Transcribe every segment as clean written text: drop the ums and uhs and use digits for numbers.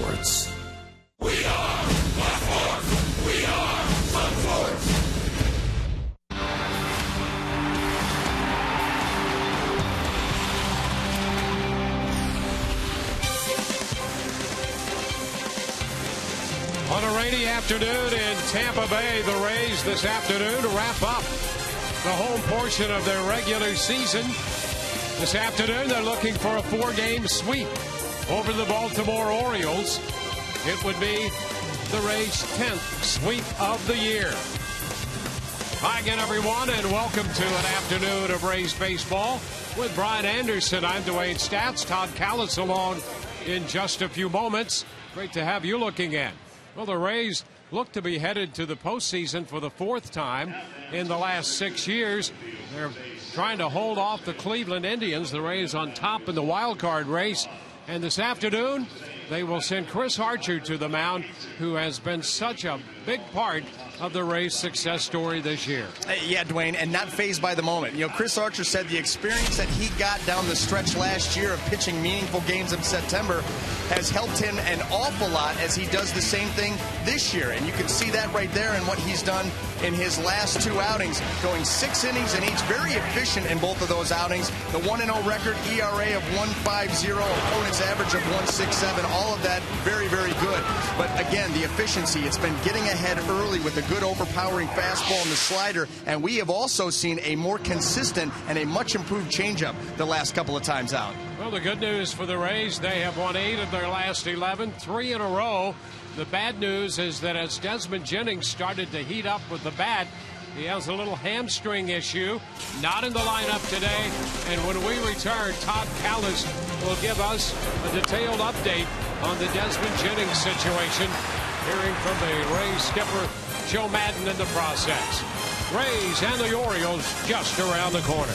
Sports. We are Fox Sports. We are Fox Sports. On a rainy afternoon in Tampa Bay, the Rays this afternoon to wrap up the home portion of their regular season. This afternoon, they're looking for a 4-game sweep over the Baltimore Orioles. It would be the Rays' 10th sweep of the year. Hi again, everyone, and welcome to an afternoon of Rays baseball with Brian Anderson. I'm Dwayne Stats. Todd Callis along in just a few moments. Great to have you looking in. Well, the Rays look to be headed to the postseason for the 4th time in the last 6 years. They're trying to hold off the Cleveland Indians, the Rays on top in the wild card race. And this afternoon, they will send Chris Archer to the mound, who has been such a big part of the Rays' success story this year. Yeah, Dwayne, and not fazed by the moment. You know, Chris Archer said the experience that he got down the stretch last year of pitching meaningful games in September has helped him an awful lot as he does the same thing this year. And you can see that right there in what he's done in his last 2 outings, going 6 innings in each, very efficient in both of those outings. The 1-0 record, ERA of 1.50, opponent's average of 1.67, all of that very, very good. But again, the efficiency, it's been getting ahead early with a good overpowering fastball and the slider, and we have also seen a more consistent and a much improved changeup the last couple of times out. Well, the good news for the Rays, they have won 8 of their last 11, 3 in a row. The bad news is that as Desmond Jennings started to heat up with the bat, he has a little hamstring issue, not in the lineup today. And when we return, Todd Callis will give us a detailed update on the Desmond Jennings situation, hearing from the Rays skipper Joe Madden in the process. Rays and the Orioles just around the corner.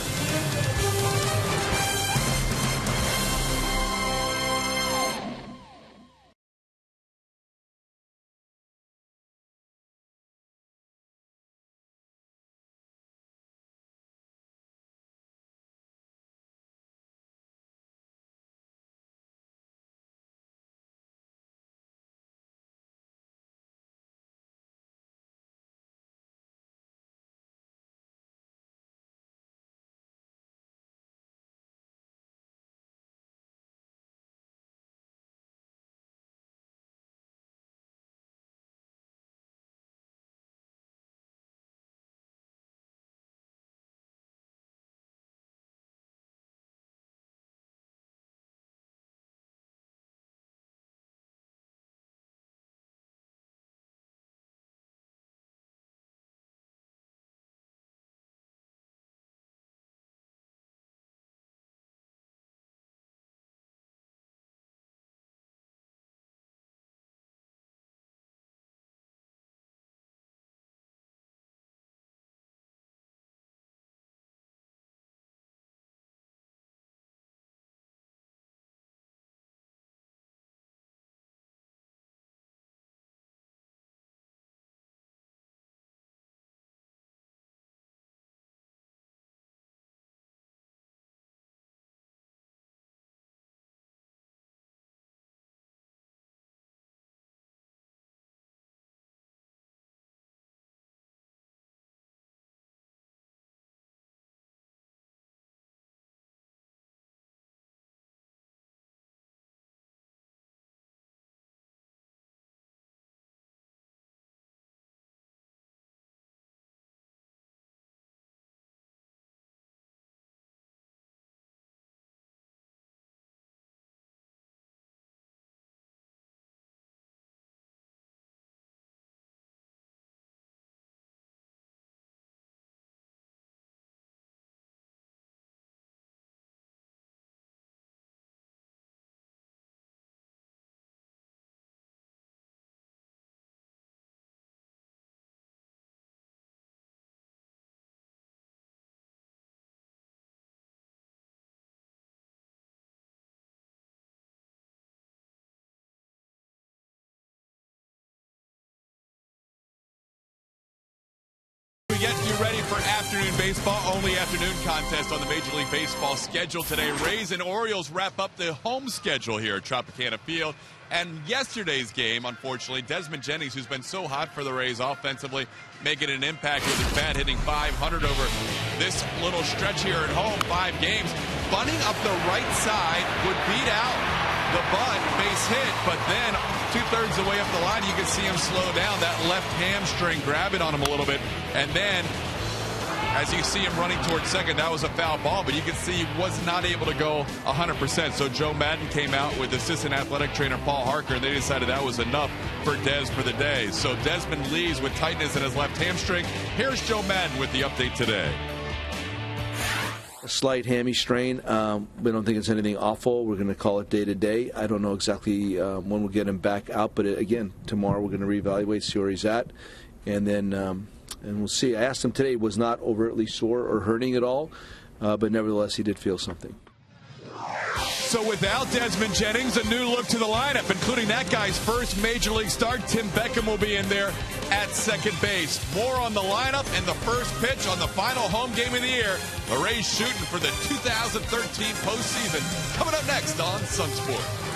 afternoon baseball, only afternoon contest on the Major League Baseball schedule today. Rays and Orioles wrap up the home schedule here at Tropicana Field. And yesterday's game, unfortunately, Desmond Jennings, who's been so hot for the Rays offensively, making an impact with his bat, hitting .500 over this little stretch here at home, 5 games. Bunting up the right side would beat out the bunt, base hit, but then 2/3 the way up the line, you can see him slow down. That left hamstring grabbing on him a little bit. And then, as you see him running towards second, that was a foul ball, but you can see he was not able to go 100%. So Joe Madden came out with assistant athletic trainer Paul Harker, and they decided that was enough for Des for the day. So Desmond leaves with tightness in his left hamstring. Here's Joe Madden with the update today. A slight hammy strain. We don't think it's anything awful. We're going to call it day to day. I don't know exactly when we'll get him back out, but again, tomorrow we're going to reevaluate, see where he's at, and then and we'll see. I asked him today, was not overtly sore or hurting at all, but nevertheless he did feel something. So without Desmond Jennings, a new look to the lineup, including that guy's first Major League start. Tim Beckham will be in there at second base. More on the lineup and the first pitch on the final home game of the year. The Rays shooting for the 2013 postseason. Coming up next on Sunsport.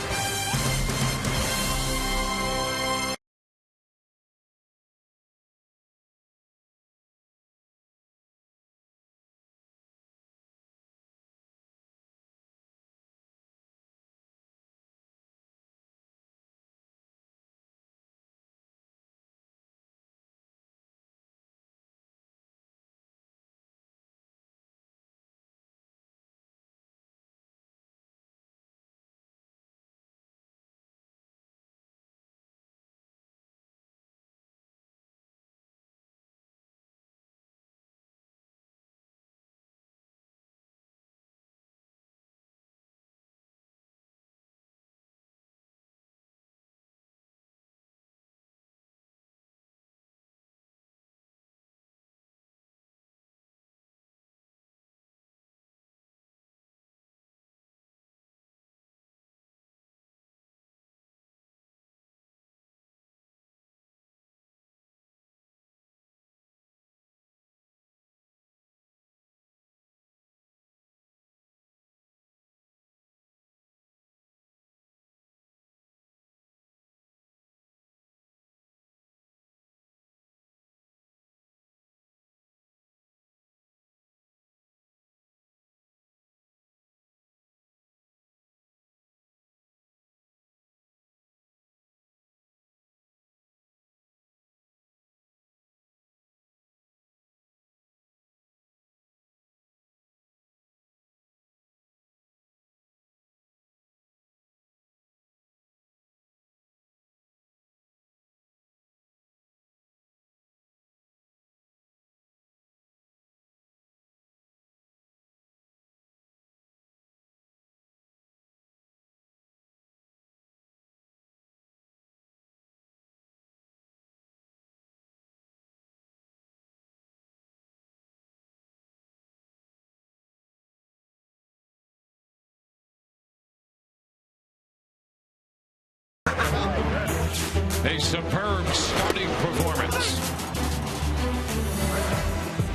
A superb starting performance.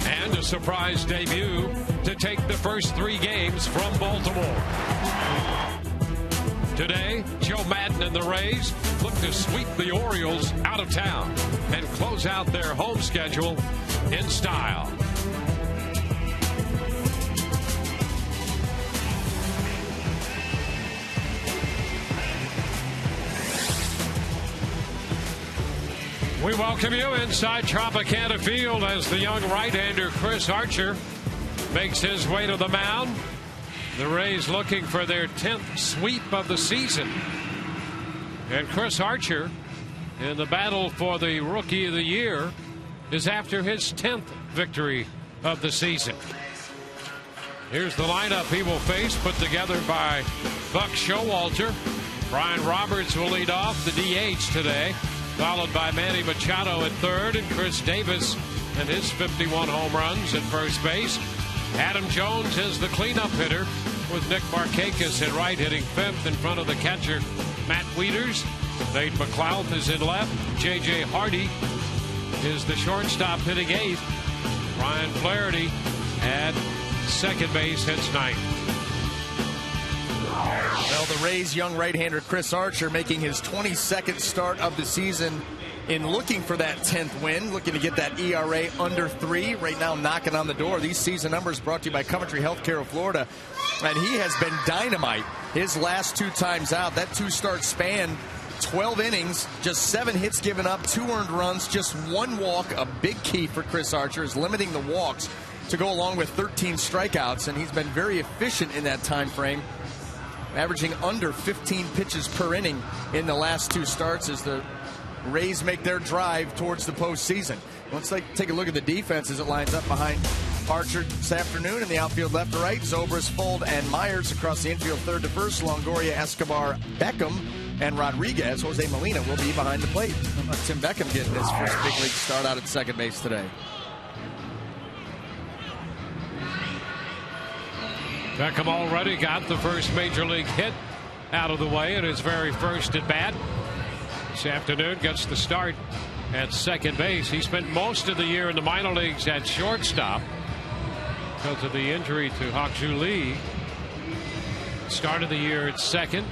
And a surprise debut to take the first 3 games from Baltimore. Today, Joe Madden and the Rays look to sweep the Orioles out of town and close out their home schedule in style. We welcome you inside Tropicana Field as the young right-hander Chris Archer makes his way to the mound. The Rays looking for their 10th sweep of the season. And Chris Archer, in the battle for the Rookie of the Year, is after his 10th victory of the season. Here's the lineup he will face, put together by Buck Showalter. Brian Roberts will lead off, the DH today, followed by Manny Machado at third and Chris Davis and his 51 home runs at first base. Adam Jones is the cleanup hitter with Nick Markakis at right, hitting fifth in front of the catcher Matt Wieters. Nate McLouth is in left. J.J. Hardy is the shortstop, hitting eighth. Ryan Flaherty at second base hits ninth. Well, the Rays' young right-hander Chris Archer making his 22nd start of the season in looking for that 10th win, looking to get that ERA under 3. Right now knocking on the door. These season numbers brought to you by Coventry Healthcare of Florida. And he has been dynamite his last 2 times out. That 2-start span, 12 innings, just 7 hits given up, 2 earned runs, just 1 walk. A big key for Chris Archer is limiting the walks to go along with 13 strikeouts. And he's been very efficient in that time frame, averaging under 15 pitches per inning in the last 2 starts as the Rays make their drive towards the postseason. Let's take a look at the defense as it lines up behind Archer this afternoon. In the outfield left to right, Zobrist, Fold, and Myers. Across the infield third to first, Longoria, Escobar, Beckham, and Rodriguez. Jose Molina will be behind the plate. How about Tim Beckham getting his first big league start out at second base today? Beckham already got the first major league hit out of the way in his very first at bat. This afternoon gets the start at second base. He spent most of the year in the minor leagues at shortstop because of the injury to Hak-Ju Lee. Started the year at second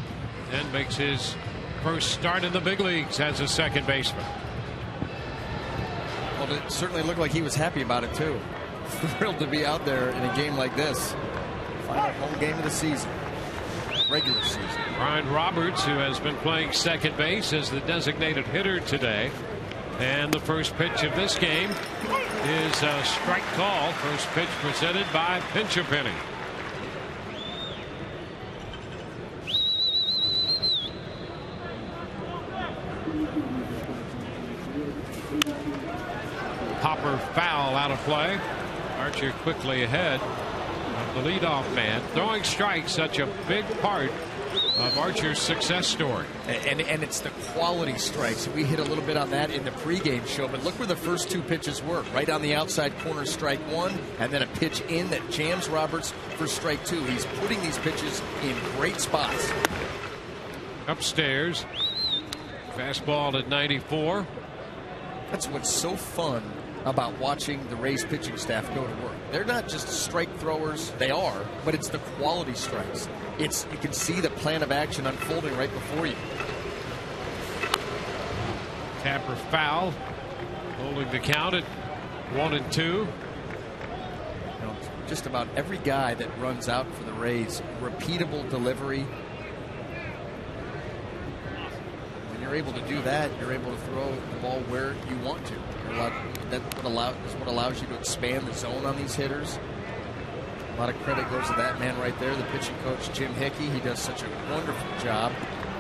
and makes his first start in the big leagues as a second baseman. Well, it certainly looked like he was happy about it too. Thrilled to be out there in a game like this. Final home game of the season. Regular season. Ryan Roberts, who has been playing second base as the designated hitter today. And the first pitch of this game is a strike call. First pitch presented by Pincher Penny. Popper foul out of play. Archer quickly ahead of the leadoff man. Throwing strikes, such a big part of Archer's success story. And it's the quality strikes. We hit a little bit on that in the pregame show, but look where the first 2 pitches were. Right on the outside corner, strike 1, and then a pitch in that jams Roberts for strike 2. He's putting these pitches in great spots. Upstairs, fastball at 94. That's what's so fun about watching the Rays pitching staff go to work. They're not just strike throwers. They are, but it's the quality strikes. You can see the plan of action unfolding right before you. Tapper foul, holding the count at 1-2. Just about every guy that runs out for the Rays, repeatable delivery. When you're able to do that, you're able to throw the ball where you want to. That's what allows you to expand the zone on these hitters. A lot of credit goes to that man right there, the pitching coach, Jim Hickey. He does such a wonderful job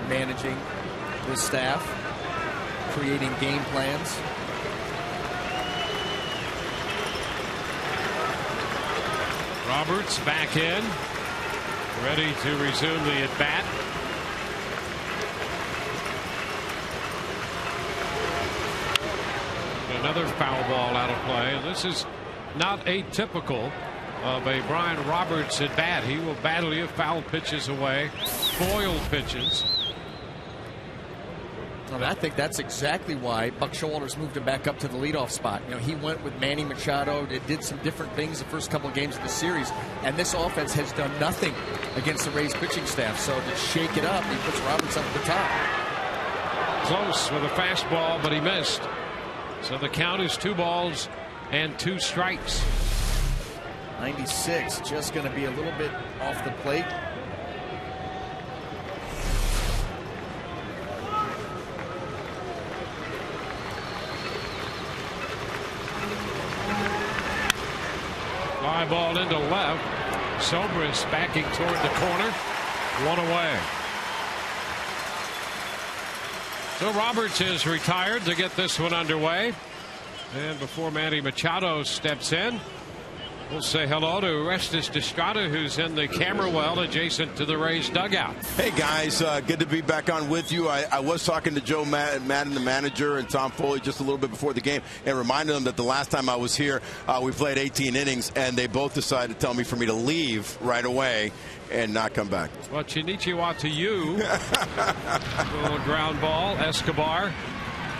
managing the staff, creating game plans. Roberts back in, ready to resume the at-bat. Another foul ball out of play. And this is not atypical of a Brian Roberts at bat. He will battle you foul pitches away, foiled pitches. And I think that's exactly why Buck Showalter's moved him back up to the leadoff spot. He went with Manny Machado. It did some different things the first couple of games of the series. And this offense has done nothing against the Rays pitching staff. So to shake it up, he puts Roberts up at the top. Close with a fastball, but he missed. So the count is 2 balls and 2 strikes. 96, just going to be a little bit off the plate. Fly ball into left. Zobrist backing toward the corner. 1 away. So Roberts is retired to get this one underway. And before Manny Machado steps in, we'll say hello to Orestes Destrada, who's in the camera well adjacent to the Rays dugout. Hey, guys. Good to be back on with you. I was talking to Joe Madden, the manager, and Tom Foley just a little bit before the game and reminded them that the last time I was here, we played 18 innings, and they both decided to tell me for me to leave right away and not come back. Well, Chinichiwa to you. Little ground ball. Escobar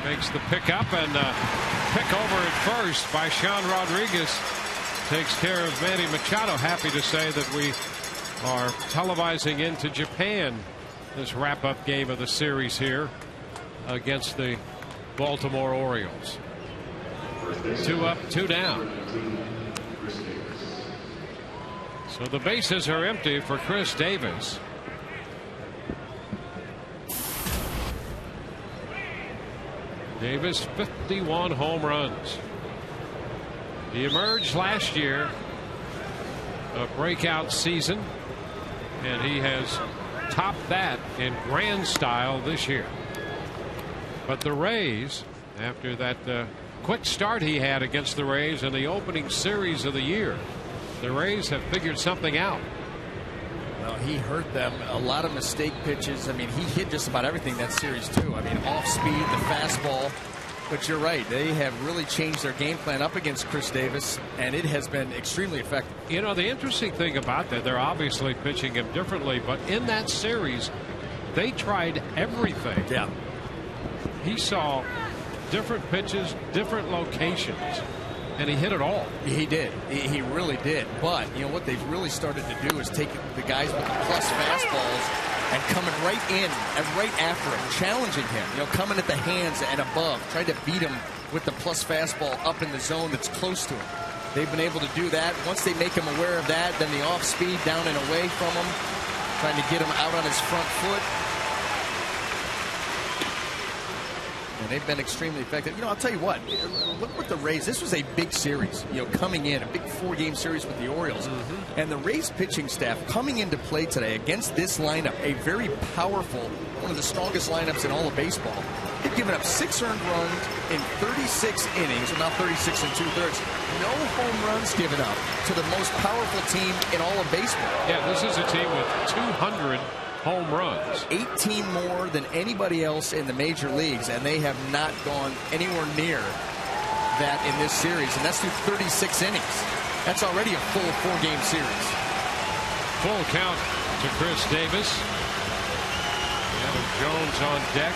makes the pickup, and pick over at first by Sean Rodriguez. Takes care of Manny Machado. Happy to say that we are televising into Japan this wrap-up game of the series here against the Baltimore Orioles. 2 up, 2 down. So the bases are empty for Chris Davis. Davis, 51 home runs. He emerged last year, a breakout season, and he has topped that in grand style this year. But the Rays, after that quick start he had against the Rays in the opening series of the year, the Rays have figured something out. Well, he hurt them. A lot of mistake pitches. I mean, he hit just about everything that series, too. I mean, off speed, the fastball. But you're right. They have really changed their game plan up against Chris Davis, and it has been extremely effective. You know, the interesting thing about that, they're obviously pitching him differently, but in that series, they tried everything. Yeah. He saw different pitches, different locations, and he hit it all. He did. He really did. But, you know, what they've really started to do is take the guys with the plus fastballs and coming right in and right after him, challenging him, you know, coming at the hands and above, trying to beat him with the plus fastball up in the zone that's close to him. They've been able to do that. Once they make him aware of that, then the off speed down and away from him, trying to get him out on his front foot. And they've been extremely effective. You know, I'll tell you what, look with the Rays. This was a big series, you know, coming in, a big 4-game series with the Orioles. And the Rays pitching staff coming into play today against this lineup, a very powerful, one of the strongest lineups in all of baseball. They've given up 6 earned runs in 36 innings, or now 36 and 2/3. No home runs given up to the most powerful team in all of baseball. Yeah, this is a team with 200 home runs. 18 more than anybody else in the major leagues, and they have not gone anywhere near that in this series, and that's through 36 innings. That's already a full 4-game series. Full count to Chris Davis. Adam Jones on deck.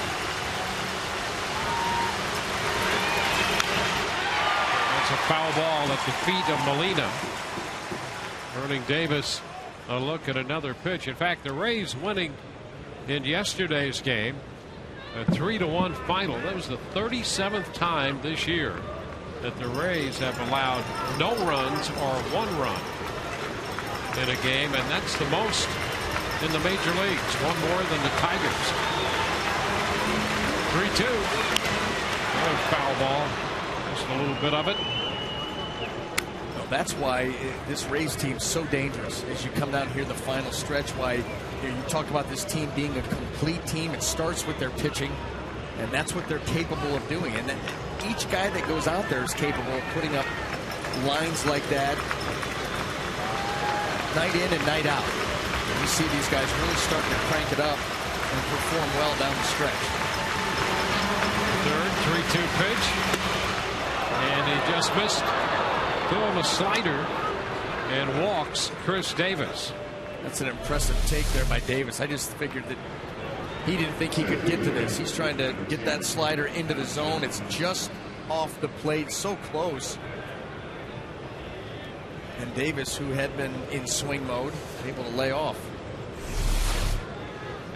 That's a foul ball at the feet of Molina, earning Davis a look at another pitch. In fact, the Rays winning in yesterday's game, a 3-1 final. That was the 37th time this year that the Rays have allowed no runs or 1 run in a game, and that's the most in the major leagues, 1 more than the Tigers. 3-2. Another foul ball. Just a little bit of it. That's why this Rays team is so dangerous as you come down here the final stretch. Why you talk about this team being a complete team. It starts with their pitching, and that's what they're capable of doing. And then each guy that goes out there is capable of putting up lines like that night in and night out. And you see these guys really starting to crank it up and perform well down the stretch. Third 3-2 pitch, and he just missed. Throw him a slider and walks Chris Davis. That's an impressive take there by Davis. I just figured that he didn't think he could get to this. He's trying to get that slider into the zone. It's just off the plate, so close. And Davis, who had been in swing mode, able to lay off.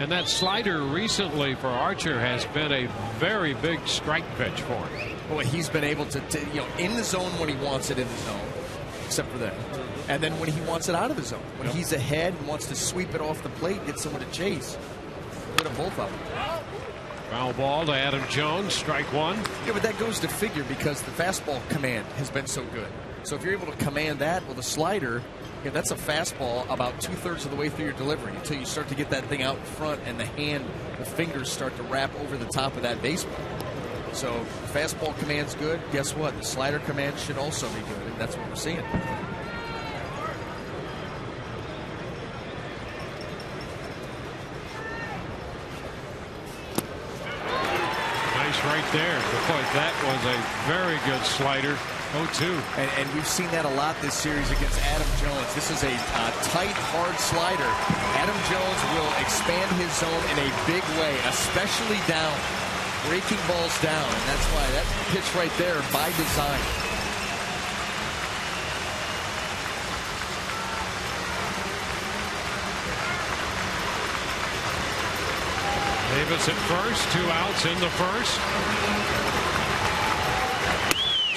And that slider recently for Archer has been a very big strike pitch for him. Boy, he's been able to, you know, in the zone when he wants it in the zone, except for that. And then when he wants it out of the zone, when he's ahead and wants to sweep it off the plate, get someone to chase. Good of both of them. Foul ball to Adam Jones, strike 1. Yeah, but that goes to figure because the fastball command has been so good. So if you're able to command that with a slider, yeah, that's a fastball about 2/3 of the way through your delivery until you start to get that thing out in front and the fingers start to wrap over the top of that baseball. So fastball command's good. Guess what? The slider command should also be good, and that's what we're seeing. Nice right there. Boy, that was a very good slider. 0-2. And we've seen that a lot this series against Adam Jones. This is a tight, hard slider. Adam Jones will expand his zone in a big way, especially down. breaking balls down, and that's why that pitch right there by design. Davis at first, 2 outs in the first.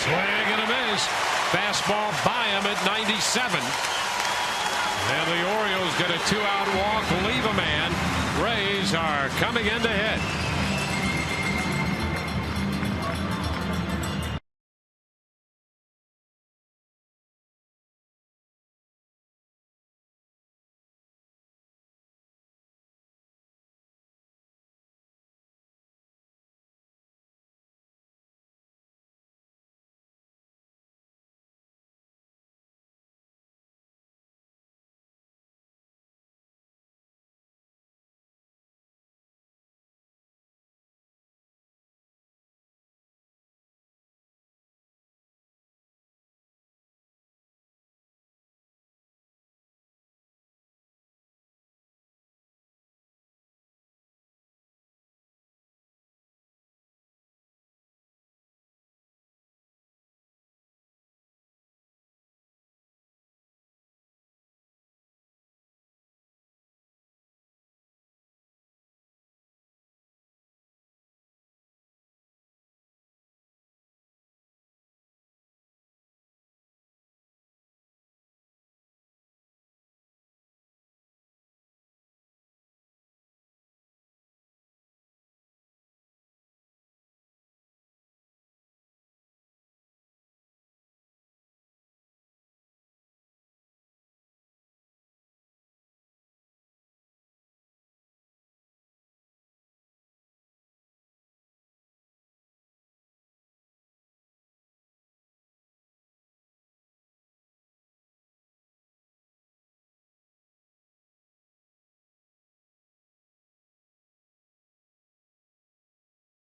Swing and a miss. Fastball by him at 97. And the Orioles get a 2-out walk, leave a man. Rays are coming in to hit.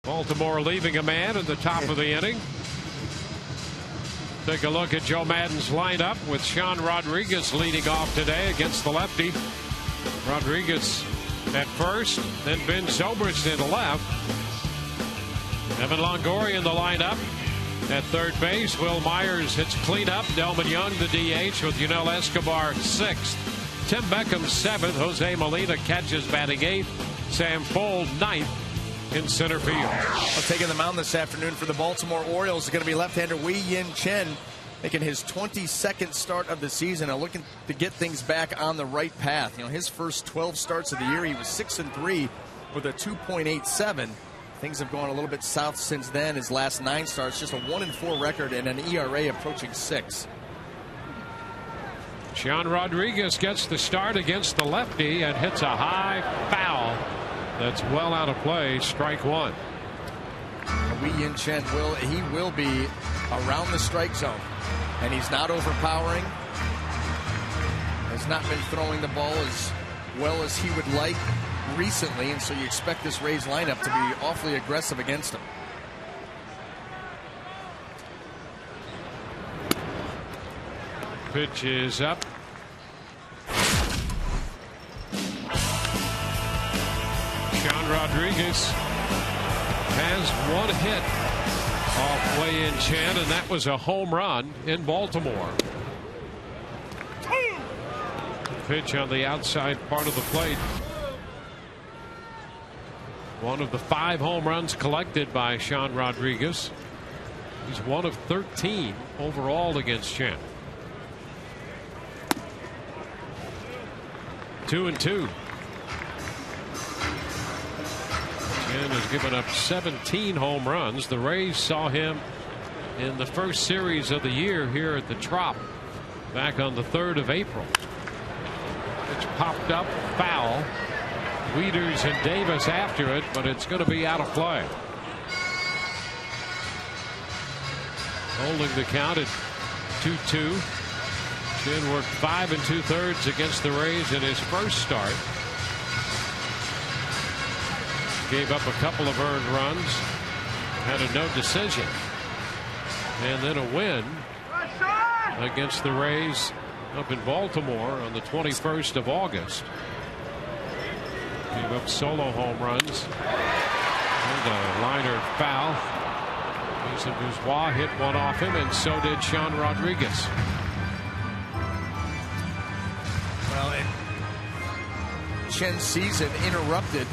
Baltimore leaving a man in the top of the inning. Take a look at Joe Maddon's lineup with Sean Rodriguez leading off today against the lefty. Rodriguez at first, then Ben Zobrist in the left. Evan Longoria in the lineup at third base. Will Myers hits cleanup. Delman Young the DH with Yunel Escobar sixth. Tim Beckham seventh. Jose Molina catches batting eighth. Sam Fold ninth in center field. Well, taking the mound this afternoon for the Baltimore Orioles is going to be left-hander Wei-Yin Chen, making his 22nd start of the season and looking to get things back on the right path. You know, his first 12 starts of the year, he was 6-3 with a 2.87. Things have gone a little bit south since then. His last 9 starts, just a 1-4 record and an ERA approaching 6. Sean Rodriguez gets the start against the lefty and hits a high foul. That's well out of play. Strike one. Wei-Yin Chen will be around the strike zone, and he's not overpowering. Has not been throwing the ball as well as he would like recently, and so you expect this Rays lineup to be awfully aggressive against him. Pitch is up. Sean Rodriguez has one hit off Wei-Yin Chen, and that was a home run in Baltimore. Pitch on the outside part of the plate. One of the 5 home runs collected by Sean Rodriguez. He's one of 13 overall against Chen. 2-2. Chen has given up 17 home runs. The Rays saw him in the first series of the year here at the Trop back on the 3rd of April. It's popped up, foul. Wieters and Davis after it, but it's going to be out of play. Holding the count at 2-2. Chen worked 5 2/3 against the Rays in his first start. Gave up a couple of earned runs. Had a no decision. And then a win against the Rays up in Baltimore on the 21st of August. Gave up solo home runs. And a liner foul. Mason Bourgeois hit one off him, and so did Sean Rodriguez. Well, Chen's season interrupted.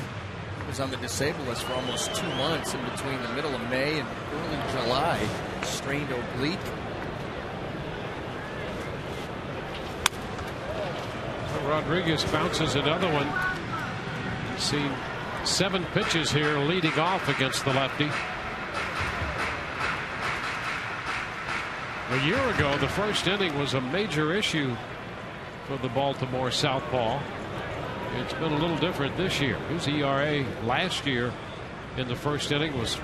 He was on the disabled list for almost 2 months in between the middle of May and early July. Strained oblique. Rodriguez bounces another one. Seen 7 pitches here leading off against the lefty. A year ago, the first inning was a major issue for the Baltimore southpaw. It's been a little different this year. His ERA last year in the first inning was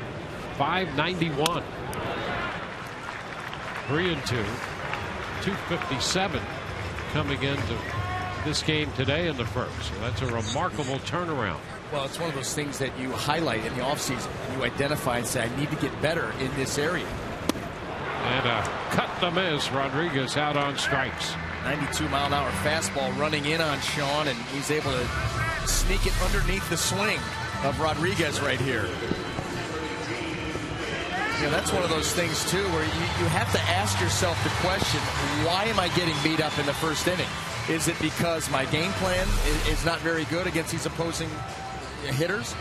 .591. 3-2, 257 coming into this game today in the first. So that's a remarkable turnaround. Well, it's one of those things that you highlight in the offseason. You identify and say, I need to get better in this area. And a cut to miss. Rodriguez out on strikes. 92-mile-an-hour fastball running in on Sean, and he's able to sneak it underneath the swing of Rodriguez right here. Yeah, that's one of those things, too, where you have to ask yourself the question, why am I getting beat up in the first inning? Is it because my game plan is not very good against these opposing hitters,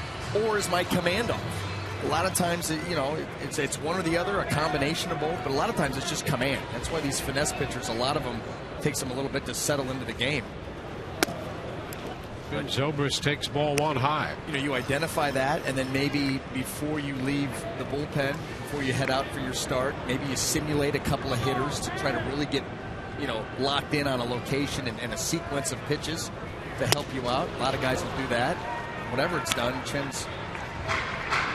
or is my command off? A lot of times, you know, it's one or the other, a combination of both, but a lot of times it's just command. That's why these finesse pitchers, a lot of them, takes them a little bit to settle into the game. And Zobrist takes ball 1 high. You know, you identify that, and then maybe before you leave the bullpen, before you head out for your start, maybe you simulate a couple of hitters to try to really get, you know, locked in on a location and a sequence of pitches to help you out. A lot of guys will do that. Whatever it's done, Chen's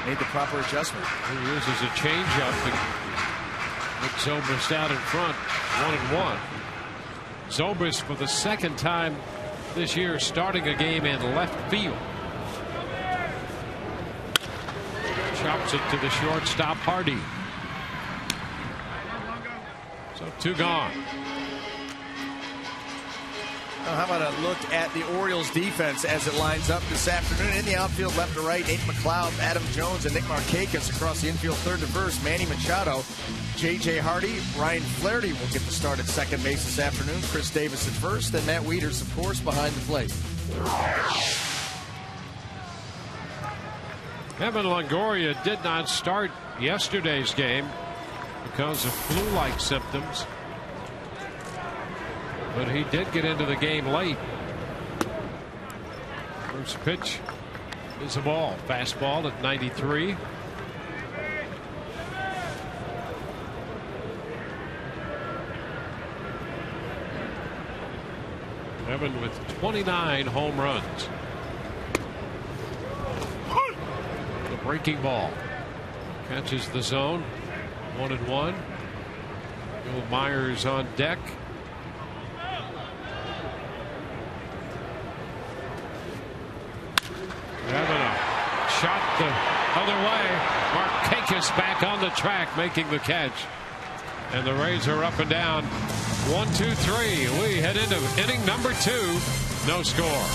made the proper adjustment. He uses a changeup to get Zobrist out in front, 1-1. Zobrist for the second time this year starting a game in left field. Chops it to the shortstop, Hardy. So 2 gone. How about a look at the Orioles defense as it lines up this afternoon? In the outfield, left to right, Nate McLeod, Adam Jones, and Nick Markakis. Across the infield, third to first, Manny Machado, J.J. Hardy, Ryan Flaherty will get the start at second base this afternoon. Chris Davis at first, and Matt Wieters, of course, behind the plate. Evan Longoria did not start yesterday's game because of flu-like symptoms, but he did get into the game late. First pitch is a ball. Fastball at 93. Evan with 29 home runs. The breaking ball catches the zone. 1-1. Bill Myers on deck. Having a shot the other way. Markakis back on the track making the catch. And the Rays are up and down. 1-2-3. We head into inning number 2. No score.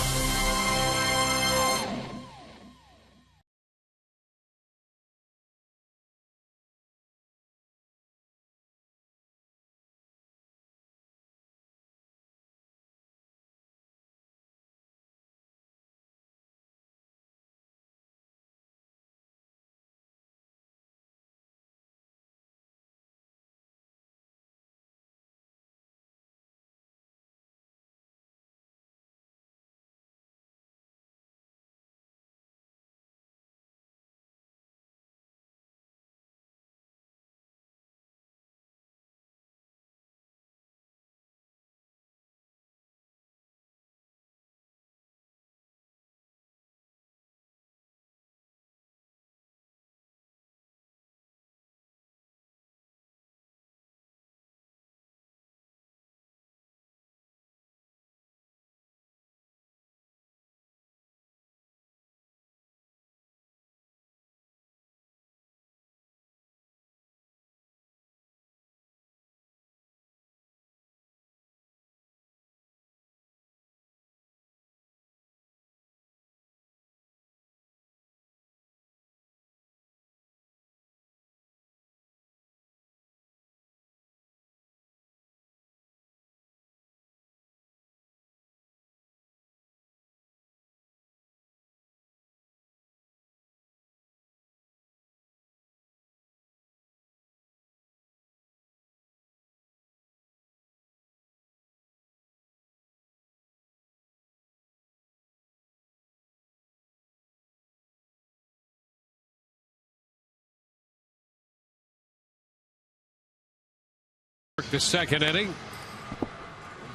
the second inning.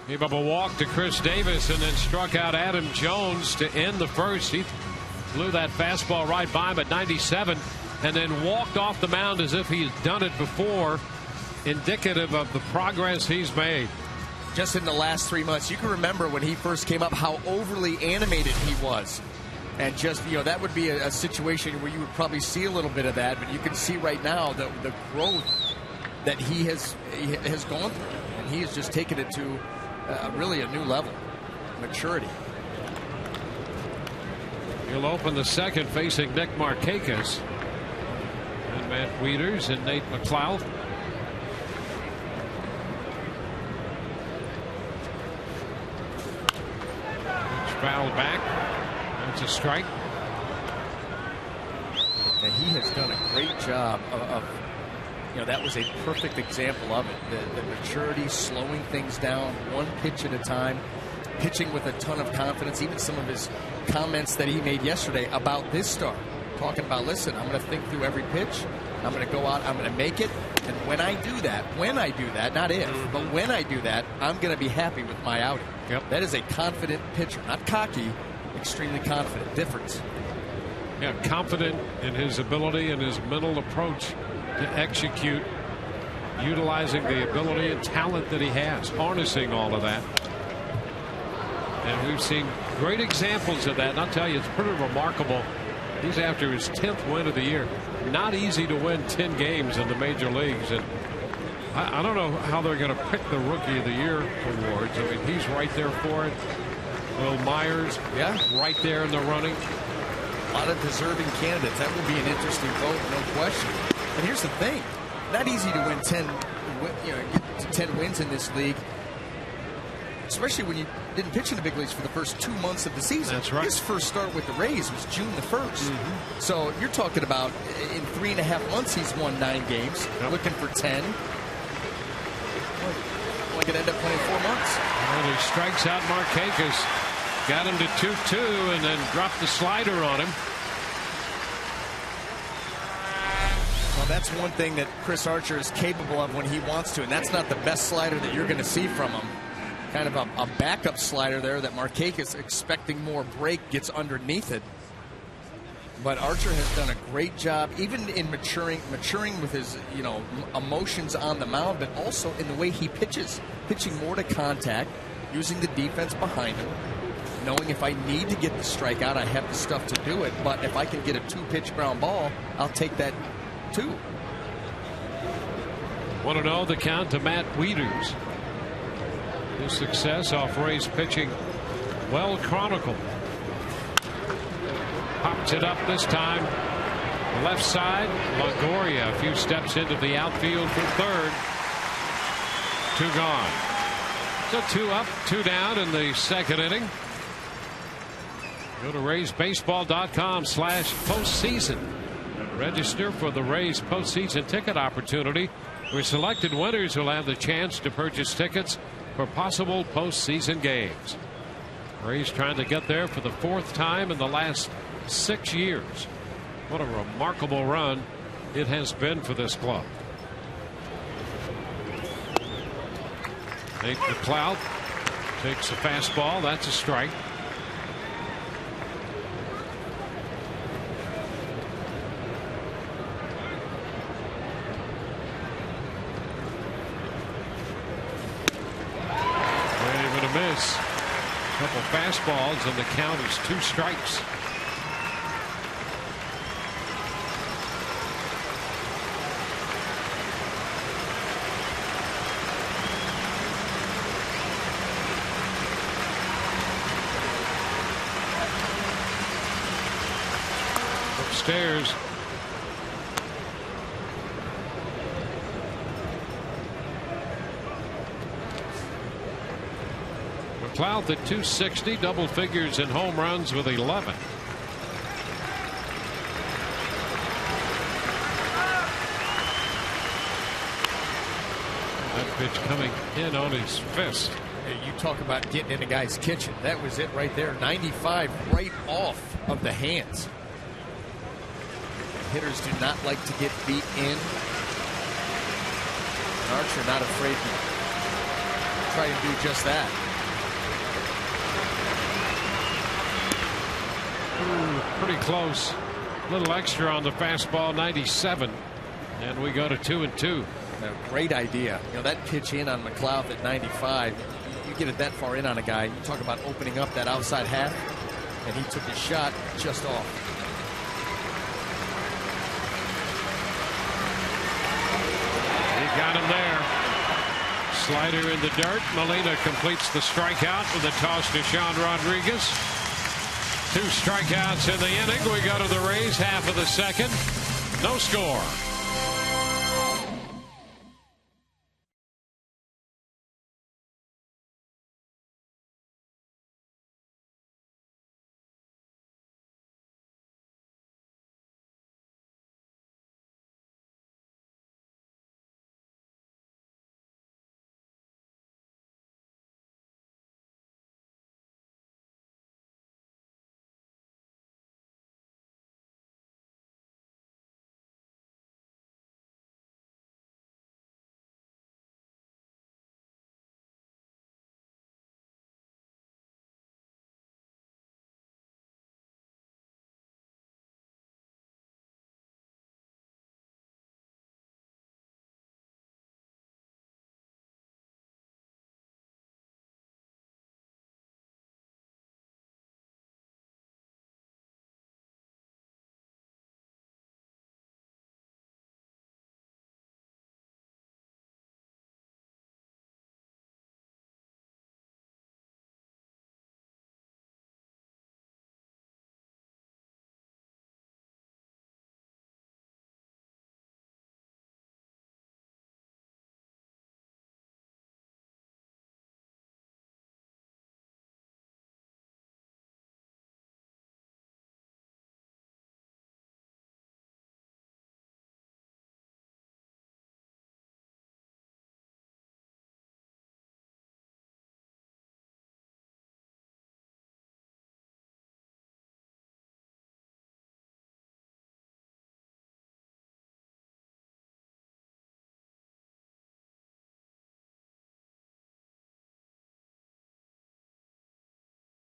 Gave up a walk to Chris Davis and then struck out Adam Jones to end the first. He blew that fastball right by him at 97 and then walked off the mound as if he had done it before, indicative of the progress he's made. Just in the last 3 months, you can remember when he first came up how overly animated he was. And just, that would be a situation where you would probably see a little bit of that, but you can see right now the growth that he has gone through. And he has just taken it to really a new level. Maturity. He'll open the second facing Nick Markakis. And Matt Wieters and Nate McLeod. Fouled back. That's a strike. And he has done a great job of that was a perfect example of it. The maturity, slowing things down, one pitch at a time, pitching with a ton of confidence. Even some of his comments that he made yesterday about this start, talking about, listen, I'm going to think through every pitch. I'm going to go out, I'm going to make it. And when I do that, not if, but when I do that, I'm going to be happy with my outing. Yep. That is a confident pitcher, not cocky, extremely confident. Difference. Yeah, confident in his ability and his mental approach to execute, utilizing the ability and talent that he has, harnessing all of that. And we've seen great examples of that. And I'll tell you, it's pretty remarkable. He's after his 10th win of the year. Not easy to win 10 games in the major leagues. And I don't know how they're going to pick the Rookie of the Year awards. I mean, he's right there for it. Will Myers, right there in the running. A lot of deserving candidates. That will be an interesting vote, no question. And here's the thing. Not easy to win 10, get to 10 wins in this league. Especially when you didn't pitch in the big leagues for the first 2 months of the season. That's right. His first start with the Rays was June the 1st. So you're talking about in 3.5 months he's won 9 games, looking for 10. Well, could end up playing 4 months. Well, he strikes out Markakis, got him to 2-2, and then dropped the slider on him. Well, that's one thing that Chris Archer is capable of when he wants to, and that's not the best slider that you're going to see from him. Kind of a backup slider there that Markakis, expecting more break, gets underneath it. But Archer has done a great job, even in maturing with his emotions on the mound, but also in the way he pitches, pitching more to contact, using the defense behind him, knowing if I need to get the strikeout, I have the stuff to do it. But if I can get a 2-pitch ground ball, I'll take that too. 1-0 the count to Matt Wieters. His success off Rays pitching well chronicled. Pops it up this time. Left side. Longoria a few steps into the outfield for third. 2 gone. So 2 up, 2 down in the second inning. Go to RaysBaseball.com/postseason. Register for the Rays postseason ticket opportunity, where selected winners will have the chance to purchase tickets for possible postseason games. Rays trying to get there for the 4th time in the last 6 years. What a remarkable run it has been for this club. Nate McLeod takes a fastball. That's a strike. Miss. A couple fastballs and the count is 2 strikes. Upstairs. McLeod at 260, double figures in home runs with 11. That pitch coming in on his fist. Hey, you talk about getting in a guy's kitchen. That was it right there. 95 right off of the hands. Hitters do not like to get beat in. Archer not afraid to try and do just that. Pretty close. A little extra on the fastball, 97. And we go to 2-2. A great idea. You know, that pitch in on McLeod at 95. You get it that far in on a guy. You talk about opening up that outside half. And he took his shot just off. He got him there. Slider in the dirt. Molina completes the strikeout with a toss to Sean Rodriguez. 2 strikeouts in the inning. We go to the Rays, half of the second. No score.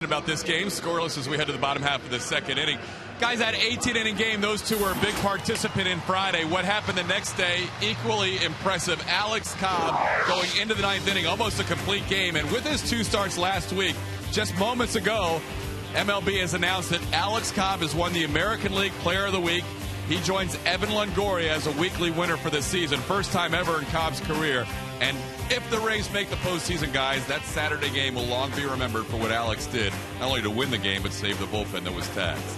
About this game, scoreless as we head to the bottom half of the second inning. Guys, that 18-inning game, those two were a big participant in Friday. What happened the next day, equally impressive. Alex Cobb going into the 9th inning, almost a complete game. And with his 2 starts last week, just moments ago, MLB has announced that Alex Cobb has won the American League Player of the Week. He joins Evan Longoria as a weekly winner for the season. First time ever in Cobb's career. And if the Rays make the postseason, guys, that Saturday game will long be remembered for what Alex did, not only to win the game, but save the bullpen that was taxed.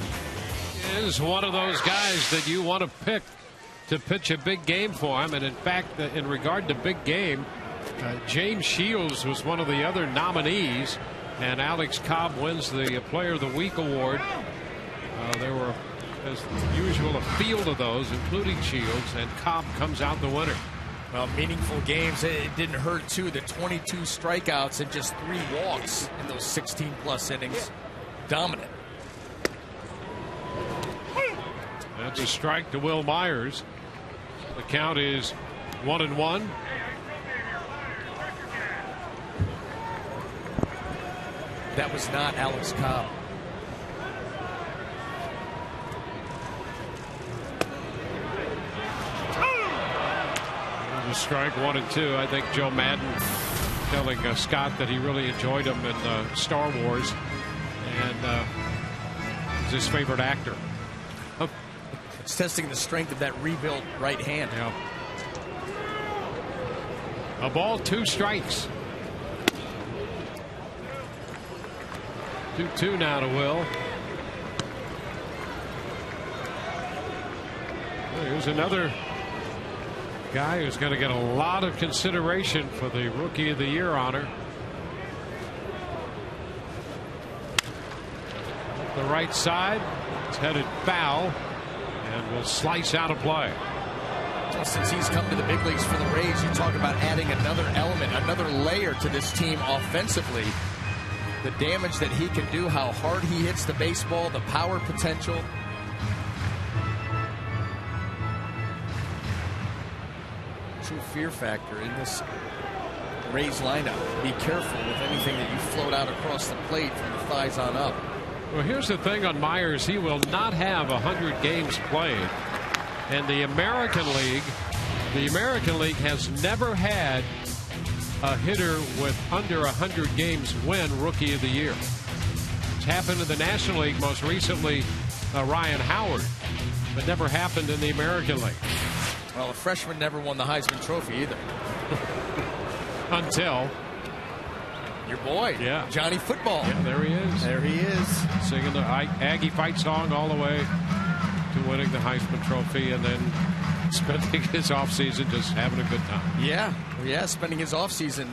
He is one of those guys that you want to pick to pitch a big game for him. And in fact, in regard to big game, James Shields was one of the other nominees, and Alex Cobb wins the Player of the Week award. There were, as usual, a field of those, including Shields, and Cobb comes out the winner. Well, meaningful games. It didn't hurt, too. The 22 strikeouts and just 3 walks in those 16-plus innings. Dominant. That's a strike to Will Myers. The count is 1-1. That was not Alex Cobb. Strike 1-2. I think Joe Madden telling Scott that he really enjoyed him in Star Wars, and he's his favorite actor. It's testing the strength of that rebuilt right hand. Yeah. A ball, 2 strikes. 2-2 now to Will. Here's another guy who's going to get a lot of consideration for the Rookie of the Year honor. Up the right side, it's headed foul and will slice out of play. Well, since he's come to the big leagues for the Rays, you talk about adding another element, another layer to this team offensively. The damage that he can do, how hard he hits the baseball, the power potential. fear factor in this Rays lineup. Be careful with anything that you float out across the plate from the thighs on up. Well, here's the thing on Myers. He will not have 100 games played. And the American League has never had a hitter with under 100 games win Rookie of the Year. It's happened in the National League, most recently Ryan Howard, but never happened in the American League. Well, a freshman never won the Heisman Trophy either. Until your boy, yeah, Johnny Football. Yeah, there he is. There he is. Singing the Aggie fight song all the way to winning the Heisman Trophy, and then spending his offseason just having a good time. Yeah, spending his offseason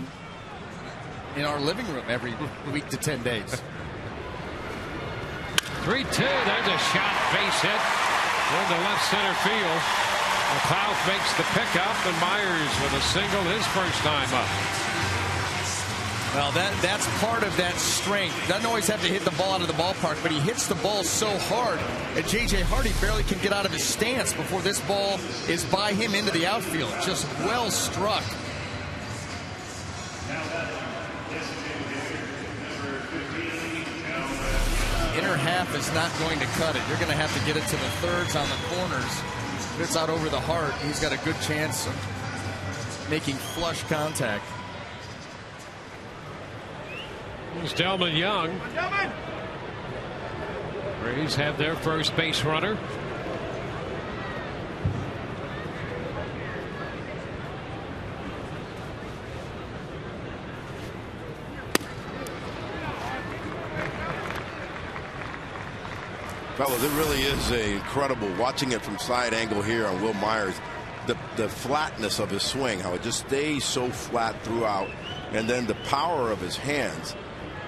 in our living room every week to 10 days. 3-2. There's a shot, base hit into left center field. McLeod makes the pickup, and Myers with a single his first time up. Well, that's part of that strength. Doesn't always have to hit the ball out of the ballpark, but he hits the ball so hard that J.J. Hardy barely can get out of his stance before this ball is by him into the outfield. Just well struck. Inner half is not going to cut it. You're going to have to get it to the thirds on the corners. If it's out over the heart, he's got a good chance of making flush contact. Here's Delman Young. Rays have their first base runner. Fellas, it really is incredible watching it from side angle here on Will Myers. The flatness of his swing, how it just stays so flat throughout, and then the power of his hands.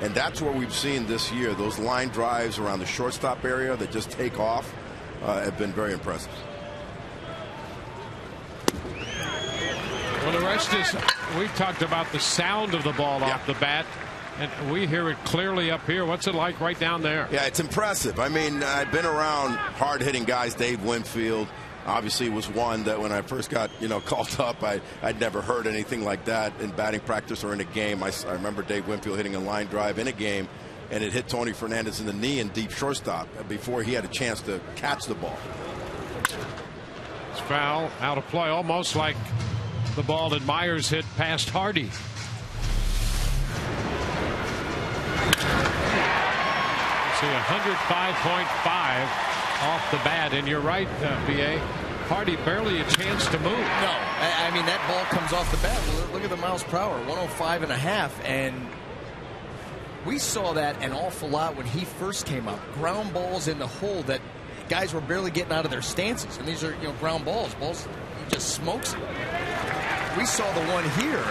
And that's what we've seen this year. Those line drives around the shortstop area that just take off have been very impressive. Well, the rest is, we've talked about the sound of the ball off the bat. And we hear it clearly up here. What's it like right down there? Yeah, it's impressive. I mean, I've been around hard-hitting guys. Dave Winfield obviously was one that when I first got, called up, I'd never heard anything like that in batting practice or in a game. I remember Dave Winfield hitting a line drive in a game, and it hit Tony Fernandez in the knee in deep shortstop before he had a chance to catch the ball. It's foul, out of play, almost like the ball that Myers hit past Hardy. See 105.5 off the bat, and you're right, BA. Hardy barely a chance to move. No, I mean that ball comes off the bat. Look at the miles per hour, 105.5, and we saw that an awful lot when he first came up. Ground balls in the hole that guys were barely getting out of their stances, and these are ground balls. He just smokes it. We saw the one here.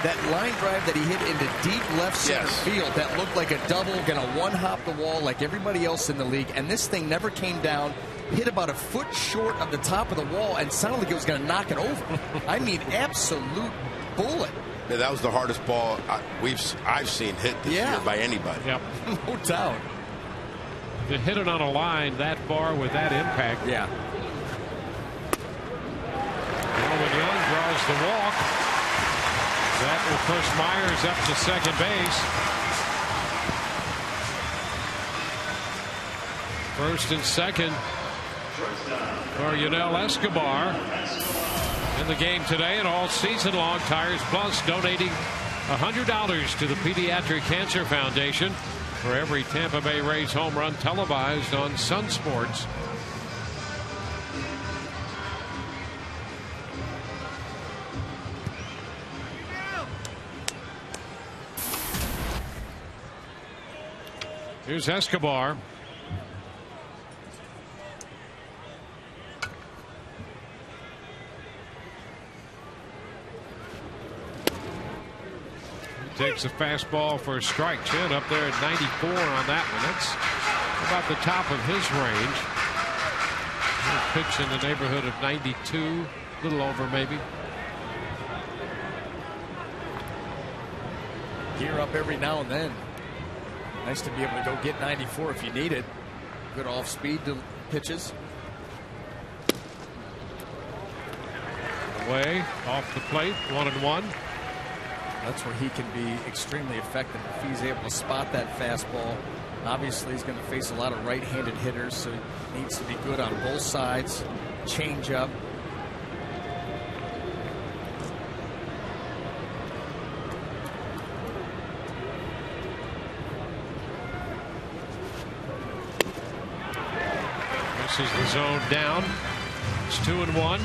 That line drive that he hit into deep left center field that looked like a double, going to one-hop the wall like everybody else in the league. And this thing never came down, hit about a foot short of the top of the wall, and sounded like it was going to knock it over. I mean, absolute bullet. Yeah, that was the hardest ball I've seen hit this year by anybody. Yep. No doubt. To hit it on a line that far with that impact. Yeah. Delman Young draws the walk. That will push Myers up to second base. First and second for Yunel Escobar in the game today and all season long. Tires Plus donating $100 to the Pediatric Cancer Foundation for every Tampa Bay Rays home run televised on Sun Sports. Here's Escobar. He takes a fastball for a strike. Chin up there at 94 on that one. That's about the top of his range. He'll pitch in the neighborhood of 92, a little over maybe. Gear up every now and then. Nice to be able to go get 94 if you need it. Good off-speed pitches. Way off the plate, 1-1. That's where he can be extremely effective if he's able to spot that fastball. Obviously, he's going to face a lot of right-handed hitters, so he needs to be good on both sides. Change up. This is the zone down. It's 2-1.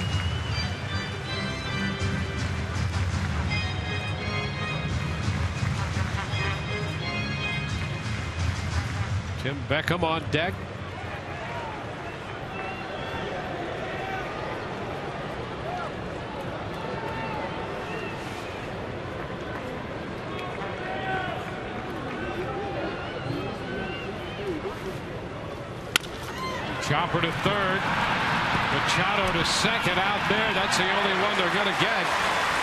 Tim Beckham on deck. Chopper to third. Machado to second out there. That's the only one they're going to get.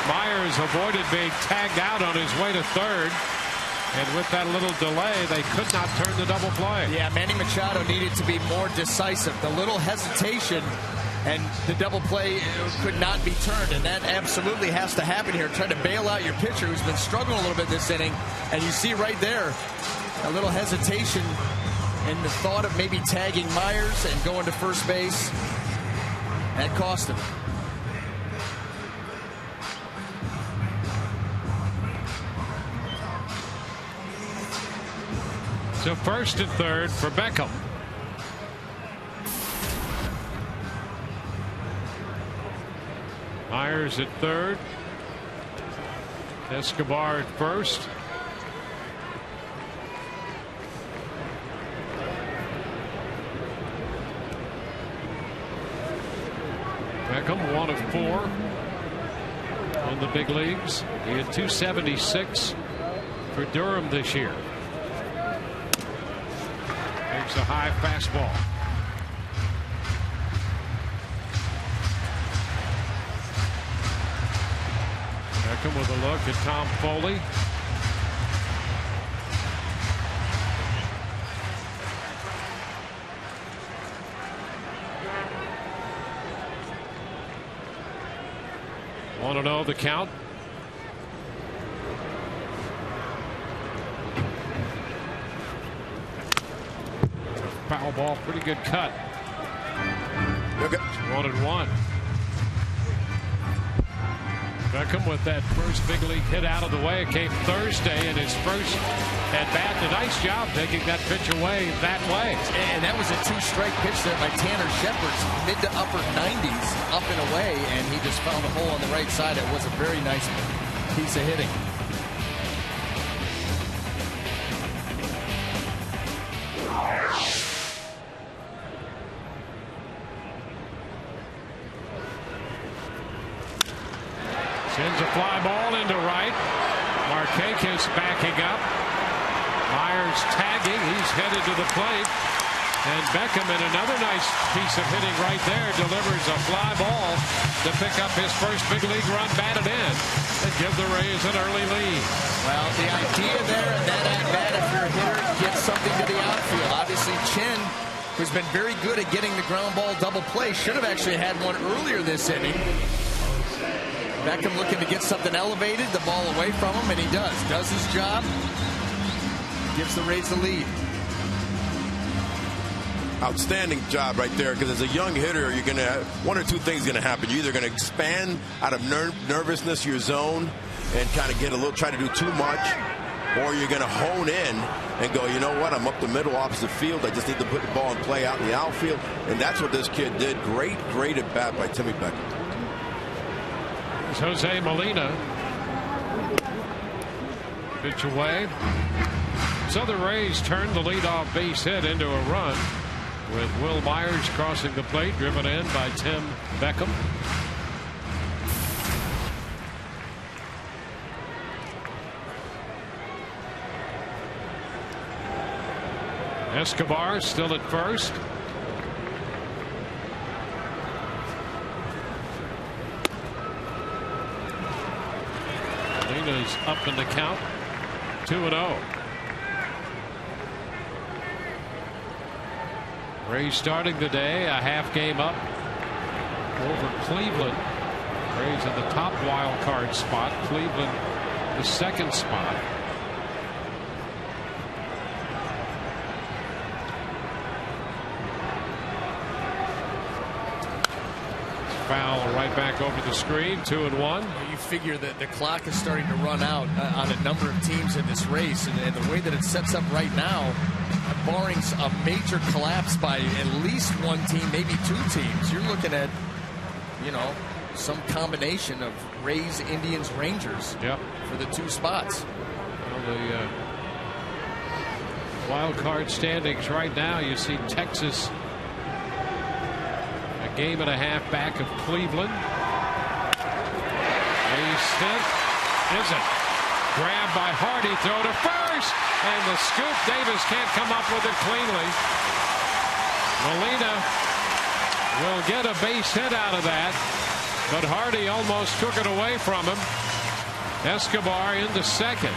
Myers avoided being tagged out on his way to third. And with that little delay, they could not turn the double play. Yeah, Manny Machado needed to be more decisive. The little hesitation and the double play could not be turned, and that absolutely has to happen here. Trying to bail out your pitcher who's been struggling a little bit this inning, and you see right there a little hesitation and the thought of maybe tagging Myers and going to first base. That cost him. So first and third for Beckham. Myers at third. Escobar at first. Beckham 1 of 4 in the big leagues. He had 276 for Durham this year. Takes a high fastball. Beckham with a look at Tom Foley. Want to know the count? Foul ball, pretty good cut. Okay. 1-1. Beckham with that first big league hit out of the way. It came Thursday in his first at bat. A nice job taking that pitch away that way. And that was a 2-strike pitch there by Tanner Shepard's mid to upper 90s up and away, and he just found a hole on the right side. It was a very nice piece of hitting. Sends a fly ball into right. Markakis backing up. Myers tagging. He's headed to the plate. And Beckham in another nice piece of hitting right there delivers a fly ball to pick up his first big league run batted in and give the Rays an early lead. Well, the idea there and that at bat, if you're a hitter, get something to the outfield. Obviously, Chen, who's been very good at getting the ground ball double play, should have actually had one earlier this inning. Beckham looking to get something elevated, the ball away from him, and he does his job, gives the Rays the lead. Outstanding job right there, because as a young hitter, you're going to one or two things going to happen. You're either going to expand out of nervousness your zone and kind of try to do too much, or you're going to hone in and go, you know what, I'm up the middle opposite field. I just need to put the ball in play out in the outfield, and that's what this kid did. Great at bat by Timmy Beckham. Jose Molina. Pitch away. So the Rays turned the leadoff base hit into a run with Will Myers crossing the plate, driven in by Tim Beckham. Escobar still at first. Molina's up in the count. 2-0. Rays starting the day a half game up over Cleveland Rays in the top wild card spot. Cleveland the second spot. Foul right back over the screen. 2-1. You figure that the clock is starting to run out on a number of teams in this race, and the way that it sets up right now, barring a major collapse by at least one team, maybe two teams, you're looking at, you know, some combination of Rays, Indians, Rangers for the two spots. Well, the wild card standings right now, you see Texas a game and a half back of Cleveland. A hit isn't. Grabbed by Hardy, throw to first, and the scoop. Davis can't come up with it cleanly. Molina will get a base hit out of that, but Hardy almost took it away from him. Escobar into second,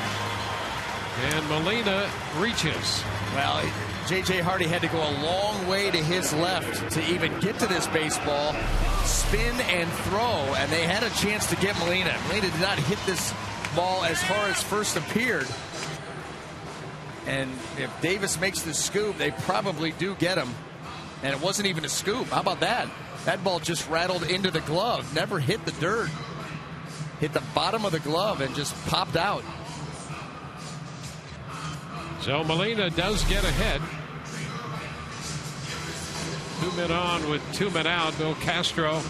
and Molina reaches. Well, J.J. Hardy had to go a long way to his left to even get to this baseball, spin and throw, and they had a chance to get Molina. Molina did not hit this ball as hard as first appeared. And if Davis makes the scoop, they probably do get him. And it wasn't even a scoop. How about that? That ball just rattled into the glove, never hit the dirt. Hit the bottom of the glove and just popped out. So Molina does get ahead. 2 men on with 2 men out. Bill Castro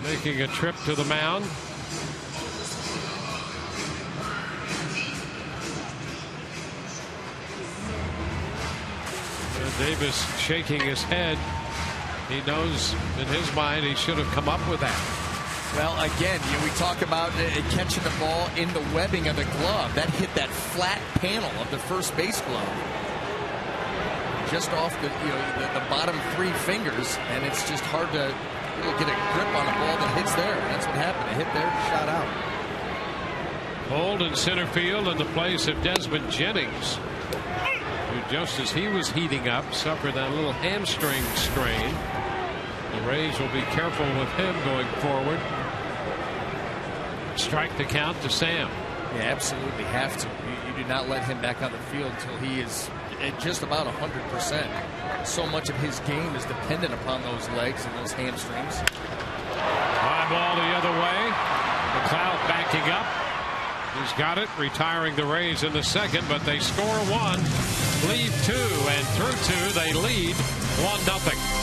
making a trip to the mound. And Davis shaking his head. He knows in his mind he should have come up with that. Well, again, we talk about catching the ball in the webbing of the glove. That hit that flat panel of the first base glove, just off the the bottom 3 fingers, and it's just hard to really get a grip on a ball that hits there. That's what happened. It hit there, shot out. Hold in center field in the place of Desmond Jennings, who just as he was heating up suffered that little hamstring strain. The Rays will be careful with him going forward. Strike the count to Sam. Yeah, absolutely have to. You do not let him back on the field until he is at just about 100%. So much of his game is dependent upon those legs and those hamstrings. High ball the other way. McLeod backing up. He's got it, retiring the Rays in the second, but they score 1, lead 2, and through 2 they lead 1-0.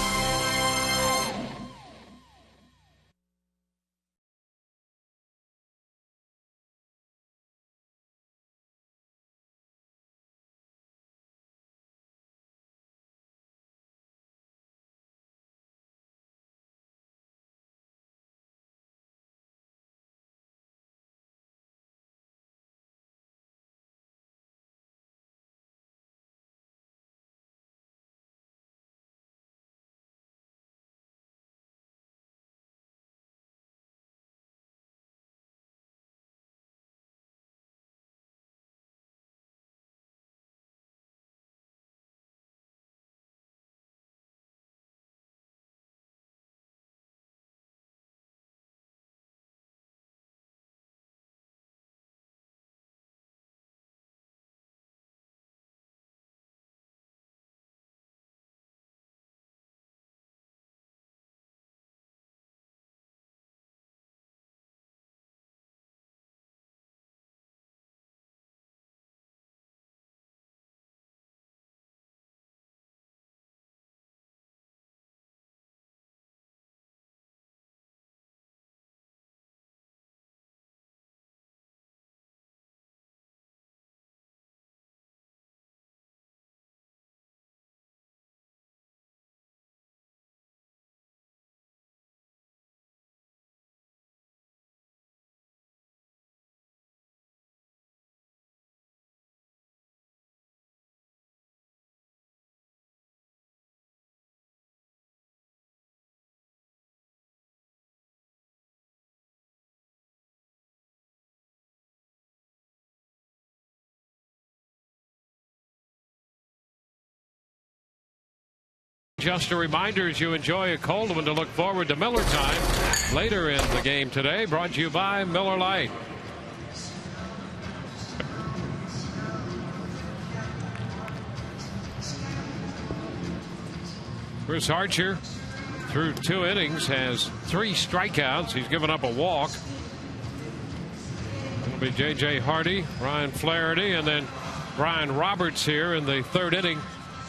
Just a reminder, as you enjoy a cold one, to look forward to Miller time. later in the game today. Brought to you by Miller Lite. Chris Archer, through 2 innings, has 3 strikeouts. He's given up a walk. It'll be J.J. Hardy, Ryan Flaherty, and then Brian Roberts here in the 3rd inning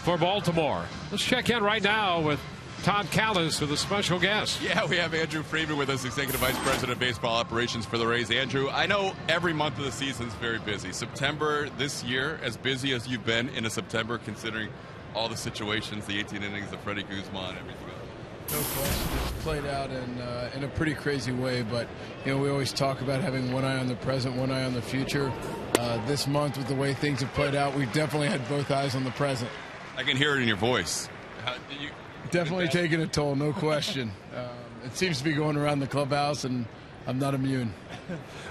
for Baltimore. Let's check in right now with Todd Callis with a special guest. Yeah, we have Andrew Freeman with us, Executive Vice President of Baseball Operations for the Rays. Andrew, I know every month of the season is very busy. September this year, as busy as you've been in a September, considering all the situations, the 18 innings of Freddie Guzman, everything else. No question. It's played out in a pretty crazy way, but we always talk about having one eye on the present, one eye on the future. This month, with the way things have played out, we've definitely had both eyes on the present. I can hear it in your voice. Definitely taking a toll, no question. It seems to be going around the clubhouse, and I'm not immune.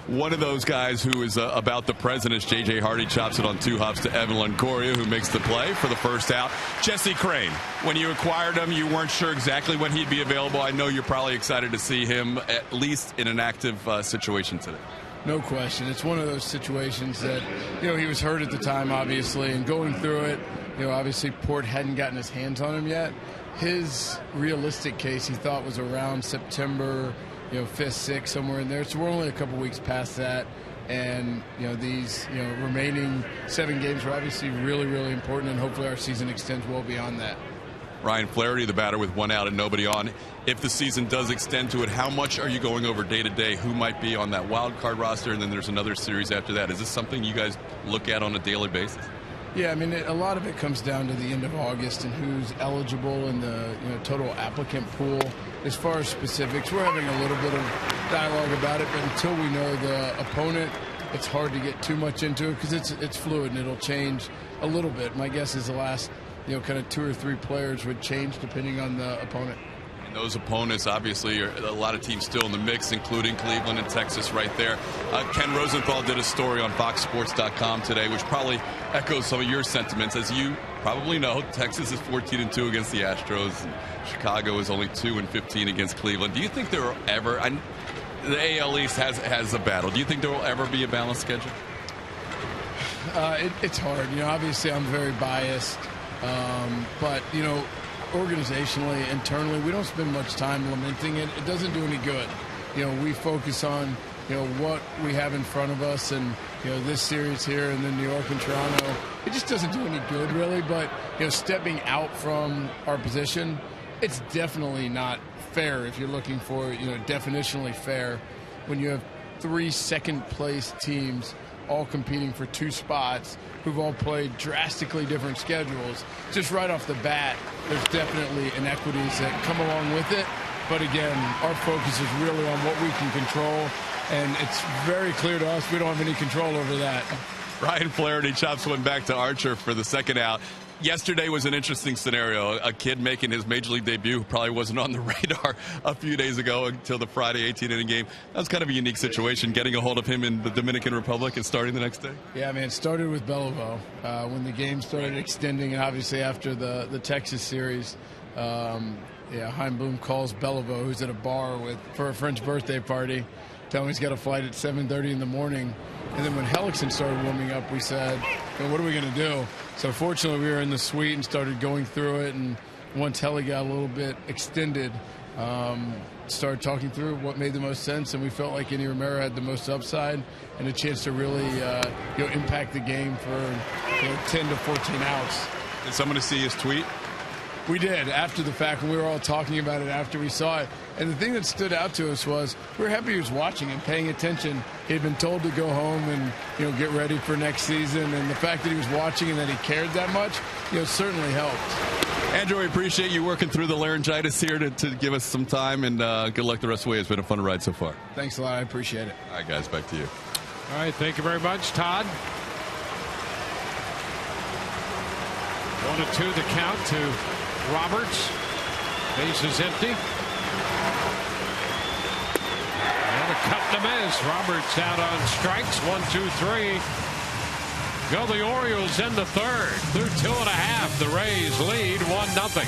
One of those guys who is about the present is J.J. Hardy. Chops it on 2 hops to Evan Longoria, who makes the play for the first out. Jesse Crane, when you acquired him, you weren't sure exactly when he'd be available. I know you're probably excited to see him at least in an active situation today. No question. It's one of those situations that, he was hurt at the time, obviously, and going through it, obviously Port hadn't gotten his hands on him yet. His realistic case, he thought, was around September 5th, 6th, somewhere in there. So we're only a couple weeks past that. And, these, remaining 7 games are obviously really, really important, and hopefully our season extends well beyond that. Ryan Flaherty, the batter with 1 out and nobody on. If the season does extend to it, how much are you going over day to day? Who might be on that wild card roster? And then there's another series after that. Is this something you guys look at on a daily basis? Yeah, I mean, a lot of it comes down to the end of August and who's eligible in the total applicant pool. As far as specifics, we're having a little bit of dialogue about it, but until we know the opponent, it's hard to get too much into it because it's fluid and it'll change a little bit. My guess is the last kind of 2 or 3 players would change depending on the opponent. And those opponents, obviously, are a lot of teams still in the mix, including Cleveland and Texas right there. Ken Rosenthal did a story on FoxSports.com today, which probably echoes some of your sentiments. As you probably know, Texas is 14-2 against the Astros. And Chicago is only 2-15 against Cleveland. Do you think there will ever, the AL East has a battle, do you think there will ever be a balanced schedule? It's hard. Obviously I'm very biased. But, organizationally, internally, we don't spend much time lamenting it. It doesn't do any good. We focus on, what we have in front of us and, this series here and then New York and Toronto. It just doesn't do any good, really. But, stepping out from our position, it's definitely not fair if you're looking for, definitionally fair when you have 3 second-place teams all competing for 2 spots who've all played drastically different schedules. Just right off the bat, there's definitely inequities that come along with it. But again, our focus is really on what we can control, and it's very clear to us we don't have any control over that. Ryan Flaherty chops one back to Archer for the 2nd out. Yesterday was an interesting scenario. A kid making his Major League debut who probably wasn't on the radar a few days ago until the Friday 18-inning game. That was kind of a unique situation, getting a hold of him in the Dominican Republic and starting the next day. Yeah, man, it started with Bellevue. When the game started extending, and obviously after the Texas series, Chaim Bloom calls Bellevue, who's at a bar for a French birthday party, telling him he's got a flight at 7:30 in the morning. And then when Hellickson started warming up, we said, what are we going to do? So fortunately, we were in the suite and started going through it. And once Helly got a little bit extended, started talking through what made the most sense. And we felt like Andy Romero had the most upside and a chance to really impact the game for 10 to 14 outs. Did someone see his tweet? We did, after the fact, when we were all talking about it after we saw it. And the thing that stood out to us was we were happy he was watching and paying attention. He had been told to go home and get ready for next season. And the fact that he was watching and that he cared that much, certainly helped. Andrew, we appreciate you working through the laryngitis here to give us some time. And good luck the rest of the way. It's been a fun ride so far. Thanks a lot. I appreciate it. All right, guys, back to you. All right, thank you very much, Todd. 1-2 the count to Roberts. Base is empty. And a cut to miss. Roberts out on strikes. 1-2-3. Go the Orioles in the 3rd. Through 2.5. The Rays lead 1-0.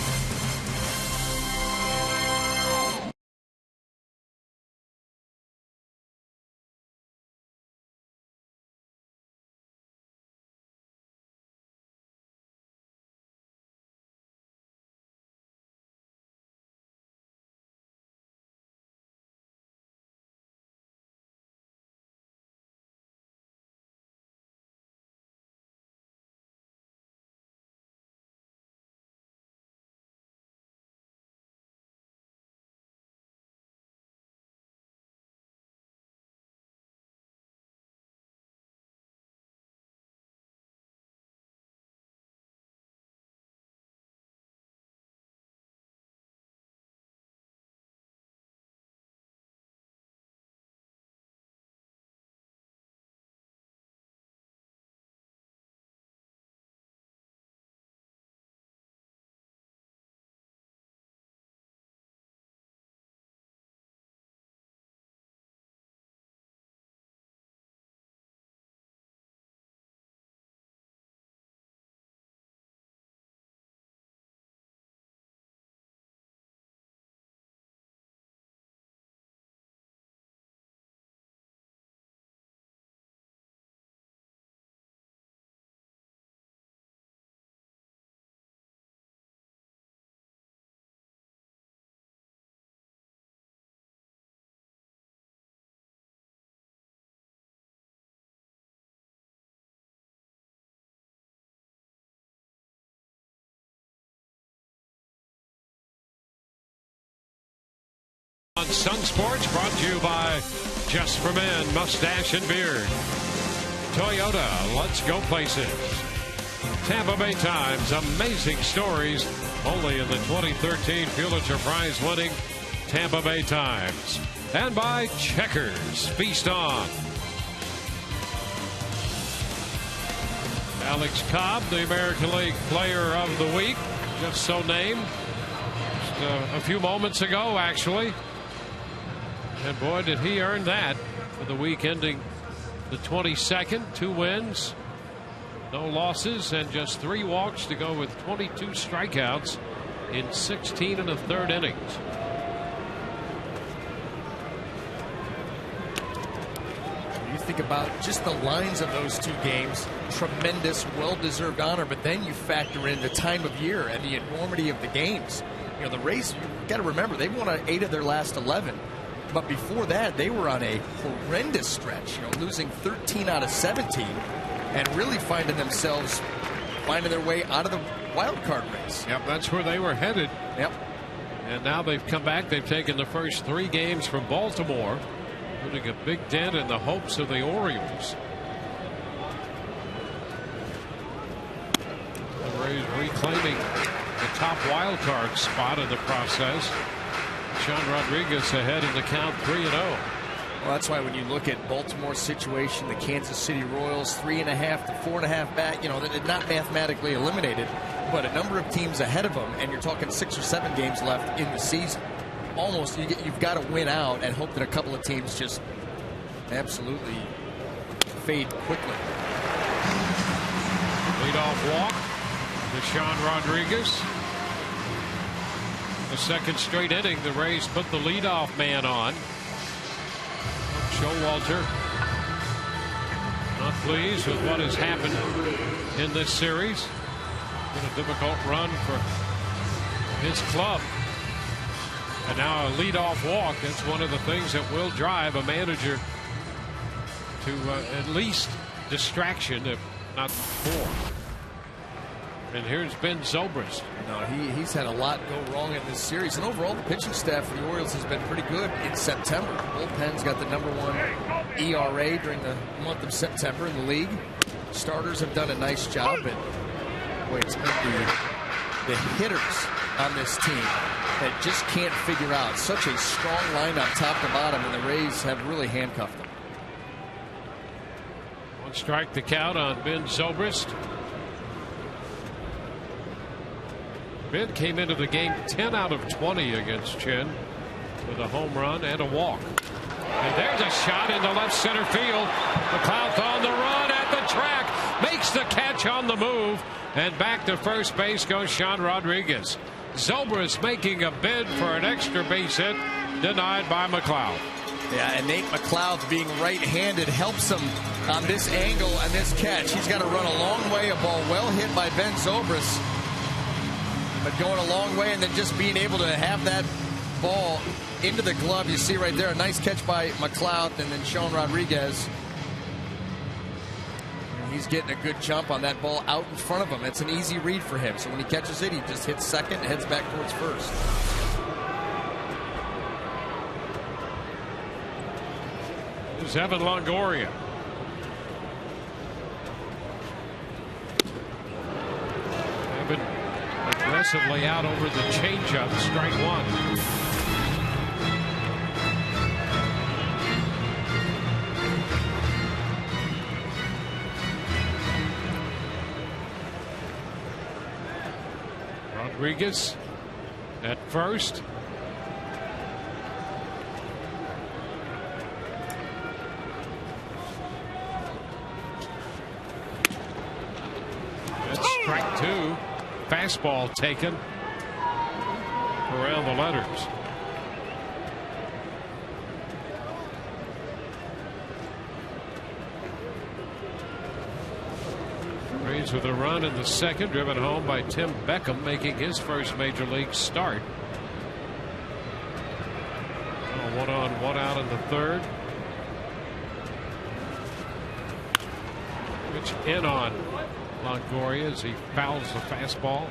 on Sun Sports, brought to you by Just for Men, Mustache and Beard. Toyota, let's go places. Tampa Bay Times, amazing stories, only in the 2013 Pulitzer Prize winning Tampa Bay Times. And by Checkers, feast on. Alex Cobb, the American League Player of the Week, just so named. Just a few moments ago, actually. And boy, did he earn that for the week ending the 22nd. 2 wins, no losses, and just 3 walks to go with 22 strikeouts in 16 1/3 innings. Think about just the lines of those 2 games. Tremendous, well-deserved honor, but then you factor in the time of year and the enormity of the games. You know, the Rays, you've got to remember, they've won 8 of their last 11. But before that, they were on a horrendous stretch, you know, losing 13 out of 17 and really finding their way out of the wild card race. Yep, that's where they were headed. Yep. And now they've come back. They've taken the first 3 games from Baltimore, putting a big dent in the hopes of the Orioles. The Rays reclaiming the top wild card spot in the process. Sean Rodriguez ahead in the count 3-0. Well, that's why when you look at Baltimore's situation, the Kansas City Royals 3.5 to 4.5 back, you know, they're not mathematically eliminated, but a number of teams ahead of them, and you're talking 6 or 7 games left in the season. Almost, you've got to win out and hope that a couple of teams just absolutely fade quickly. Leadoff walk to Sean Rodriguez. The second straight inning, the Rays put the leadoff man on. Showalter not pleased with what has happened in this series. Been a difficult run for his club. And now a leadoff walk. That's one of the things that will drive a manager to at least distraction, if not more. And here's Ben Zobrist. No, he's had a lot go wrong in this series. And overall, the pitching staff for the Orioles has been pretty good in September. Bullpen's got the #1 ERA during the month of September in the league. Starters have done a nice job. And boy, it's been the hitters on this team that just can't figure out. Such a strong lineup top to bottom, and the Rays have really handcuffed them. 1 strike the count on Ben Zobrist. Ben came into the game 10 out of 20 against Chin with a home run and a walk. And there's a shot into left center field. McLeod on the run at the track, makes the catch on the move, and back to first base goes Sean Rodriguez. Zobrist making a bid for an extra base hit, denied by McLeod. Yeah, and Nate McLeod being right-handed helps him on this angle and this catch. He's got to run a long way, a ball well hit by Ben Zobrist, but going a long way and then just being able to have that ball into the glove. You see right there a nice catch by McLeod, and then Sean Rodriguez. He's getting a good jump on that ball out in front of him. It's an easy read for him. So when he catches it, he just hits second and heads back towards first. There's Evan Longoria. Evan aggressively out over the changeup, strike 1. Rodriguez at first. That's strike 2. Fastball taken around the letters. Rays with a run in the second, driven home by Tim Beckham, making his first major league start. 1 on, 1 out in the third. Pitch in on Longoria as he fouls the fastball.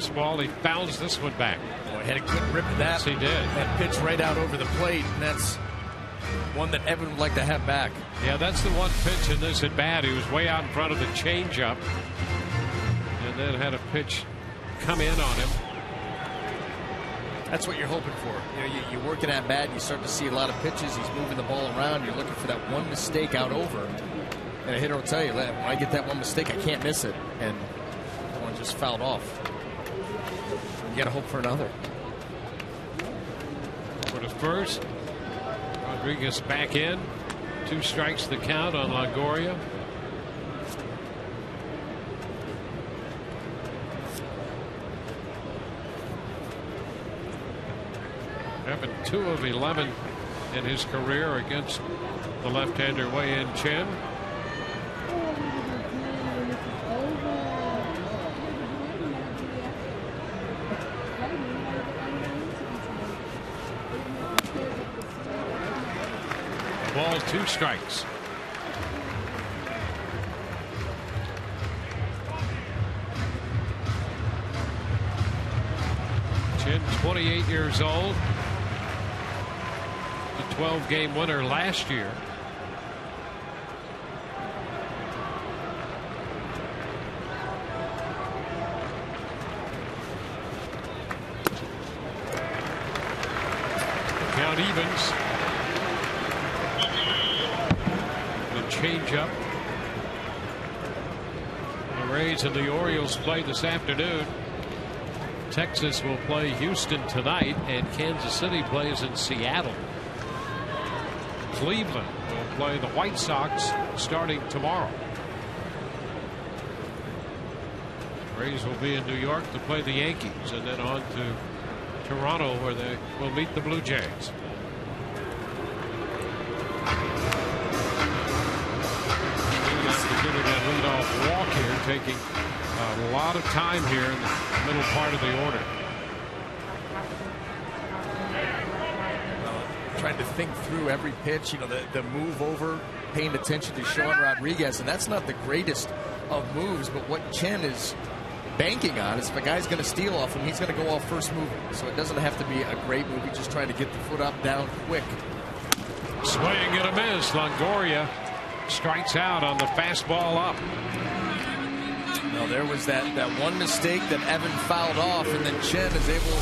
fastball. He fouls this one back. Boy, had a good rip of that. Yes, he did. That pitch right out over the plate, and that's one that Evan would like to have back. Yeah, that's the one pitch in this at bat. He was way out in front of the changeup, and then had a pitch come in on him. That's what you're hoping for. You know, you're working at bat, you start to see a lot of pitches. He's moving the ball around. You're looking for that one mistake out over. And a hitter will tell you, when I get that one mistake, I can't miss it. And that one just fouled off. You got to hope for another. For the first, Rodriguez back in. 2 strikes the count on Longoria. Having 2 of 11 in his career against the left-hander Wei-Yin Chen. Ball, 2 strikes. Chen, 28 years old. The 12-game winner last year. The count evens. Changeup. The Rays and the Orioles play this afternoon. Texas will play Houston tonight, and Kansas City plays in Seattle. Cleveland will play the White Sox starting tomorrow. Rays will be in New York to play the Yankees, and then on to Toronto, where they will meet the Blue Jays. Leadoff walk here, taking a lot of time here in the middle part of the order. Trying to think through every pitch, you know, the move over, paying attention to Sean Rodriguez, and that's not the greatest of moves, but what Chen is banking on is if a guy's going to steal off him, he's going to go off first move. So it doesn't have to be a great move. He's just trying to get the foot up, down quick. Swing and a miss. Longoria strikes out on the fastball up. No, there was that one mistake that Evan fouled off, and then Chen is able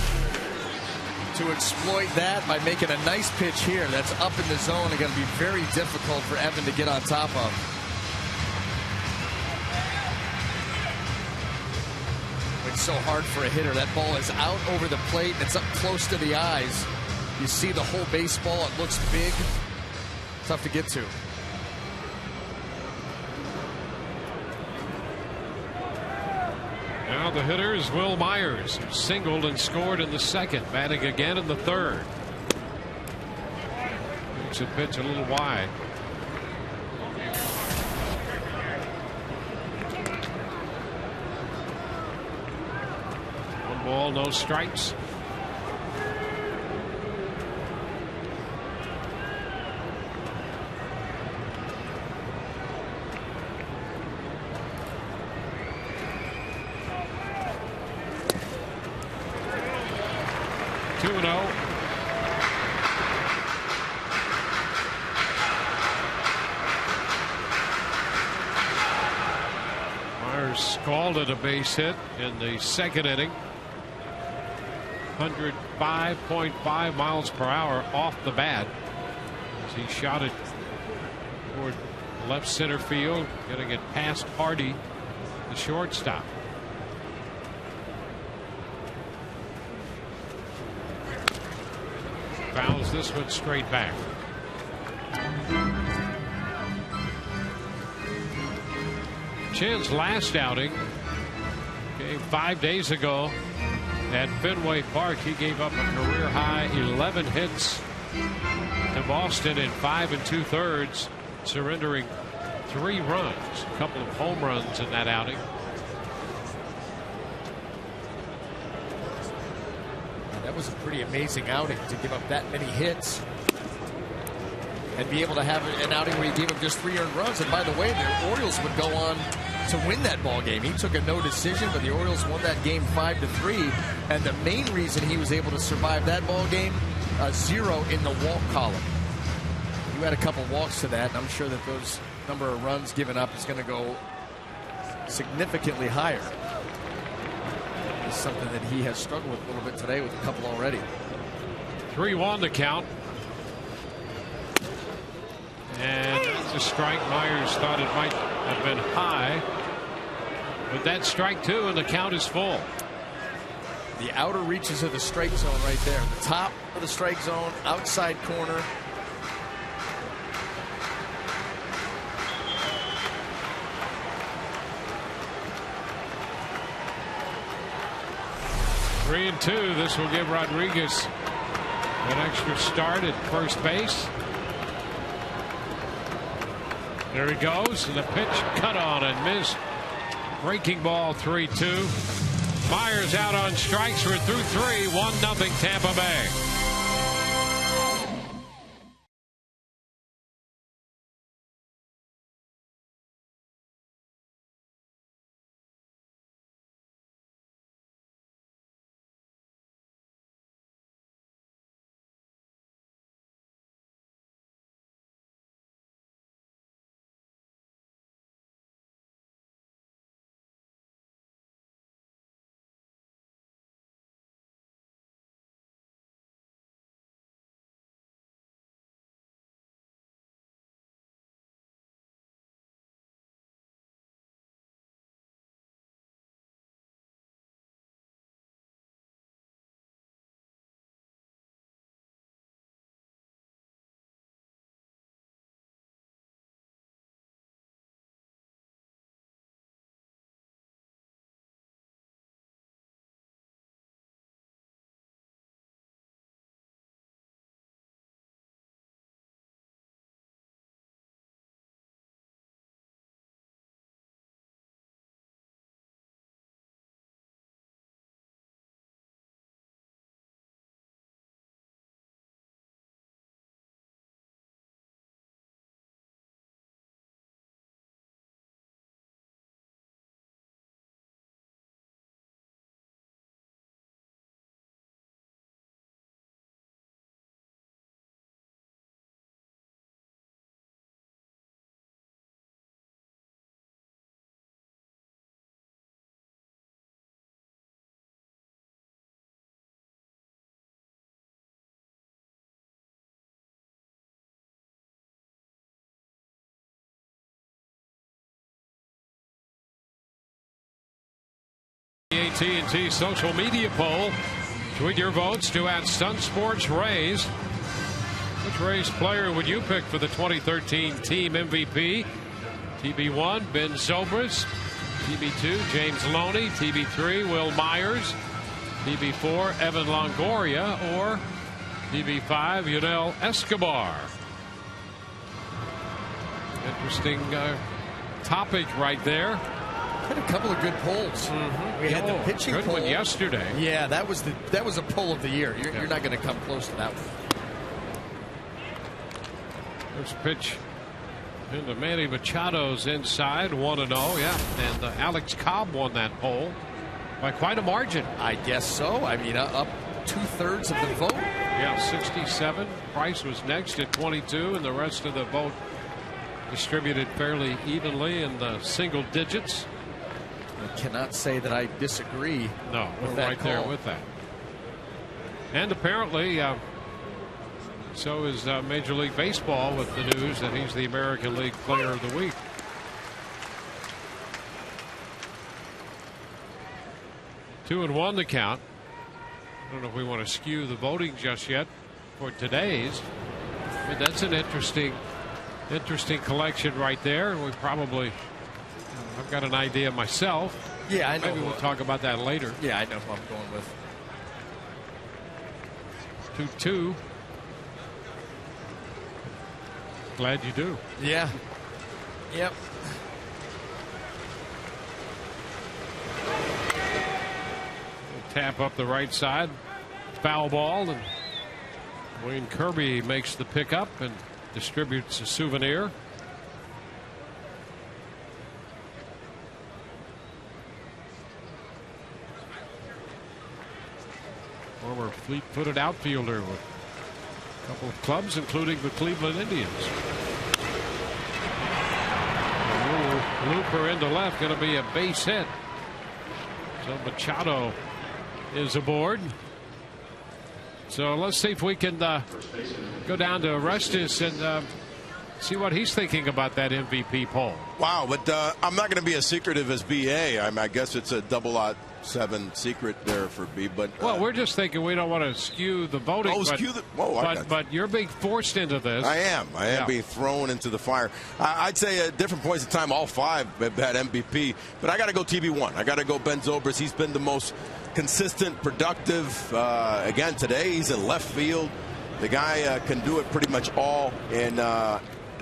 to exploit that by making a nice pitch here. That's up in the zone and going to be very difficult for Evan to get on top of. It's so hard for a hitter. That ball is out over the plate. It's up close to the eyes. You see the whole baseball. It looks big. Tough to get to. Now the hitter is Will Myers, who singled and scored in the second, batting again in the third. Makes a pitch a little wide. One ball, no strikes. Scalded a base hit in the second inning. 105.5 miles per hour off the bat as he shot it toward left center field, getting it past Hardy, the shortstop. Fouls this one straight back. Chen's last outing came 5 days ago at Fenway Park. He gave up a career high 11 hits to Boston in 5 2/3, surrendering 3 runs, a couple of home runs in that outing. That was a pretty amazing outing to give up that many hits and be able to have an outing where you gave up just 3 earned runs. And by the way, the Orioles would go on to win that ball game. He took a no decision, but the Orioles won that game 5-3. And the main reason he was able to survive that ball game, 0 in the walk column. You had a couple walks to that, and I'm sure that those number of runs given up is going to go significantly higher. It's something that he has struggled with a little bit today with a couple already. 3-1 the count. And that's a strike. Myers thought it might have been high. But that's strike 2, and the count is full. The outer reaches of the strike zone right there. The top of the strike zone, outside corner. Three and 2. This will give Rodriguez an extra start at first base. There he goes, and the pitch cut on and missed. Breaking ball, 3-2. Myers out on strikes. We're through 3. 1-0 Tampa Bay. AT&T social media poll. Tweet your votes to @StunSportsRays. Which Rays player would you pick for the 2013 team MVP? TB1, Ben Zobrist. TB2, James Loney. TB3, Will Myers. TB4, Evan Longoria. Or TB5, Yunel Escobar. Interesting topic right there. Had a couple of good polls. We had the pitching good poll one yesterday. Yeah, that was a poll of the year. You're not going to come close to that one. First pitch into Manny Machado's inside, 1-0. Yeah, and Alex Cobb won that poll by quite a margin. I guess so. I mean, up 2/3 of the vote. Yeah, 67. Price was next at 22, and the rest of the vote distributed fairly evenly in the single digits. I cannot say that I disagree. No, with we're that right call. there with that. And apparently, so is Major League Baseball with the news that he's the American League Player of the Week. Two and one the count. I don't know if we want to skew the voting just yet for today's. I mean, that's an interesting collection right there. We probably, I've got an idea myself. Yeah, I know. Maybe we'll talk about that later. Yeah, I know who I'm going with. 2-2. Glad you do. Yeah. Yep. Tap up the right side. Foul ball, and Wayne Kirby makes the pickup and distributes a souvenir. more fleet-footed outfielder with a couple of clubs, including the Cleveland Indians. A little looper into left, going to be a base hit. So Machado is aboard. So let's see if we can go down to Arestis and see what he's thinking about that MVP poll. Wow, but I'm not going to be as secretive as BA. I guess it's a double-7 secret there for B. But well, we're just thinking we don't want to skew the voting. But you're being forced into this. I am being thrown into the fire. I'd say at different points in time, all 5 have had MVP. But I got to go TB1. I got to go Ben Zobrist. He's been the most consistent, productive. Again, today he's in left field. The guy can do it pretty much all. And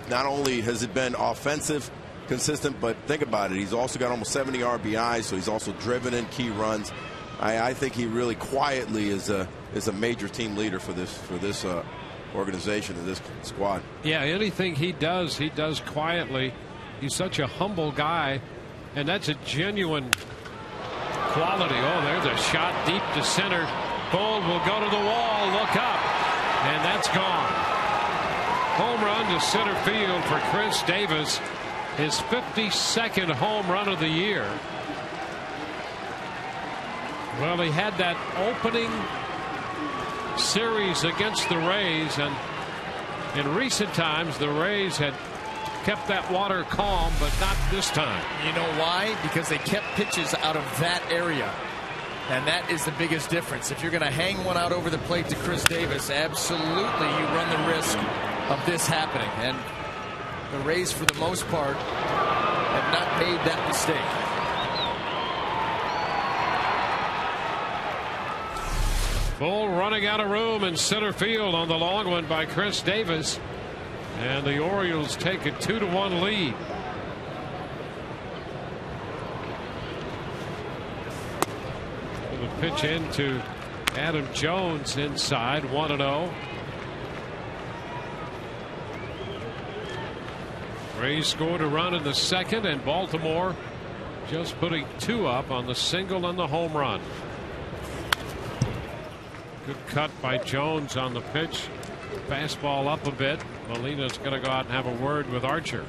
not only has it been offensive, consistent, but think about it. He's also got almost 70 RBIs, so he's also driven in key runs. I think he really quietly is a major team leader for this organization and this squad. Yeah, anything he does quietly. He's such a humble guy, and that's a genuine quality. Oh, there's a shot deep to center. Bold will go to the wall. Look up, and that's gone. Home run to center field for Chris Davis. His 52nd home run of the year. Well, he had that opening series against the Rays, and in recent times the Rays had kept that water calm, but not this time. You know why? Because they kept pitches out of that area. And that is the biggest difference. If you're going to hang one out over the plate to Chris Davis, absolutely you run the risk of this happening. And the Rays, for the most part, have not made that mistake. Bull running out of room in center field on the long one by Chris Davis. And the Orioles take a 2-1 lead. The pitch into Adam Jones inside, 1-0. Rays scored a run in the second, and Baltimore just putting 2 up on the single and the home run. Good cut by Jones on the pitch. Fastball up a bit. Molina's going to go out and have a word with Archer.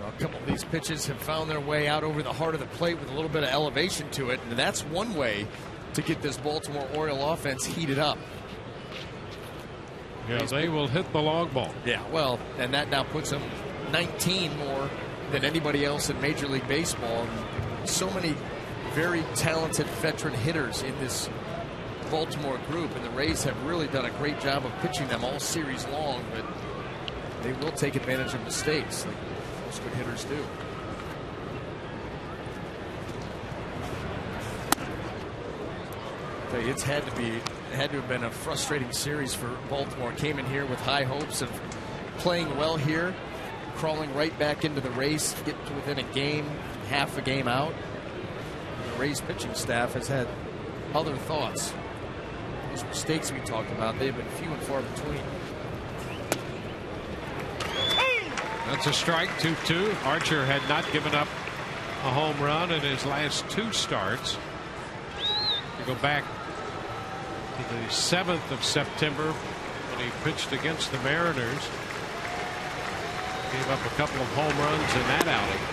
A couple of these pitches have found their way out over the heart of the plate with a little bit of elevation to it, and that's one way to get this Baltimore Oriole offense heated up. Yeah, they will hit the long ball. Yeah, well, and that now puts them 19 more than anybody else in Major League Baseball. And so many very talented veteran hitters in this Baltimore group, and the Rays have really done a great job of pitching them all series long, but they will take advantage of mistakes like most good hitters do. I tell you, it's had to have been a frustrating series for Baltimore. Came in here with high hopes of playing well here, crawling right back into the race, get to within a game, half a game out. The Rays pitching staff has had other thoughts. Those mistakes we talked about, they've been few and far between. That's a strike, 2-2. Archer had not given up a home run in his last 2 starts. You go back to the 7th of September when he pitched against the Mariners. Gave up a couple of home runs in that outing.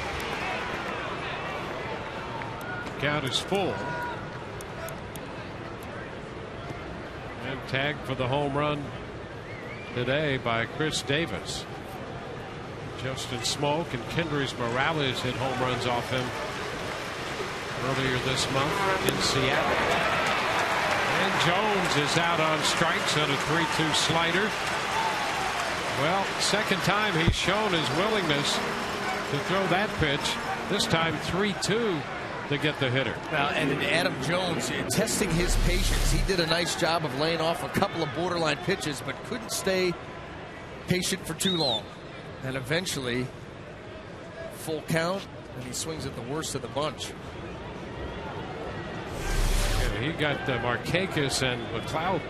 Count is full. And tagged for the home run today by Chris Davis. Justin Smoke and Kendrys Morales hit home runs off him earlier this month in Seattle. And Jones is out on strikes on a 3-2 slider. Well, second time he's shown his willingness to throw that pitch. This time 3-2 to get the hitter. Now, and Adam Jones testing his patience. He did a nice job of laying off a couple of borderline pitches, but couldn't stay patient for too long. And eventually, full count, and he swings at the worst of the bunch. Yeah, he got Markakis and McLeod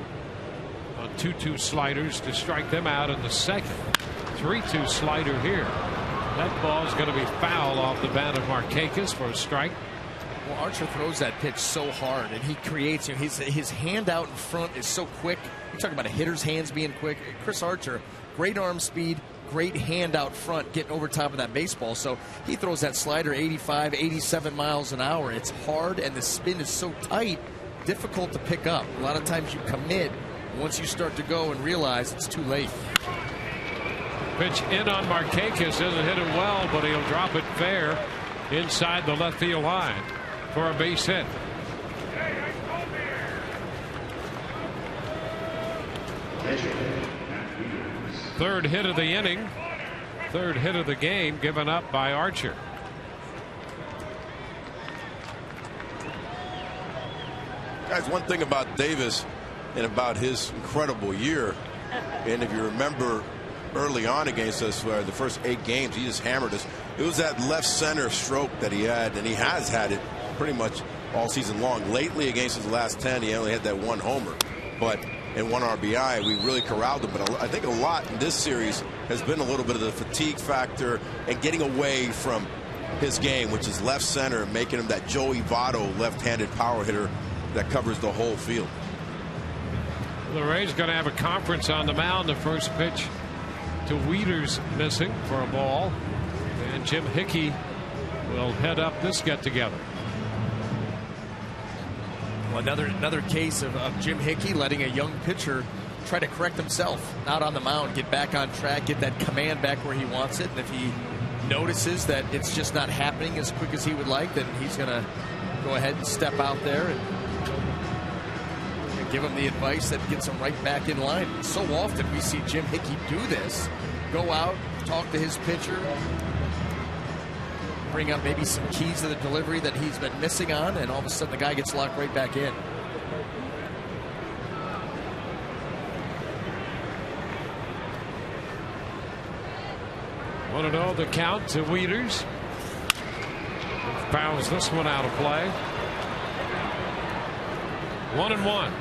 on 2-2 sliders to strike them out in the second. 3-2 slider here. That ball is going to be foul off the bat of Markakis for a strike. Well, Archer throws that pitch so hard, and he creates, his hand out in front is so quick. You're talking about a hitter's hands being quick. Chris Archer, great arm speed, great hand out front, getting over top of that baseball. So he throws that slider 85, 87 miles an hour. It's hard, and the spin is so tight, difficult to pick up. A lot of times you commit. Once you start to go and realize it's too late. Pitch in on Markakis, doesn't hit it well, but he'll drop it fair inside the left field line for a base hit. Third hit of the inning, third hit of the game given up by Archer. Guys, one thing about Davis and about his incredible year, and if you remember early on against us, the first 8 games, he just hammered us. It was that left center stroke that he had, and he has had it pretty much all season long. Lately, against his last 10, he only had that 1 homer, but in 1 RBI, we really corralled him. But I think a lot in this series has been a little bit of the fatigue factor and getting away from his game, which is left center, making him that Joey Votto left-handed power hitter that covers the whole field. The Rays going to have a conference on the mound. The first pitch to Wieters missing for a ball, and Jim Hickey will head up this get-together. Well, another case of Jim Hickey letting a young pitcher try to correct himself out on the mound, get back on track, get that command back where he wants it. And if he notices that it's just not happening as quick as he would like, then he's going to go ahead and step out there and give him the advice that gets him right back in line. So often we see Jim Hickey do this. Go out, talk to his pitcher, bring up maybe some keys to the delivery that he's been missing on, and all of a sudden the guy gets locked right back in. Want to know the count to Wieters? Fouls this one out of play. 1-1.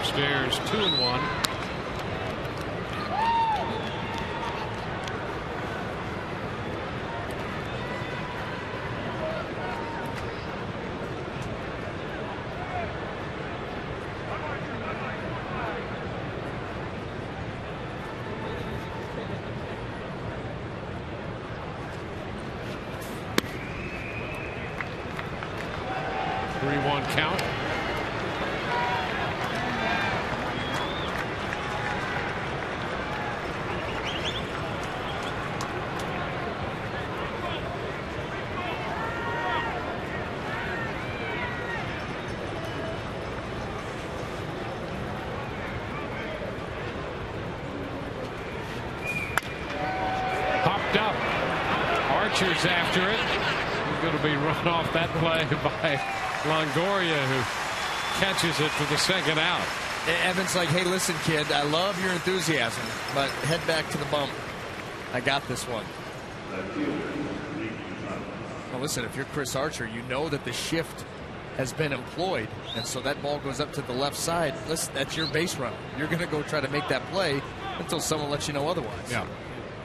Upstairs 2-1. Count. Popped up. Archer's after it. He's going to be run off that play by Longoria, who catches it for the second out. Evan's like, hey, listen, kid, I love your enthusiasm, but head back to the bump. I got this one. Well, listen, if you're Chris Archer, you know that the shift has been employed, and so that ball goes up to the left side. Listen, that's your base run. You're going to go try to make that play until someone lets you know otherwise. Yeah.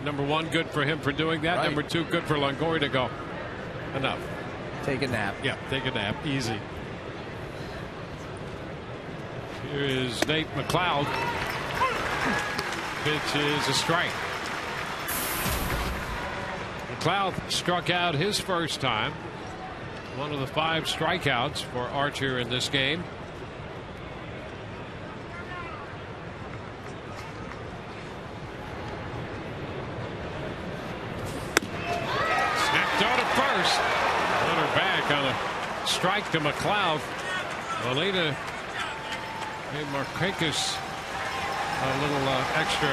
Number one, good for him for doing that. Right. Number two, good for Longoria to go. Enough. Take a nap. Yeah, take a nap. Easy. Here is Nate McLeod. Pitch is a strike. McLeod struck out his first time. One of the 5 strikeouts for Archer in this game. Snapped out at first. Runner back on a strike to McLeod. Molina gave Markakis a little extra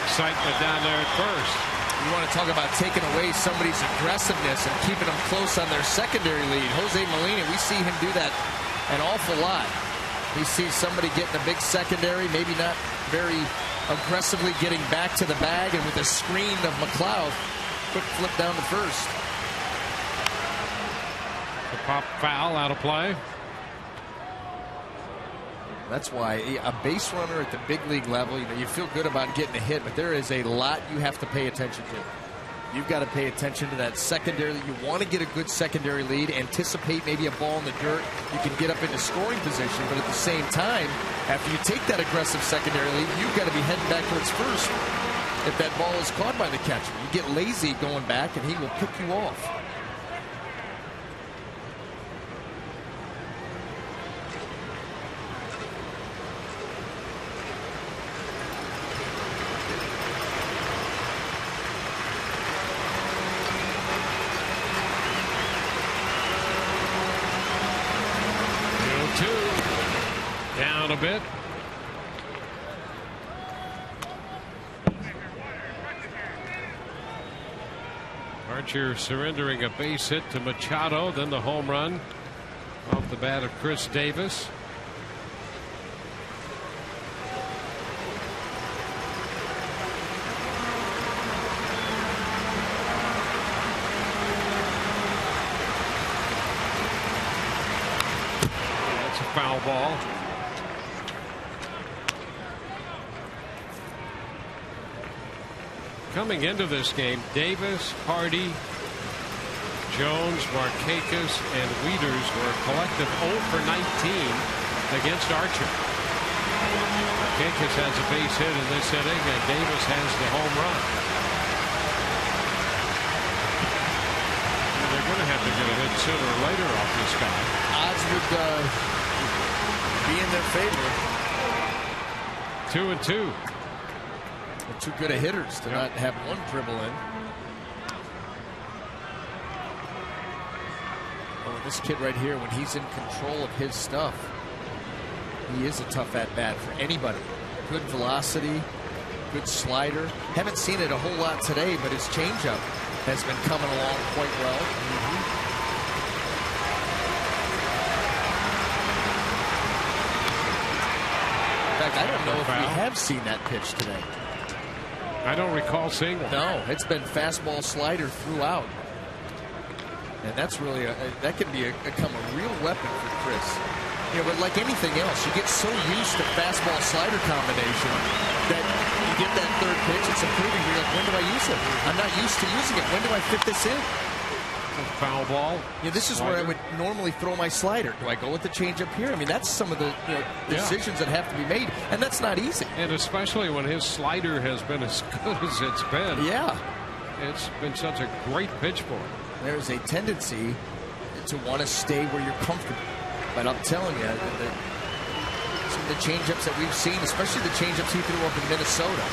excitement down there at first. You want to talk about taking away somebody's aggressiveness and keeping them close on their secondary lead. Jose Molina, we see him do that an awful lot. He sees somebody getting a big secondary, maybe not very aggressively getting back to the bag, and with a screen of McLeod, quick flip down to first. The pop foul out of play. That's why a base runner at the big league level, you feel good about getting a hit, but there is a lot you have to pay attention to. You've got to pay attention to that secondary. You want to get a good secondary lead, anticipate maybe a ball in the dirt. You can get up into scoring position, but at the same time, after you take that aggressive secondary lead, you've got to be heading back towards first if that ball is caught by the catcher. You get lazy going back, and he will pick you off. Down a bit. Archer surrendering a base hit to Machado, then the home run off the bat of Chris Davis. That's a foul ball. Coming into this game, Davis, Hardy, Jones, Markakis, and Wieters were a collective 0 for 19 against Archer. Markakis has a base hit in this inning, and Davis has the home run. And they're going to have to get a hit sooner or later off this guy. Odds would be in their favor. 2-2. They're too good of hitters to not have one dribble in. Oh, this kid right here, when he's in control of his stuff, he is a tough at-bat for anybody. Good velocity, good slider. Haven't seen it a whole lot today, but his changeup has been coming along quite well. In fact, I don't know if we have seen that pitch today. I don't recall seeing one. No, it's been fastball slider throughout. And that's really, that can become a real weapon for Chris. But like anything else, you get so used to fastball slider combination that you get that third pitch, it's improving. You're like, when do I use it? I'm not used to using it. When do I fit this in? Foul ball. This is where I would normally throw my slider. Do I go with the changeup here? I mean, that's some of the decisions that have to be made, and that's not easy. And especially when his slider has been as good as it's been. Yeah. It's been such a great pitch for him. There's a tendency to want to stay where you're comfortable. But I'm telling you, some of the changeups that we've seen, especially the changeups he threw up in Minnesota,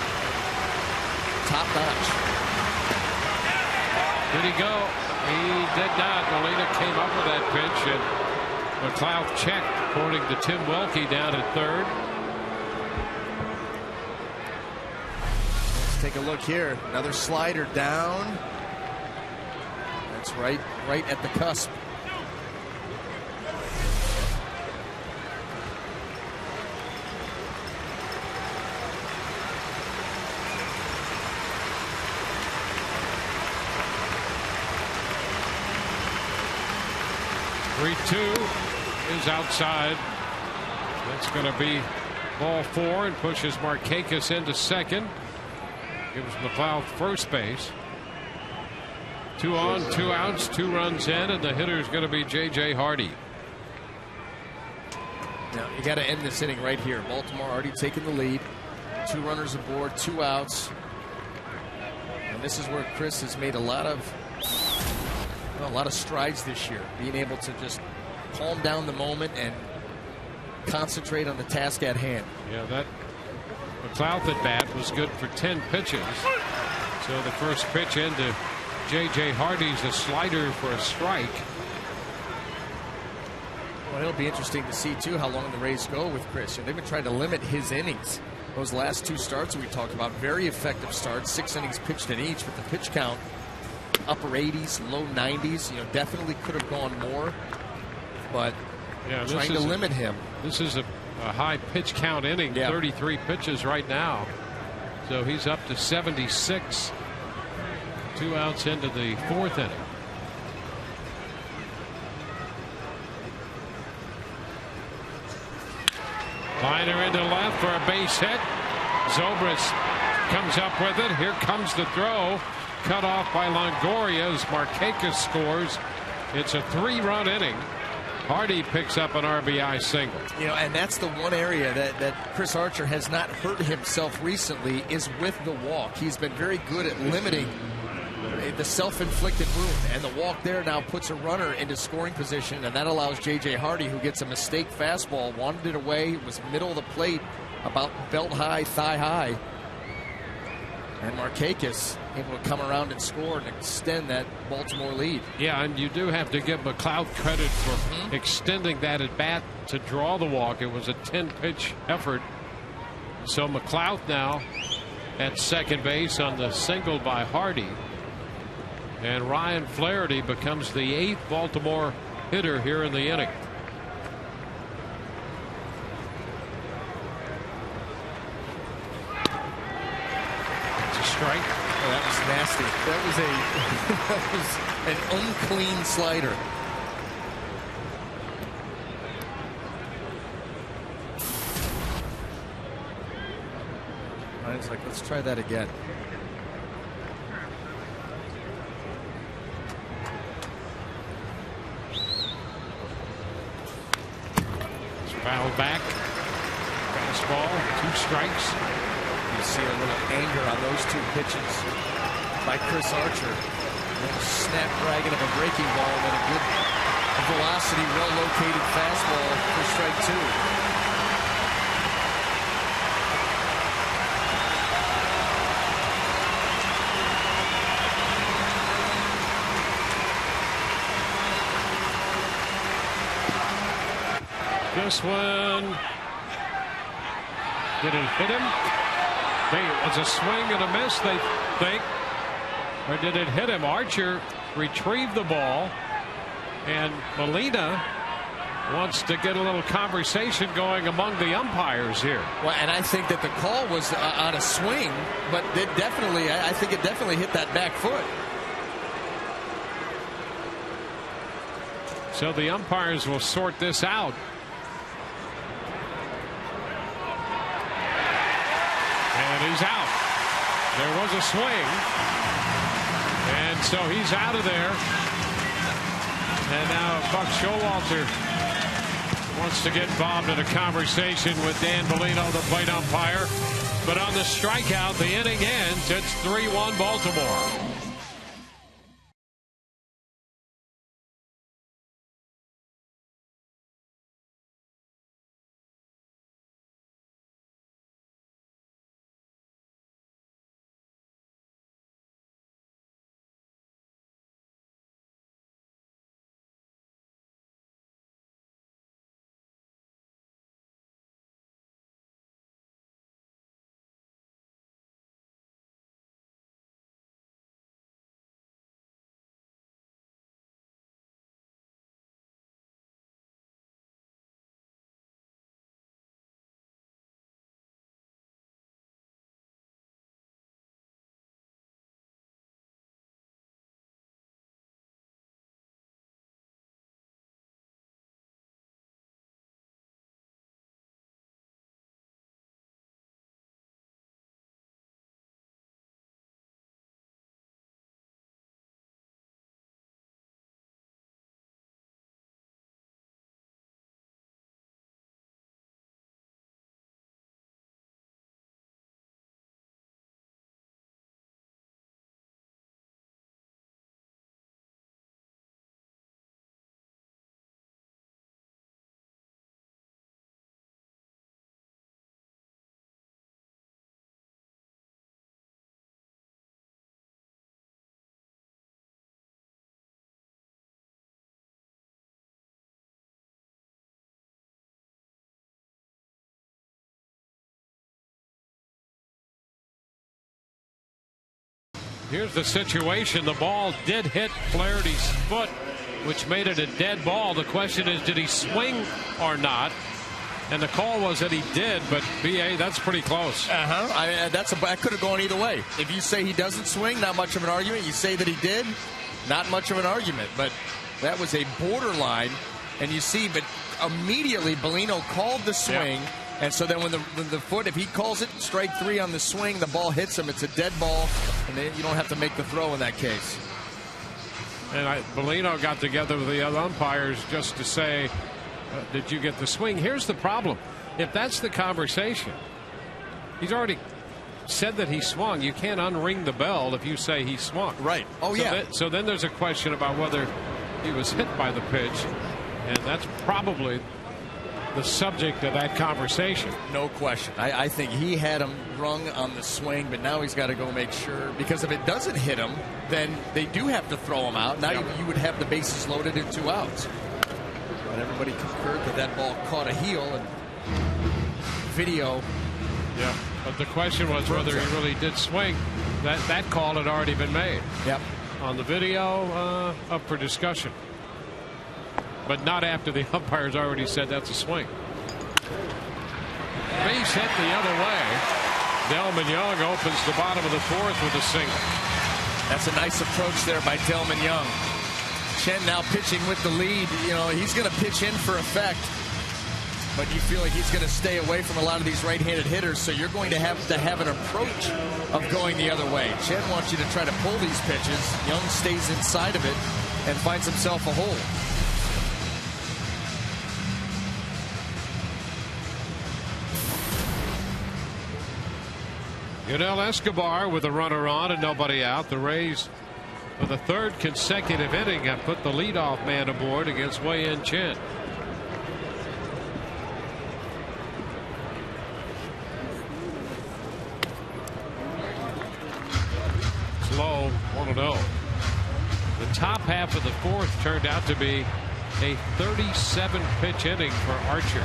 top notch. Did he go? He did not. Molina came up with that pitch, and McLeod checked, according to Tim Welke down at third. Let's take a look here. Another slider down. That's right at the cusp. Is outside. That's going to be ball 4 and pushes Markakis into second. Gives McLeod first base. 2 on, 2 outs, 2 runs in, and the hitter is going to be J.J. Hardy. Now, you got to end this inning right here. Baltimore already taking the lead. 2 runners aboard, 2 outs. And this is where Chris has made a lot of strides this year, being able to just calm down the moment and concentrate on the task at hand. Yeah, that McLeod at bat was good for 10 pitches. So the first pitch into J.J. Hardy's a slider for a strike. Well, it'll be interesting to see, too, how long the Rays go with Chris. They've been trying to limit his innings. Those last 2 starts that we talked about, very effective starts, 6 innings pitched in each, with the pitch count upper 80s, low 90s. Definitely could have gone more, but trying to limit him. This is a high pitch count inning, 33 pitches right now. So he's up to 76. 2 outs into the 4th inning. Liner into left for a base hit. Zobrist comes up with it. Here comes the throw. Cut off by Longoria as Markakis scores. It's a 3-run inning. Hardy picks up an RBI single. You know, and that's the one area that Chris Archer has not hurt himself recently is with the walk. He's been very good at limiting the self-inflicted wound, and the walk there now puts a runner into scoring position, and that allows J.J. Hardy, who gets a mistake fastball, wanted it away, was middle of the plate, about belt high, thigh high, and Markakis able to come around and score and extend that Baltimore lead. Yeah, and you do have to give McLeod credit for extending that at bat to draw the walk. It was a 10-pitch effort. So McLeod now at second base on the single by Hardy. And Ryan Flaherty becomes the 8th Baltimore hitter here in the inning. It's a strike. Oh, that was nasty. That was an unclean slider. Ryan's like, let's try that again. Foul back. Fastball. 2 strikes. You see a little anger on those 2 pitches by Chris Archer. A little snap dragon of a breaking ball and a good velocity, well-located fastball for strike 2. This one, did it hit him? It was a swing and a miss, they think. Or did it hit him? Archer retrieved the ball, and Molina wants to get a little conversation going among the umpires here. Well, and I think that the call was on a swing, but it definitely, I think it definitely hit that back foot. So the umpires will sort this out. And he's out. There was a swing. And so he's out of there. And now Buck Showalter wants to get involved in a conversation with Dan Bellino, the plate umpire. But on the strikeout, the inning ends. It's 3-1 Baltimore. Here's the situation. The ball did hit Flaherty's foot, which made it a dead ball. The question is, did he swing or not? And the call was that he did, but BA, that's pretty close. That could have gone either way. If you say he doesn't swing, not much of an argument. You say that he did, not much of an argument. But that was a borderline. And you see, but immediately Bellino called the swing. Yeah. And so then when the foot, if he calls it strike 3 on the swing, the ball hits him. It's a dead ball, and then you don't have to make the throw in that case. And Bellino got together with the other umpires just to say, did you get the swing? Here's the problem. If that's the conversation, he's already said that he swung. You can't unring the bell if you say he swung. Right. Oh, yeah. So then there's a question about whether he was hit by the pitch, and that's probably the subject of that conversation. No question. I think he had him rung on the swing, but now he's got to go make sure, because if it doesn't hit him, then they do have to throw him out. Now you would have the bases loaded and 2 outs. But everybody concurred that ball caught a heel, and video. Yeah, but the question was whether he really did swing. That call had already been made. Yep. On the video, up for discussion. But not after the umpires already said that's a swing. Base hit the other way. Delman Young opens the bottom of the 4th with a single. That's a nice approach there by Delman Young. Chen now pitching with the lead. You know, he's going to pitch in for effect, but you feel like he's going to stay away from a lot of these right-handed hitters, so you're going to have an approach of going the other way. Chen wants you to try to pull these pitches. Young stays inside of it and finds himself a hole. Yunel Escobar with a runner on and nobody out. The Rays, for the 3rd consecutive inning, have put the leadoff man aboard against Wei-Yin Chen. Slow, 1-0. The top half of the 4th turned out to be a 37-pitch inning for Archer.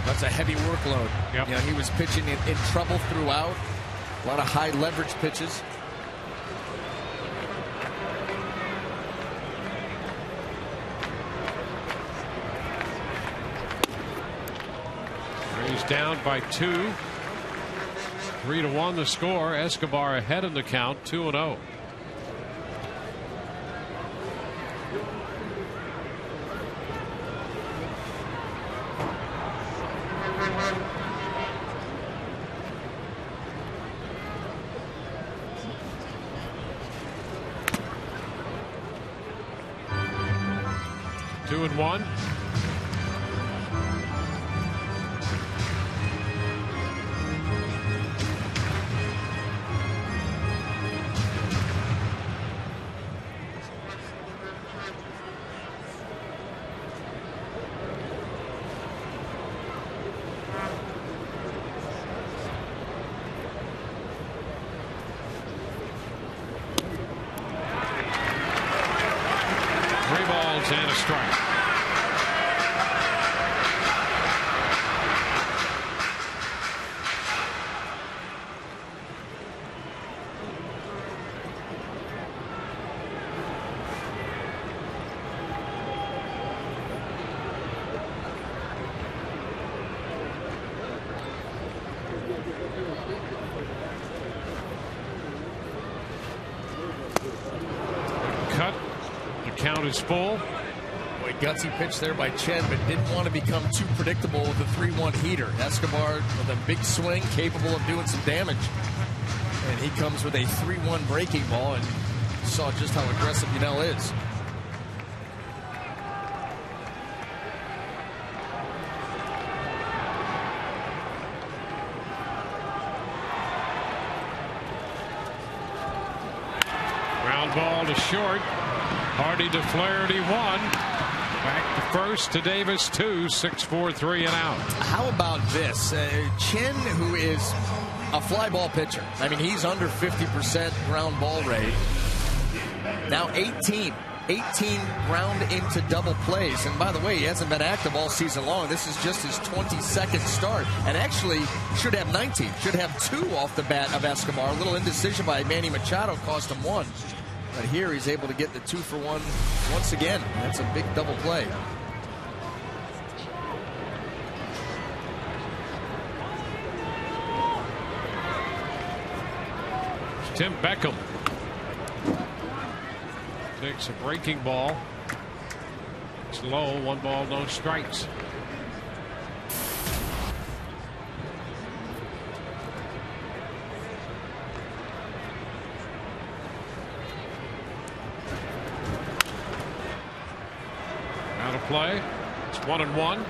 That's a heavy workload. Yep. You know, he was pitching in trouble throughout. A lot of high leverage pitches. Rays down by 2. 3-1 the score. Escobar ahead in the count, 2-0. Two and one. And a strike. Cut. The count is full. Gutsy pitch there by Chen, but didn't want to become too predictable with the 3-1 heater. Escobar with a big swing, capable of doing some damage. And he comes with a 3-1 breaking ball, and saw just how aggressive Yunel is. Ground ball to short. Hardy to Flaherty, 1. Back to first to Davis, 2. 6-4, 3 and out. How about this? Chen, who is a fly ball pitcher. I mean, he's under 50% ground ball rate. Now 18 ground into double plays. And by the way, he hasn't been active all season long. This is just his 22nd start. And actually should have 19. Should have 2 off the bat of Escobar. A little indecision by Manny Machado cost him 1. But here he's able to get the 2-for-1 once again. That's a big double play. Tim Beckham takes a breaking ball. It's low. 1 ball, no strikes. Out of play. It's 1-1.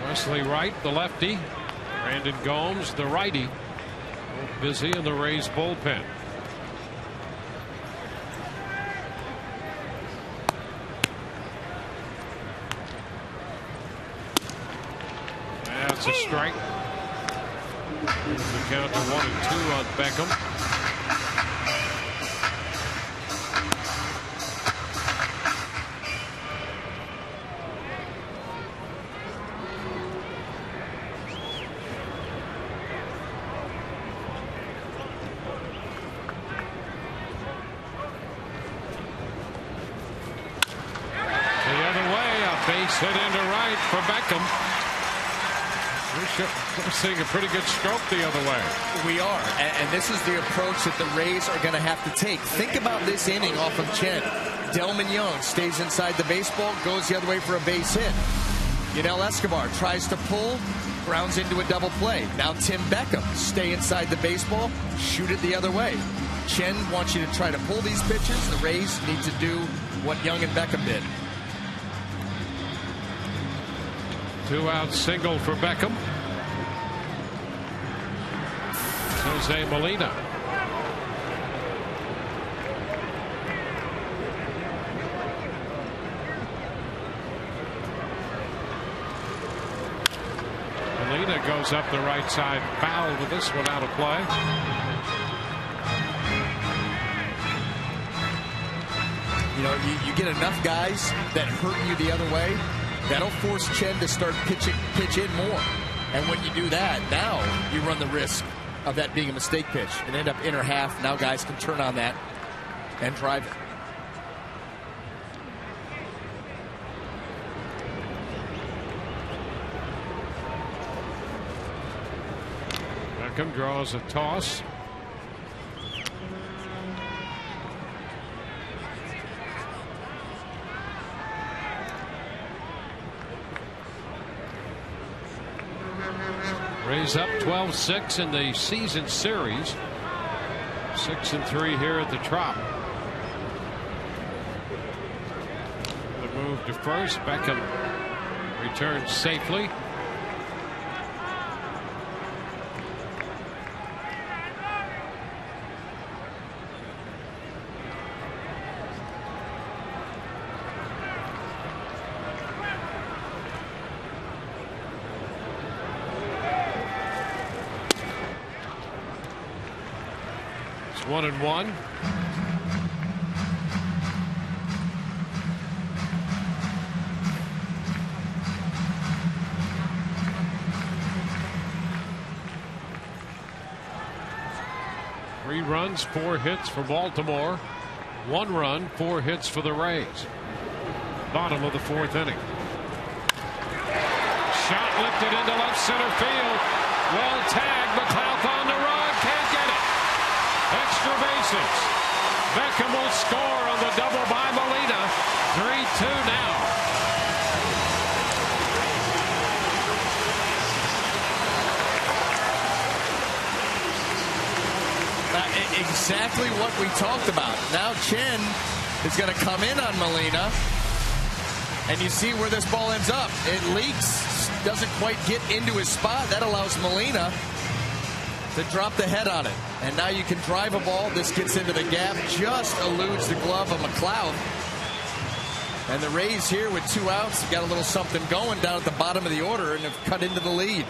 Wesley Wright, the lefty. Brandon Gomes, the righty. Both busy in the Rays bullpen. That's a strike. The count to 1-2 on Beckham. Base hit into right for Beckham. We're seeing a pretty good stroke the other way. We are, and this is the approach that the Rays are going to have to take. Think about this inning off of Chen. Delman Young stays inside the baseball, goes the other way for a base hit. Yunel Escobar tries to pull, grounds into a double play. Now Tim Beckham, stay inside the baseball, shoot it the other way. Chen wants you to try to pull these pitches. The Rays need to do what Young and Beckham did. 2-out single for Beckham. Jose Molina. Molina goes up the right side, foul with this one out of play. You know, you get enough guys that hurt you the other way, that'll force Chen to start pitch in more. And when you do that, now you run the risk of that being a mistake pitch and end up inner half. Now guys can turn on that and drive it. Beckham draws a toss. Rays up 12-6 in the season series. 6-3 here at the Trop. The move to first. Beckham returns safely. It's 1-1. Three runs, 4 hits for Baltimore. 1 run, 4 hits for the Rays. Bottom of the 4th inning. Shot lifted into left center field. Well tagged. McLeod on the run. Can't get it. Extra bases. Beckham will score on the double by Molina. 3-2 now. Exactly what we talked about. Now Chen is going to come in on Molina, and you see where this ball ends up. It leaks, doesn't quite get into his spot. That allows Molina to drop the head on it, and now you can drive a ball. This gets into the gap, just eludes the glove of McLeod, and the Rays here with 2 outs got a little something going down at the bottom of the order and have cut into the lead.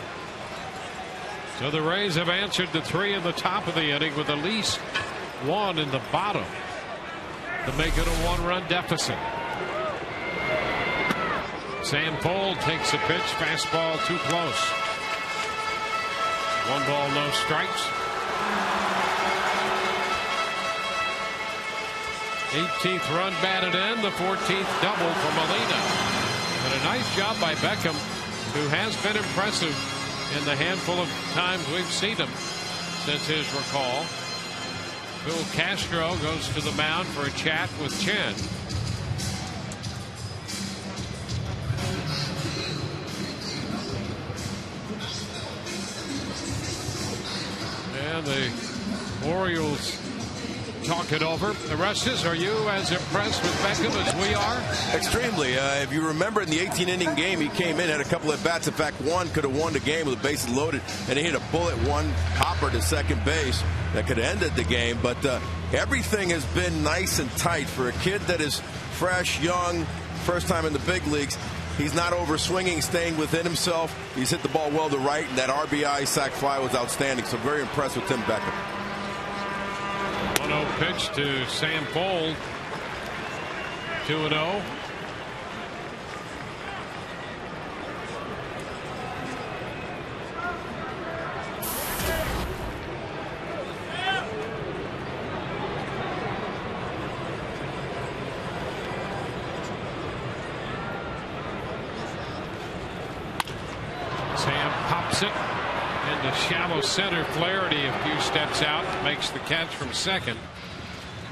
So the Rays have answered the 3 in the top of the inning with at least 1 in the bottom to make it a 1-run deficit. Sanfold takes a pitch, fastball too close. 1 ball, no strikes. 18th run batted in, the 14th double for Molina. And a nice job by Beckham, who has been impressive in the handful of times we've seen him since his recall. Bill Castro goes to the mound for a chat with Chen. And the Orioles talk it over. Arestas, are you as impressed with Beckham as we are? Extremely. If you remember in the 18-inning game, he came in, had a couple of bats. In fact, one could have won the game with the bases loaded, and he hit a bullet one hopper to second base that could have ended the game. But everything has been nice and tight for a kid that is fresh, young, first time in the big leagues. He's not over swinging, staying within himself. He's hit the ball well to right, and that RBI sac fly was outstanding. So very impressed with Tim Beckham. 1-0 pitch to Sam Fold. 2-0. Sam pops it into shallow center. Flaherty a few steps out, makes the catch from second.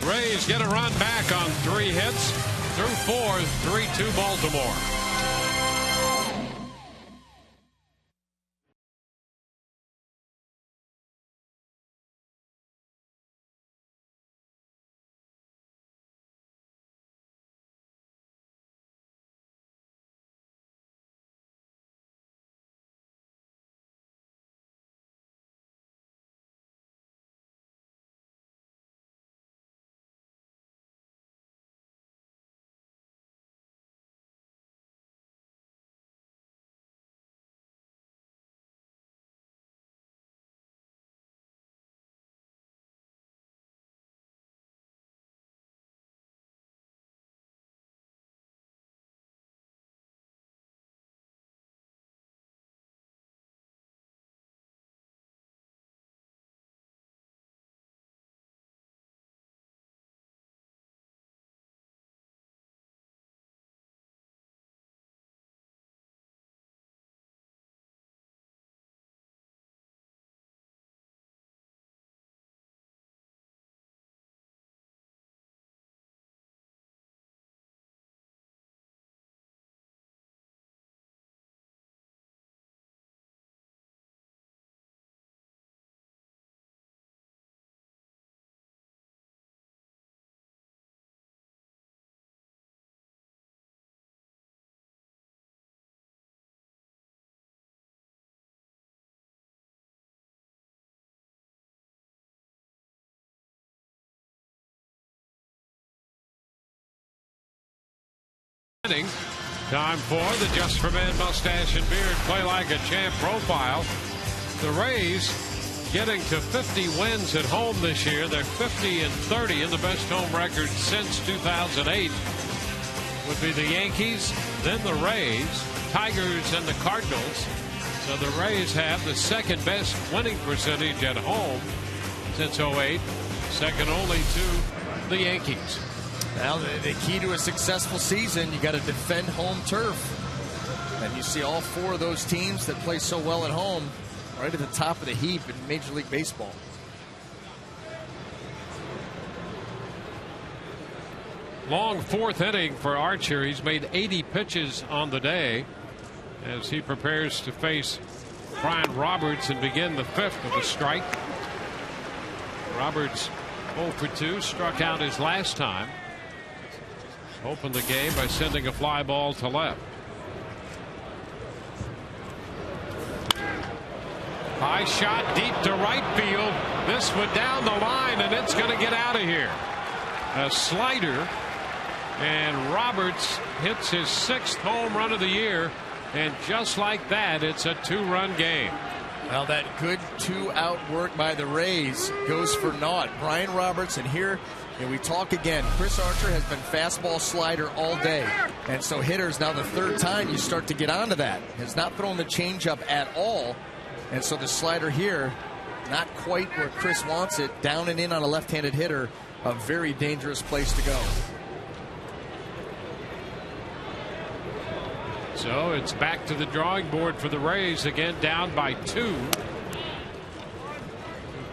Rays get a run back on 3 hits through 4, 3-2 Baltimore. Time for the Just for Men Mustache and Beard Play Like a Champ profile. The Rays getting to 50 wins at home this year. They're 50-30 in the best home record since 2008. Would be the Yankees, then the Rays, Tigers, and the Cardinals. So the Rays have the second best winning percentage at home since 08, second only to the Yankees. Now, the key to a successful season, you got to defend home turf. And you see all 4 of those teams that play so well at home right at the top of the heap in Major League Baseball. Long 4th inning for Archer. He's made 80 pitches on the day as he prepares to face Brian Roberts and begin the 5th with a strike. Roberts 0 for 2, struck out his last time. Opened the game by sending a fly ball to left. High shot deep to right field. This one down the line, and it's going to get out of here. A slider, and Roberts hits his 6th home run of the year, and just like that, it's a 2-run game. Well, that good 2-out work by the Rays goes for naught. Brian Roberts, and here we talk again. Chris Archer has been fastball slider all day. And so hitters, now the 3rd time you start to get onto that. Has not thrown the changeup at all. And so the slider here, not quite where Chris wants it. Down and in on a left-handed hitter. a very dangerous place to go. So it's back to the drawing board for the Rays, again down by 2.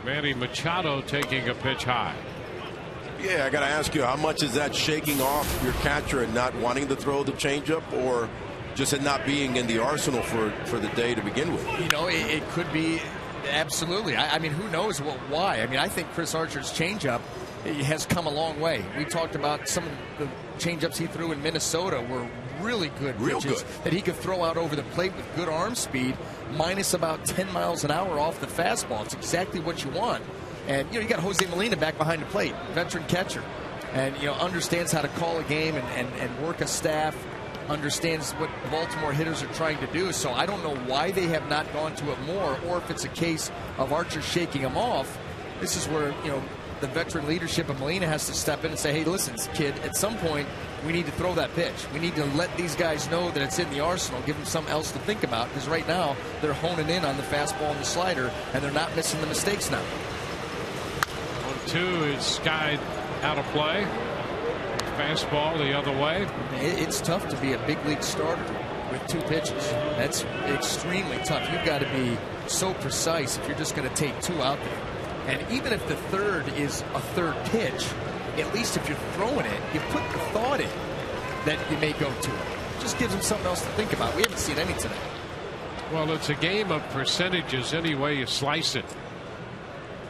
Manny Machado taking a pitch high. Yeah, I got to ask you, how much is that shaking off your catcher and not wanting to throw the changeup, or just it not being in the arsenal for the day to begin with? You know, it could be, absolutely. I mean, who knows why? I mean, I think Chris Archer's changeup has come a long way. We talked about some of the changeups he threw in Minnesota were really good pitches that he could throw out over the plate with good arm speed, minus about 10 miles an hour off the fastball. It's exactly what you want. And, you know, you got Jose Molina back behind the plate, veteran catcher, and, you know, understands how to call a game and work a staff, understands what Baltimore hitters are trying to do. So I don't know why they have not gone to it more, or if it's a case of Archer shaking him off. This is where, you know, the veteran leadership of Molina has to step in and say, hey, listen, kid, at some point we need to throw that pitch. We need to let these guys know that it's in the arsenal, give them something else to think about, because right now they're honing in on the fastball and the slider, and they're not missing the mistakes now. 1-2 is skied out of play. Fastball the other way. It's tough to be a big league starter with 2 pitches. That's extremely tough. You've got to be so precise if you're just going to take 2 out there. And even if the third is a third pitch, at least if you're throwing it, you put the thought in that you may go to it. Just gives them something else to think about. We haven't seen any today. Well, it's a game of percentages any way you slice it.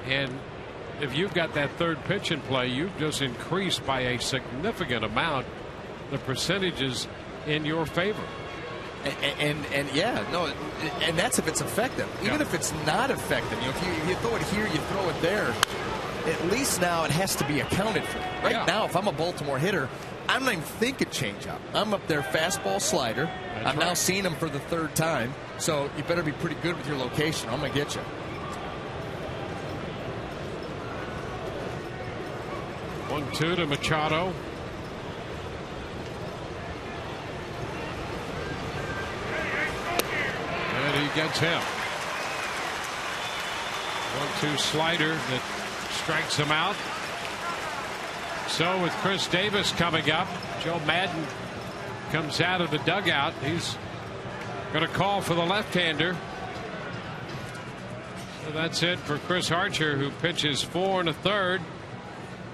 And if you've got that third pitch in play, you've just increased by a significant amount the percentages in your favor. And yeah, no, and that's if it's effective. Even if it's not effective, you know, if you throw it here, you throw it there, at least now it has to be accounted for. Right now, if I'm a Baltimore hitter, I'm not even thinking changeup. I'm up there fastball, slider. I'm now seeing them for the 3rd time, so you better be pretty good with your location. I'm going to get you. One, 2 to Machado. And he gets him. 1-2 slider that strikes him out. So with Chris Davis coming up, Joe Madden comes out of the dugout. He's going to call for the left-hander. So that's it for Chris Archer, who pitches 4 1/3.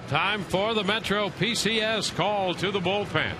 Time for the Metro PCS call to the bullpen.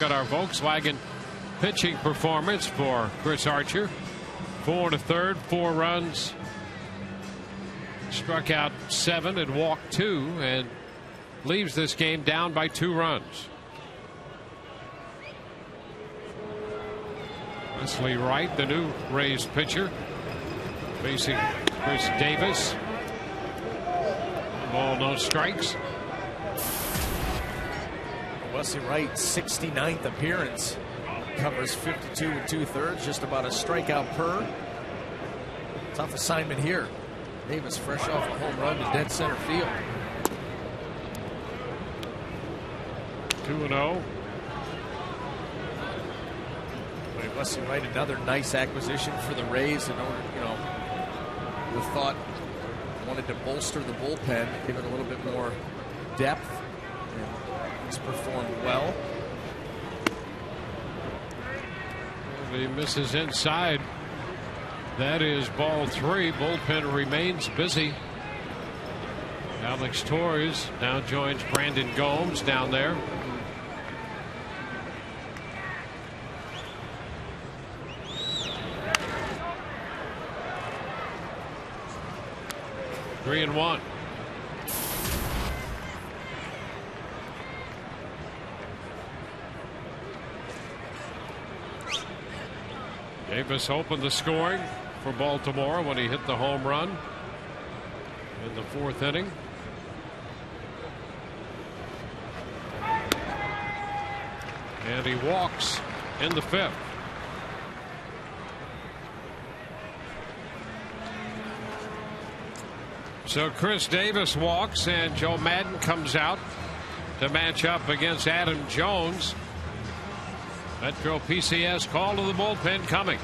Got our Volkswagen pitching performance for Chris Archer. 4 1/3, 4 runs, struck out 7 and walked 2, and leaves this game down by 2 runs. Wesley Wright, the new Rays pitcher, facing Chris Davis. Ball, no strikes. Wesley Wright, 69th appearance. Covers 52 2/3, just about a strikeout per. Tough assignment here. Davis fresh off a home run to dead center field. 2-0. Wesley Wright, another nice acquisition for the Rays. In order, we thought wanted to bolster the bullpen, give it a little bit more depth, and he's performed well. He misses inside. That is ball 3. Bullpen remains busy. Alex Torres now joins Brandon Gomes down there. Three and one. Davis opened the scoring for Baltimore when he hit the home run in the 4th inning. And he walks in the 5th. So Chris Davis walks and Joe Madden comes out to match up against Adam Jones. Metro PCS call to the bullpen coming.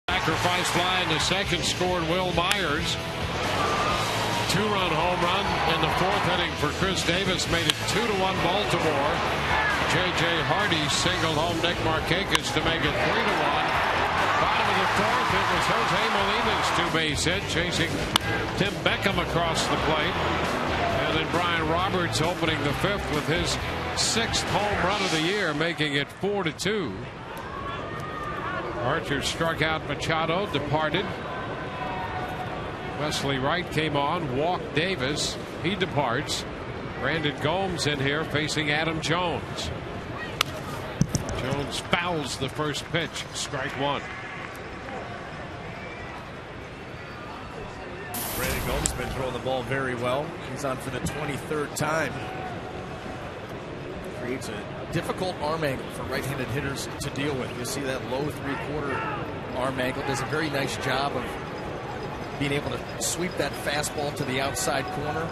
Sacrifice fly in the second scored Will Myers. 2-run home run in the 4th inning for Chris Davis made it 2-1 Baltimore. J.J. Hardy singled home Nick Markakis to make it 3-1. Bottom of the 4th, it was Jose Molina's 2-base hit, chasing Tim Beckham across the plate. And then Brian Roberts opening the 5th with his 6th home run of the year, making it 4-2. Archer struck out Machado, departed. Wesley Wright came on, walked Davis. He departs. Brandon Gomes in here facing Adam Jones. Jones fouls the first pitch. Strike 1. Brandon Gomes has been throwing the ball very well. He's on for the 23rd time. Creates a difficult arm angle for right-handed hitters to deal with. You see that low 3/4 arm angle. Does a very nice job of being able to sweep that fastball to the outside corner.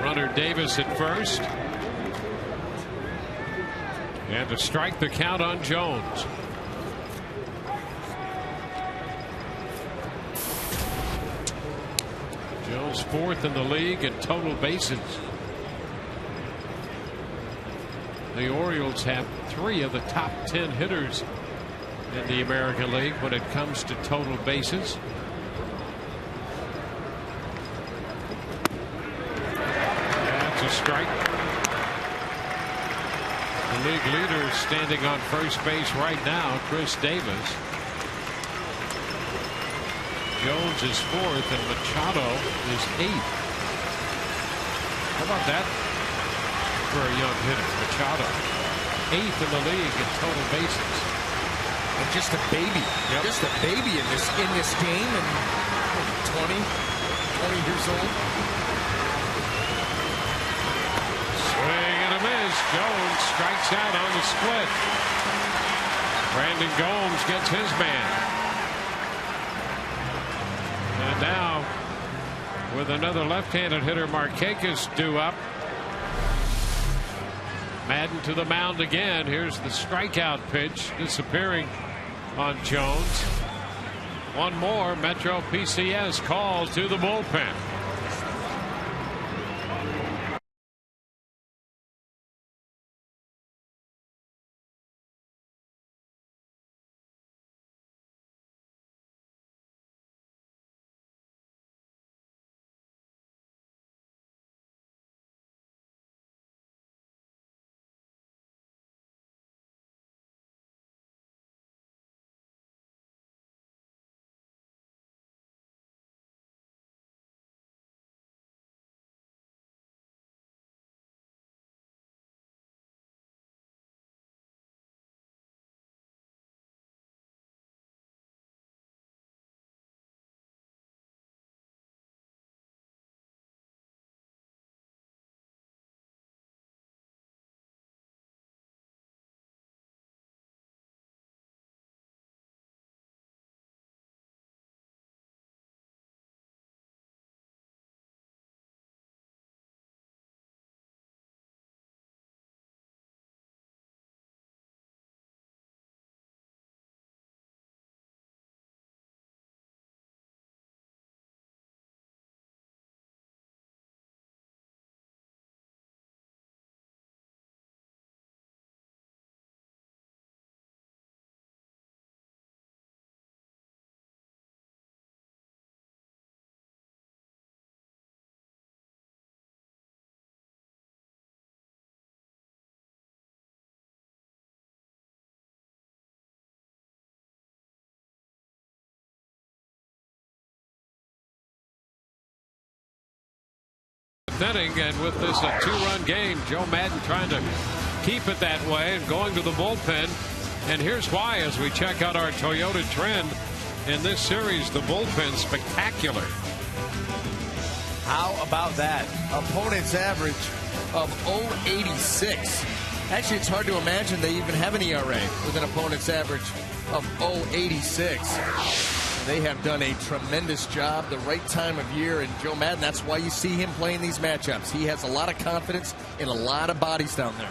Runner Davis at first. And to strike the count on Jones. Jones 4th in the league in total bases. The Orioles have 3 of the top 10 hitters in the American League when it comes to total bases. strike. The league leader standing on first base right now, Chris Davis. Jones is fourth and Machado is eighth. How about that for a young hitter? Machado, eighth in the league in total bases. And just a baby. Yep. Just a baby in this game, and 20 years old. Swing and a miss. Jones strikes out on the split. Brandon Gomes gets his man. And now, with another left-handed hitter, Markakis due up. Madden to the mound again. Here's the strikeout pitch disappearing on Jones. One more. Metro PCS call to the bullpen. Inning, and with this a two-run game, Joe Madden trying to keep it that way and going to the bullpen. And here's why, as we check out our Toyota trend in this series, the bullpen spectacular. How about that? Opponent's average of 0.86. Actually, it's hard to imagine they even have an ERA with an opponent's average of 0.86. They have done a tremendous job, the right time of year, and Joe Madden, that's why you see him playing these matchups. He has a lot of confidence in a lot of bodies down there.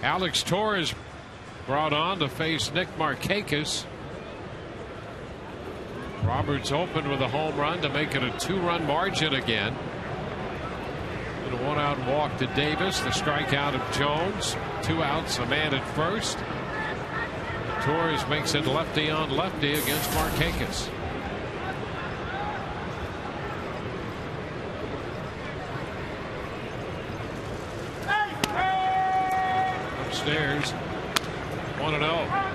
Alex Torres brought on to face Nick Markakis. Roberts opened with a home run to make it a two-run margin again. And a one-out walk to Davis, the strikeout of Jones. 2 outs, a man at first. Torres makes it lefty on lefty against Markakis. Upstairs, 1-0.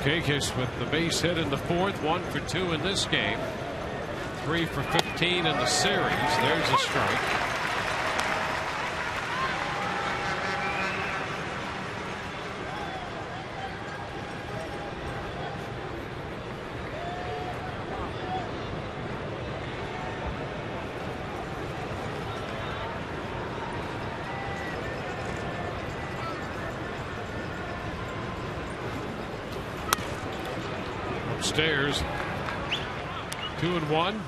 Markakis with the base hit in the fourth, 1 for 2 in this game, 3 for 15 in the series. There's a strike. Upstairs, 2-1.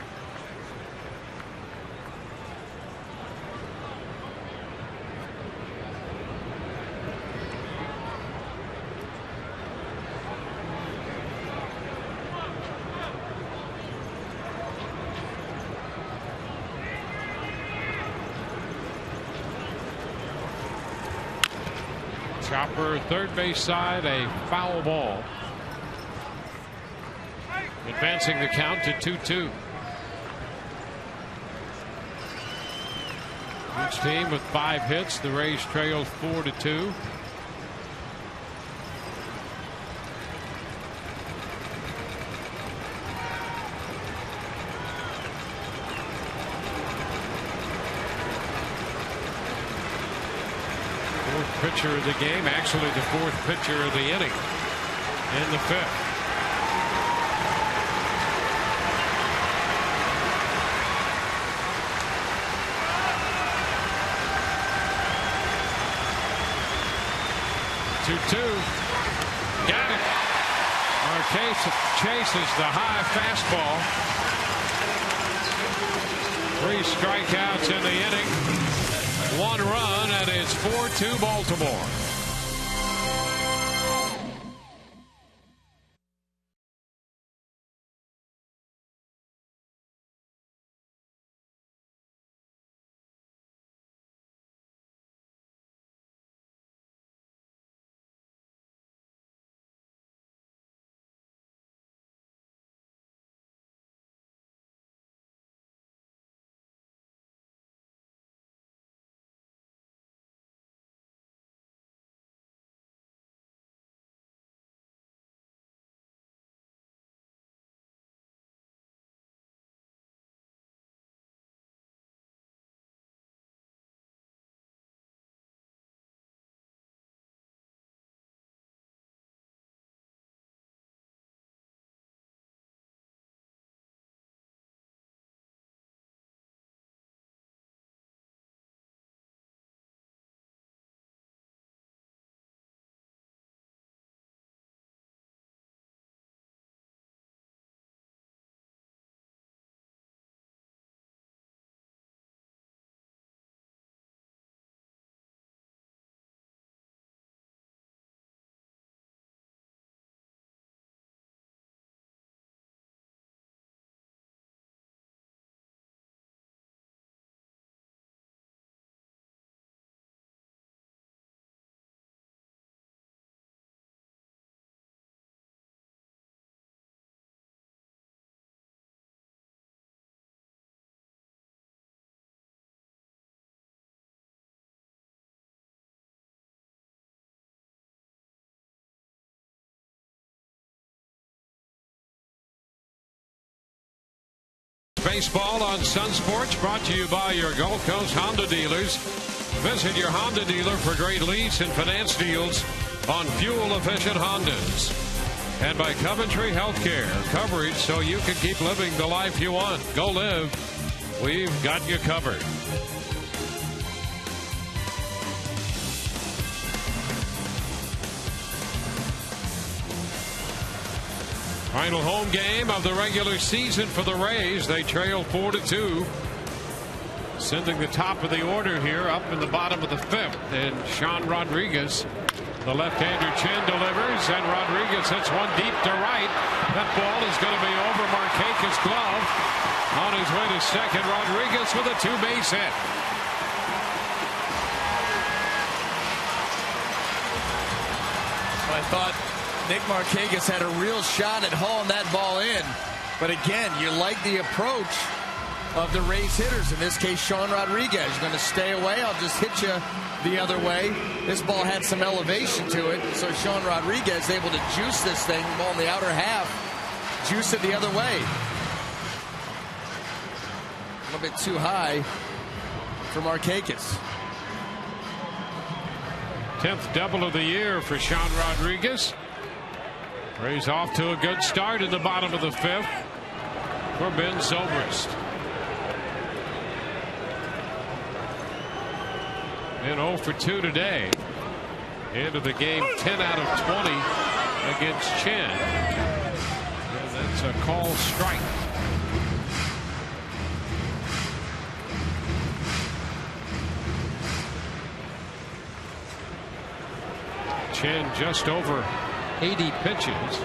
Chopper, third base side, a foul ball. Advancing the count to 2-2. Each team with 5 hits. The Rays trail 4-2. Fourth pitcher of the game, actually the fourth pitcher of the inning in the 5th. Got it. Marquez chases the high fastball. 3 strikeouts in the inning. 1 run, and it's 4-2 Baltimore. Baseball on Sun Sports, brought to you by your Gulf Coast Honda dealers. Visit your Honda dealer for great lease and finance deals on fuel-efficient Hondas. And by Coventry Healthcare, coverage so you can keep living the life you want. Go live. We've got you covered. Final home game of the regular season for the Rays. They trail 4-2. Sending the top of the order here up in the bottom of the 5th. And Sean Rodriguez, the left-hander chin delivers, and Rodriguez hits one deep to right. That ball is going to be over Marquez's glove. On his way to second, Rodriguez with a 2-base hit. I thought Nick Marquez had a real shot at hauling that ball in. But again, you like the approach of the Rays hitters. In this case, Sean Rodriguez. You're going to stay away. I'll just hit you the other way. This ball had some elevation to it. So Sean Rodriguez able to juice this thing. Ball in the outer half. Juice it the other way. A little bit too high for Marquez. 10th double of the year for Sean Rodriguez. Rays off to a good start in the bottom of the 5th for Ben Zobrist. And 0 for 2 today. End of the game 10 out of 20 against Chen. And that's a called strike. Chen just over 80 pitches.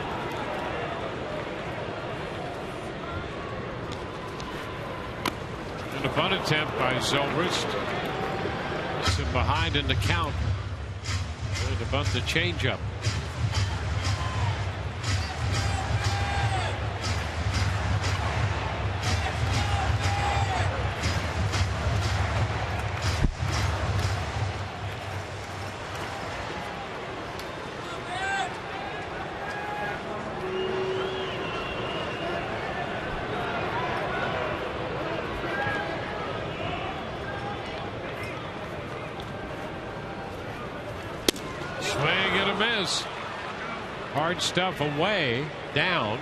And a bunt attempt by Zobrist. Some behind in the count. to bunt the changeup. Hard stuff away, down,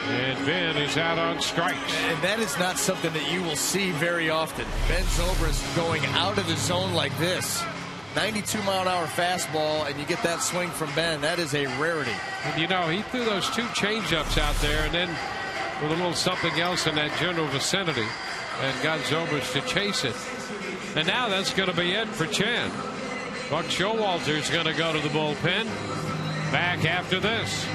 and Ben is out on strikes. And that is not something that you will see very often. Ben Zobrist going out of the zone like this. 92-mile-an-hour fastball, and you get that swing from Ben. That is a rarity. And you know, he threw those 2 changeups out there, and then with a little something else in that general vicinity, and got Zobrist to chase it. And now that's going to be it for Chen. Buck Showalter's going to go to the bullpen. Back after this.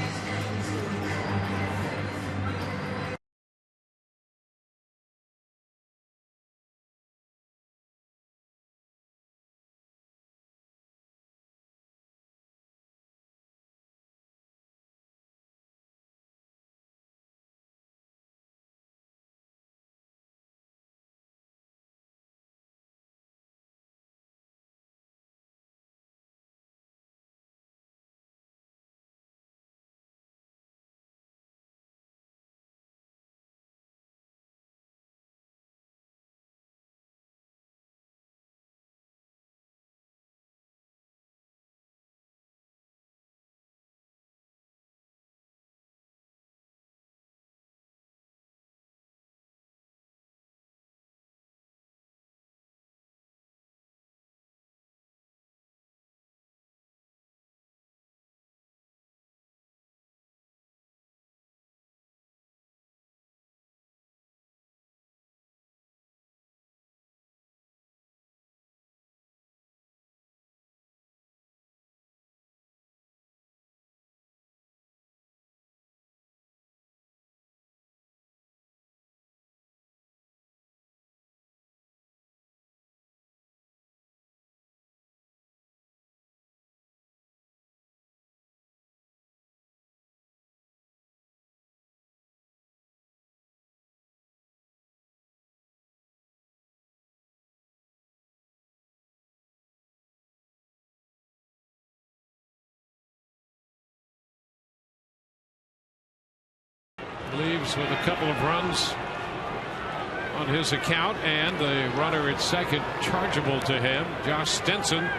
Leaves with a couple of runs on his account, and the runner at second chargeable to him. Josh Stinson,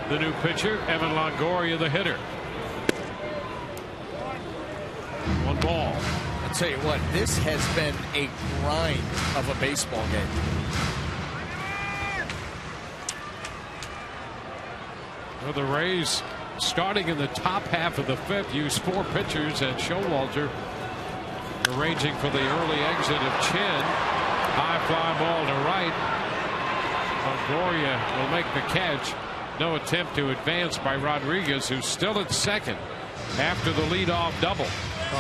the new pitcher. Evan Longoria, the hitter. 1 ball. I'll tell you what, this has been a grind of a baseball game. Well, the Rays, starting in the top half of the 5th, used 4 pitchers, and Showalter arranging for the early exit of Chen. High fly ball to right. Longoria will make the catch. No attempt to advance by Rodriguez, who's still at second after the leadoff double.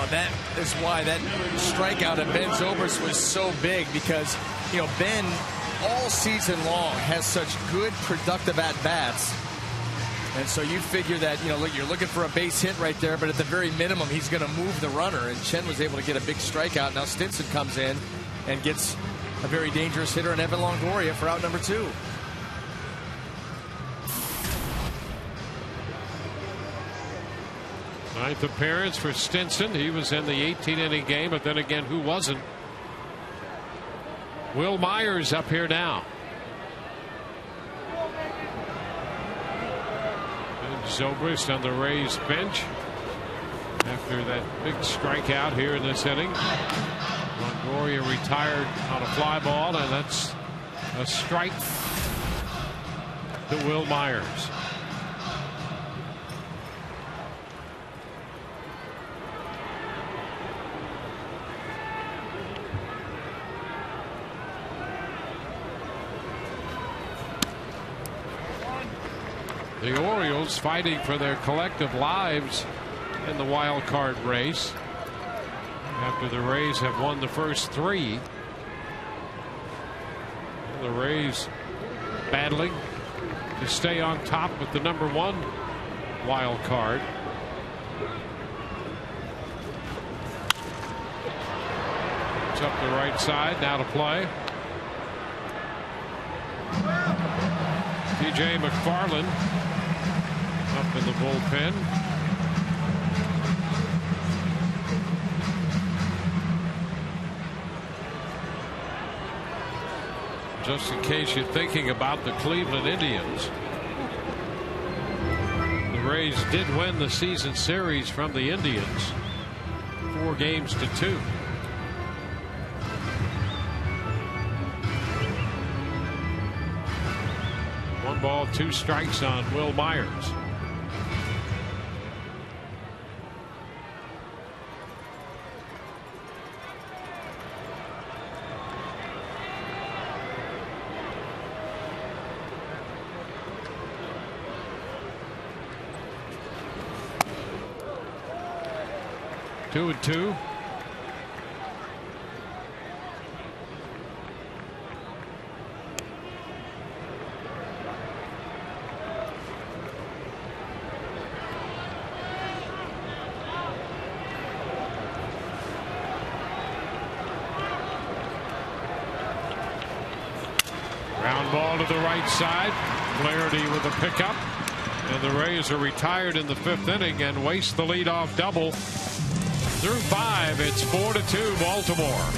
That is why that strikeout of Ben Zobrist was so big, because, you know, Ben all season long has such good productive at-bats. And so you figure that, you know, look, you're looking for a base hit right there, but at the very minimum, he's going to move the runner. And Chen was able to get a big strikeout. Now Stinson comes in and gets a very dangerous hitter in Evan Longoria for out number 2. Ninth appearance for Stinson. He was in the 18-inning game, but then again, who wasn't? Will Myers up here now. Zobrist on the Rays bench after that big strikeout here in this inning. Longoria retired on a fly ball, and that's a strike to Will Myers. The Orioles fighting for their collective lives in the wild card race after the Rays have won the first 3. The Rays battling to stay on top with the number 1 wild card. It's up the right side now to play. TJ McFarland up in the bullpen. Just in case you're thinking about the Cleveland Indians, the Rays did win the season series from the Indians 4-2. 1 ball, 2 strikes on Will Myers. Two and two. Ground ball to the right side. Flaherty with a pickup. And the Rays are retired in the 5th inning and waste the leadoff double. Through 5, it's 4-2 Baltimore.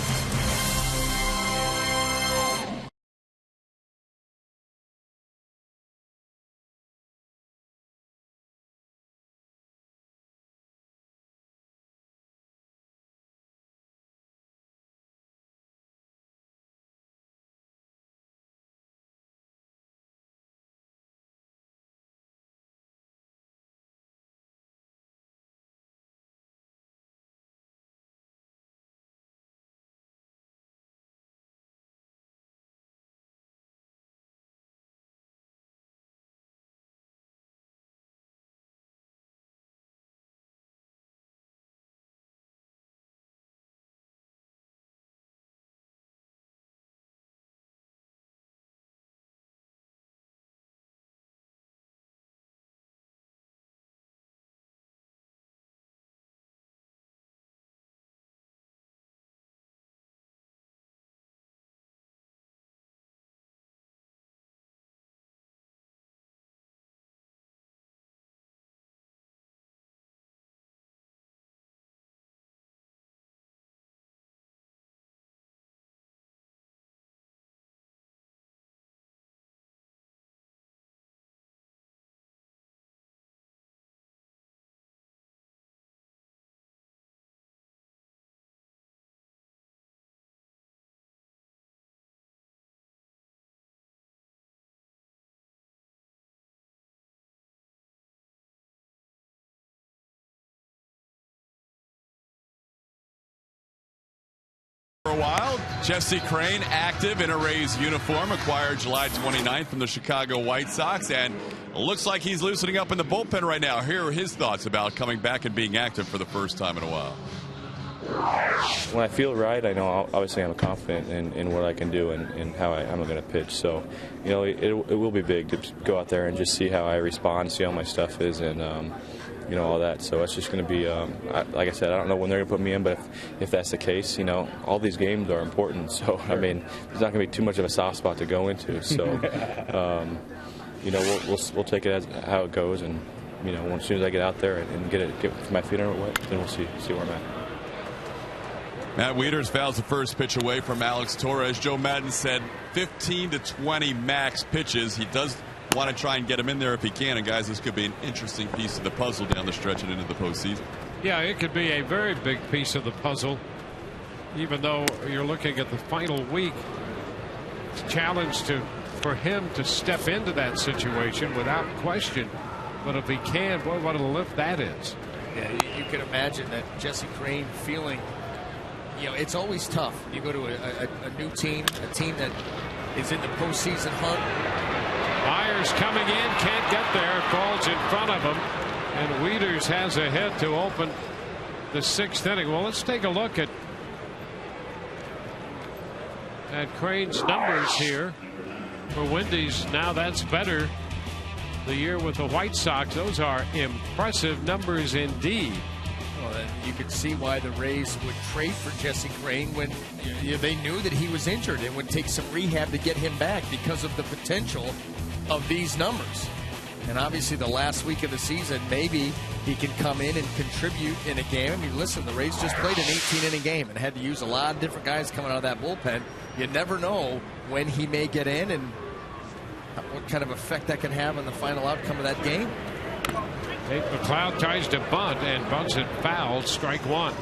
For a while, Jesse Crane active in a Rays uniform, acquired July 29th from the Chicago White Sox, and looks like he's loosening up in the bullpen right now. Here are his thoughts about coming back and being active for the first time in a while. When I feel right, I know obviously I'm confident in what I can do and how I'm going to pitch. So, you know, it will be big to go out there and just see how I respond, see how my stuff is, and you know, all that. So it's just going to be, like I said, I don't know when they're going to put me in, but if that's the case, you know, all these games are important. So, I mean, there's not going to be too much of a soft spot to go into. So, you know, we'll take it as how it goes, and you know, as soon as I get out there and get my feet under it, then we'll see where I'm at. Matt Wieters fouls the first pitch away from Alex Torres. Joe Maddon said 15 to 20 max pitches. He does want to try and get him in there if he can. And guys, this could be an interesting piece of the puzzle down the stretch and into the postseason. Yeah, it could be a very big piece of the puzzle. Even though you're looking at the final week, it's a challenge for him to step into that situation without question. But if he can, boy, what a lift that is. Yeah, you can imagine that Jesse Crane feeling, you know, it's always tough. You go to a new team, a team that is in the postseason hunt. Myers coming in, can't get there, falls in front of him, and Wieters has a hit to open the 6th inning. Well, let's take a look at Crane's numbers here for Wendy's. Now that's better the year with the White Sox. Those are impressive numbers indeed. Well, then you could see why the Rays would trade for Jesse Crain when they knew that he was injured and would take some rehab to get him back because of the potential of these numbers. And obviously the last week of the season, maybe he can come in and contribute in a game. I mean, listen, the Rays just played an 18-inning game and had to use a lot of different guys coming out of that bullpen. You never know when he may get in and what kind of effect that can have on the final outcome of that game. Nate McLeod tries to bunt and bunts it foul. Strike one.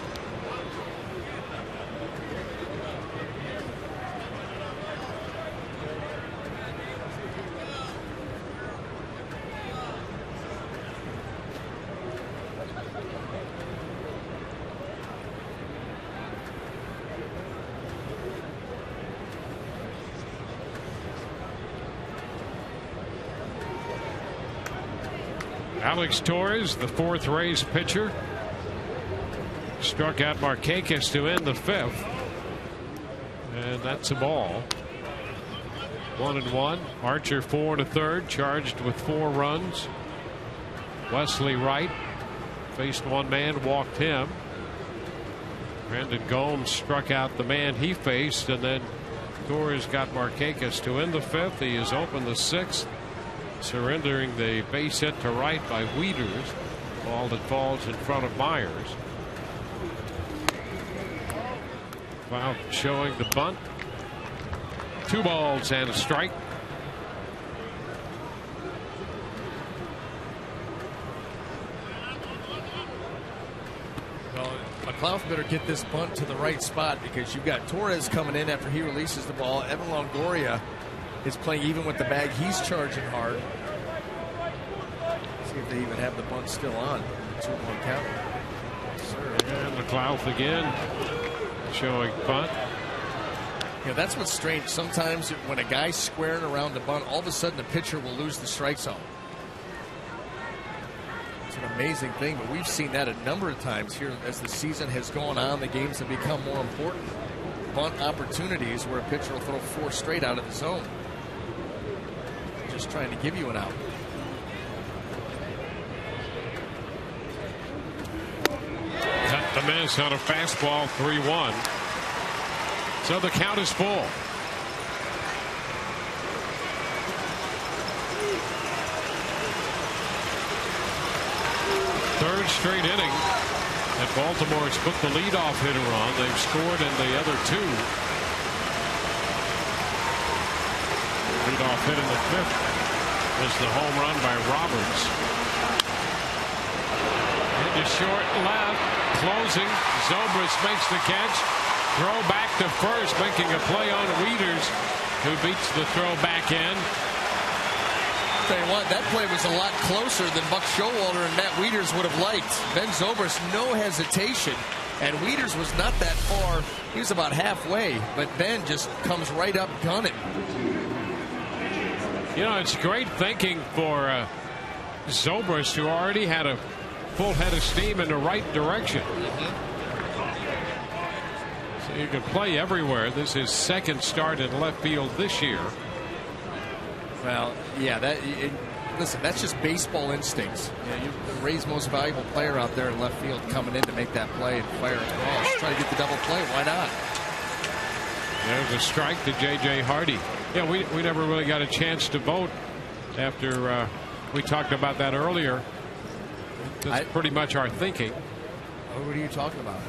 Alex Torres, the fourth Rays pitcher, struck out Markakis to end the fifth. And that's a ball. 1-1. Archer 4 1/3, charged with 4 runs. Wesley Wright faced one man, walked him. Brandon Gomes struck out the man he faced, and then Torres got Markakis to end the fifth. He has opened the sixth, surrendering the base hit to right by Wieters. Ball that falls in front of Myers. Wow, showing the bunt. 2 balls and a strike. Well, McLeod better get this bunt to the right spot because you've got Torres coming in after he releases the ball. Evan Longoria is playing even with the bag. He's charging hard. See if they even have the bunt still on. 2-1 count. And McLeod again showing bunt. Yeah, that's what's strange. Sometimes when a guy's squaring around the bunt, all of a sudden the pitcher will lose the strike zone. It's an amazing thing, but we've seen that a number of times here as the season has gone on. The games have become more important. Bunt opportunities where a pitcher will throw 4 straight out of the zone. Just trying to give you an out. Cut the miss on a fastball. 3-1. So the count is full. Third straight inning that Baltimore's put the leadoff hitter on. They've scored in the other 2. Leadoff hit in the 5th was the home run by Roberts. Into short left, closing. Zobrist makes the catch. Throw back to first, making a play on Wieters, who beats the throw back in. Tell you what, that play was a lot closer than Buck Showalter and Matt Wieters would have liked. Ben Zobrist, no hesitation, and Wieters was not that far. He was about halfway, but Ben just comes right up gunning. You know, it's great thinking for Zobrist, who already had a full head of steam in the right direction. So you can play everywhere. This is his second start in left field this year. Well, yeah, listen, that's just baseball instincts. You know, the Rays' most valuable player out there in left field coming in to make that play and fire across. Try to get the double play. Why not? There's a strike to J.J. Hardy. Yeah, we never really got a chance to vote after we talked about that earlier. That's pretty much our thinking. What are you talking about?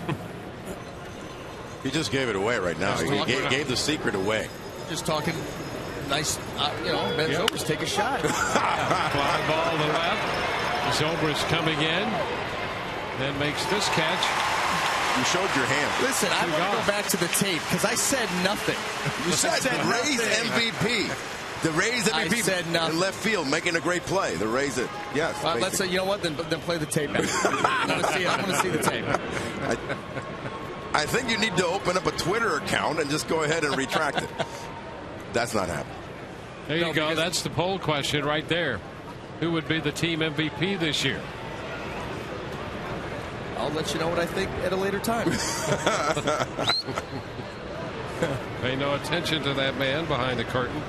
He just gave it away right now. He gave the secret away. Just talking nice, Ben Zobrist take a shot. Fly ball to left. Zobrist coming in, then makes this catch. You showed your hand. Listen, I want to go back to the tape because I said nothing. You said Rays MVP. The Rays MVP I said nothing. in left field, making a great play. The Rays, yes. Let's say, you know what? Then play the tape back. I want to see the tape. I think you need to open up a Twitter account and just go ahead and retract it. That's not happening. There you go. That's the poll question right there. Who would be the team MVP this year? I'll let you know what I think at a later time. Pay no attention to that man behind the curtain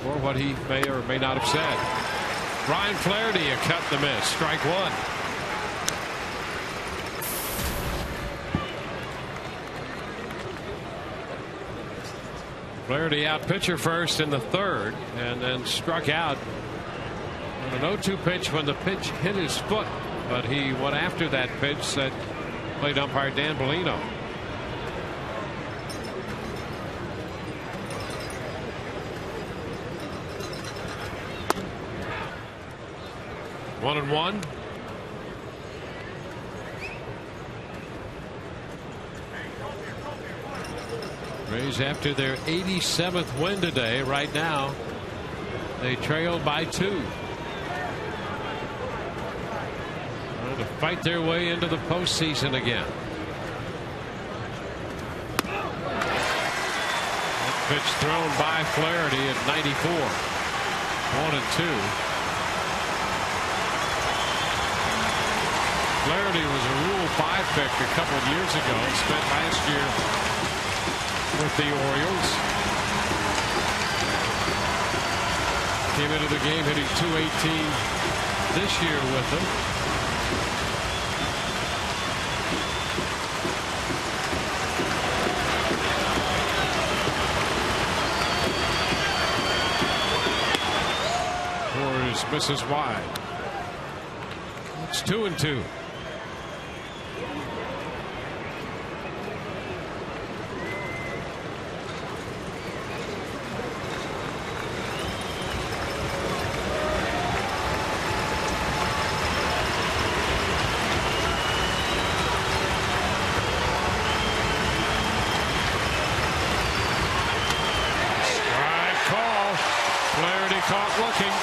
or what he may or may not have said. Brian Flaherty, a cut and a miss. Strike one. Flaherty out pitcher first in the third, and then struck out on an 0-2 pitch when the pitch hit his foot, but he went after that pitch, said plate umpire Dan Bellino. One and one. Rays after their 87th win today. Right now they trail by 2. Trying to fight their way into the postseason again. That pitch thrown by Flaherty at 94. 1-2. Flaherty was a Rule 5 pick a couple of years ago. He spent last year with the Orioles. Came into the game hitting .218 this year with them. Torres misses wide. It's 2-2. Caught looking.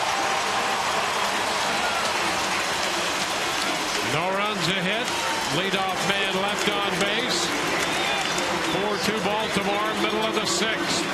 No runs a hit. Leadoff man left on base. 4-2 Baltimore, middle of the 6th.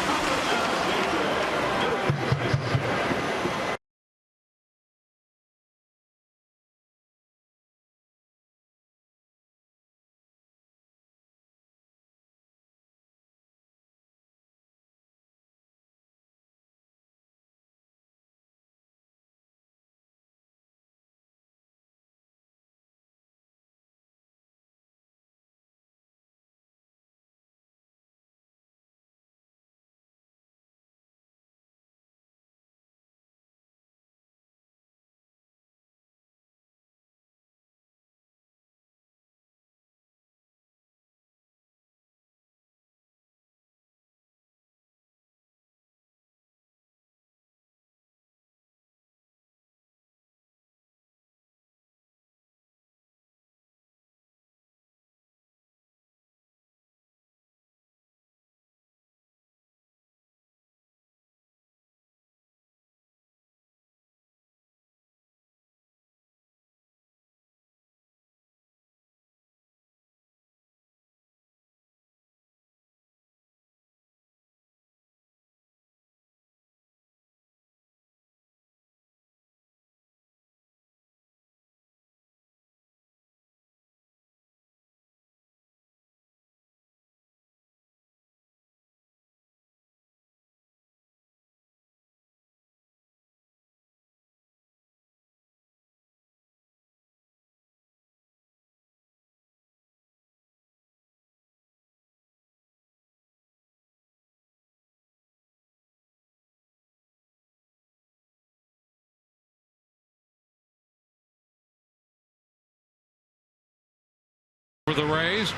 For the Rays,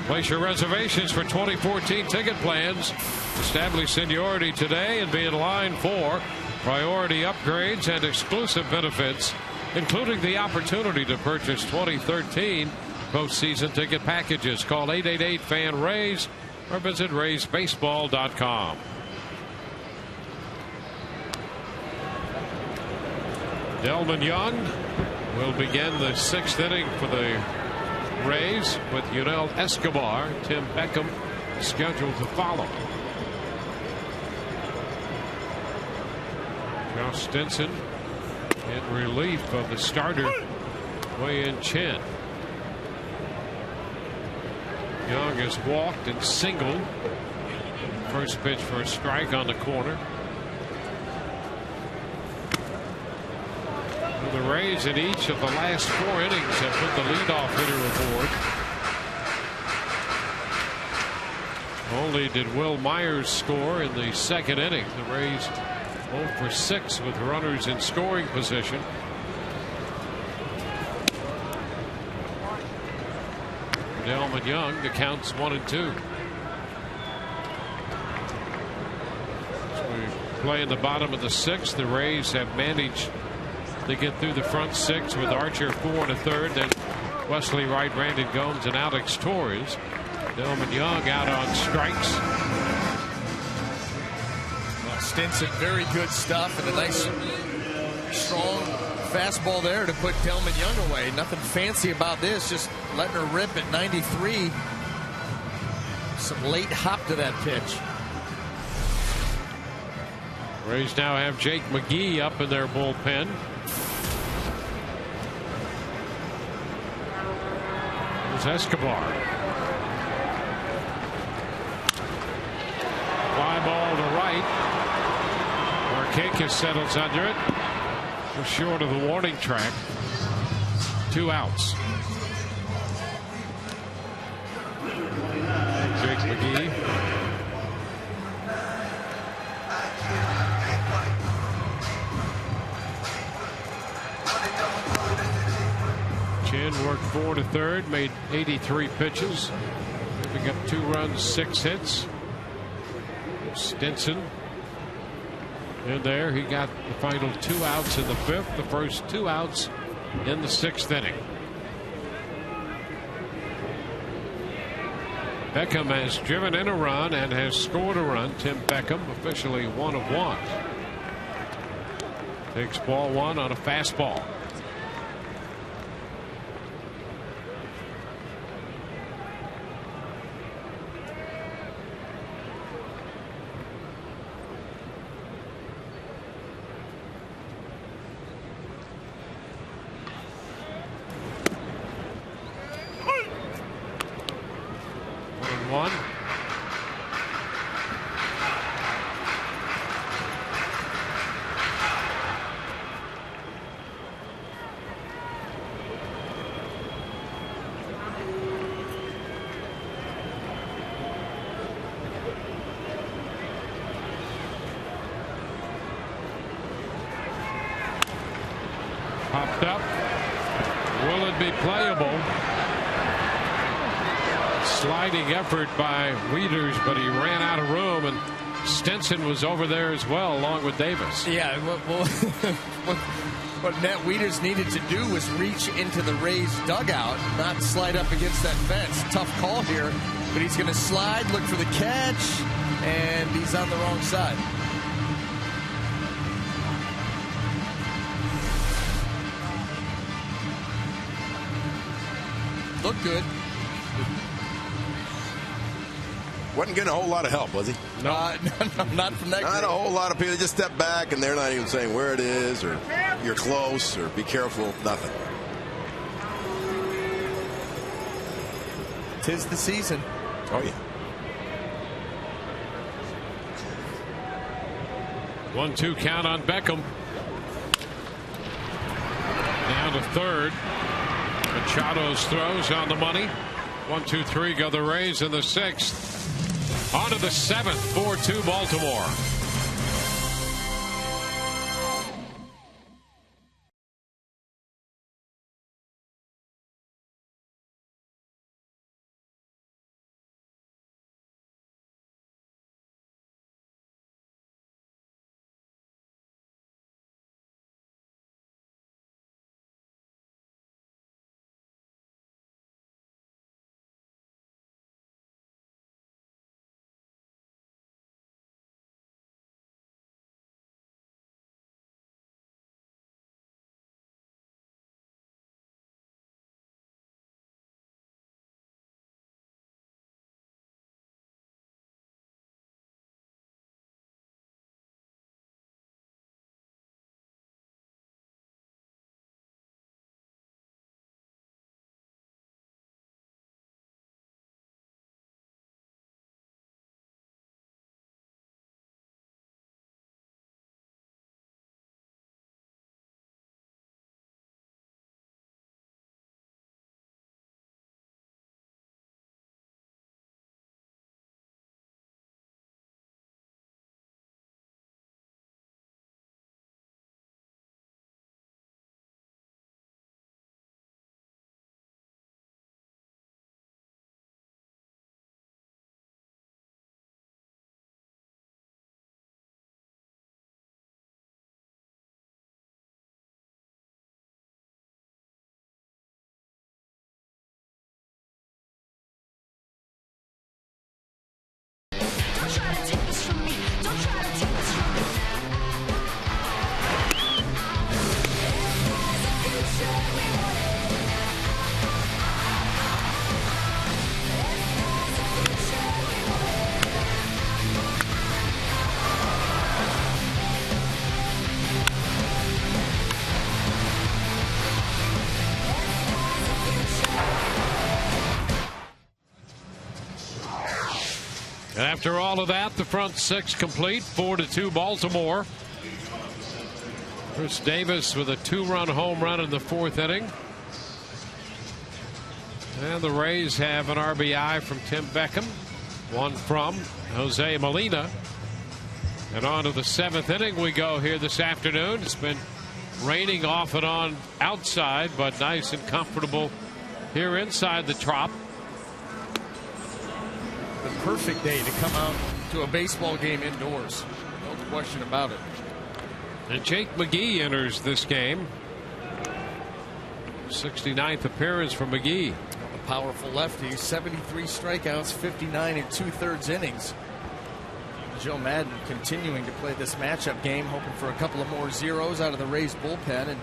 place your reservations for 2014 ticket plans. Establish seniority today and be in line for priority upgrades and exclusive benefits, including the opportunity to purchase 2013 postseason ticket packages. Call 888-FAN-RAYS or visit RaysBaseball.com. Delman Young will begin the 6th inning for the Rays with Yunel Escobar. Tim Beckham scheduled to follow. Josh Stinson in relief of the starter Wei-Yin Chen. Young has walked and singled. First pitch for a strike on the corner. Rays in each of the last 4 innings have put the leadoff hitter aboard. Only did Will Myers score in the 2nd inning. The Rays 0 for 6 with runners in scoring position. Delman Young, the count's 1-2. So we play in the bottom of the 6th. The Rays have managed to get through the front 6 with Archer 4 1/3, then Wesley Wright, Brandon Gomes, and Alex Torres. Delman Young out on strikes. Well, Stinson, very good stuff, and a nice, strong fastball there to put Delman Young away. Nothing fancy about this, just letting her rip at 93. Some late hop to that pitch. Rays now have Jake McGee up in their bullpen. There's Escobar. Fly ball to right. Markakis settles under it. Just short of the warning track. 2 outs. Jake McGee. Chin worked 4 1/3, made 83 pitches, giving up 2 runs, 6 hits. Stinson in there. He got the final 2 outs in the 5th, the first 2 outs in the 6th inning. Beckham has driven in a run and has scored a run. Tim Beckham officially 1 of 1. Takes ball 1 on a fastball. Popped up. Will it be playable? Sliding effort by Wieters, but he ran out of room, and Stinson was over there as well, along with Davis. Yeah, what Nat Wieters needed to do was reach into the Rays dugout, not slide up against that fence. Tough call here, but he's going to slide, look for the catch, and he's on the wrong side. Looked good. Wasn't getting a whole lot of help, was he? No, not from that. Not a whole lot of people. Just step back, and they're not even saying where it is, or you're close, or be careful. Nothing. 'Tis the season. Oh yeah. 1-2 count on Beckham. Down to 3rd. Machado's throws on the money. 1-2-3 go the Rays in the 6th. On to the 7th. 4-2 Baltimore. After all of that, the front six complete. 4-2 Baltimore. Chris Davis with a 2-run home run in the 4th inning. And the Rays have an RBI from Tim Beckham. One from Jose Molina. And on to the 7th inning we go here this afternoon. It's been raining off and on outside, but nice and comfortable here inside the Trop. The perfect day to come out to a baseball game indoors. No question about it. And Jake McGee enters this game. 69th appearance for McGee. A powerful lefty, 73 strikeouts, 59 2/3 innings. Joe Madden continuing to play this matchup game, hoping for a couple of more zeros out of the Rays bullpen, and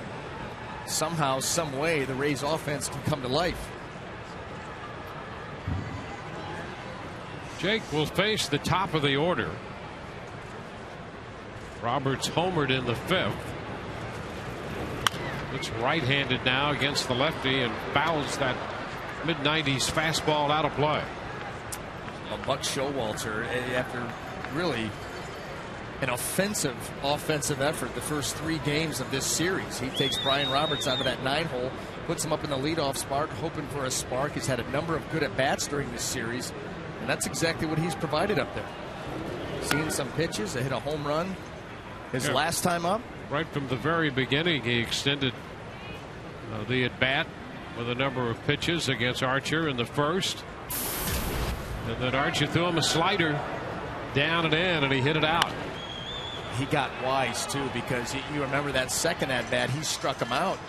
somehow, some way, the Rays offense can come to life. Jake will face the top of the order. Roberts homered in the 5th. It's right-handed now against the lefty and fouls that mid-90s fastball out of play. Buck Showalter, after really an offensive effort the first 3 games of this series, he takes Brian Roberts out of that 9-hole, puts him up in the leadoff spot, hoping for a spark. He's had a number of good at-bats during this series, and that's exactly what he's provided up there. Seen some pitches, hit a home run his last time up. Right from the very beginning, he extended the at-bat with a number of pitches against Archer in the 1st. And then Archer threw him a slider down and in, and he hit it out. He got wise, too, because you remember that second at-bat, he struck him out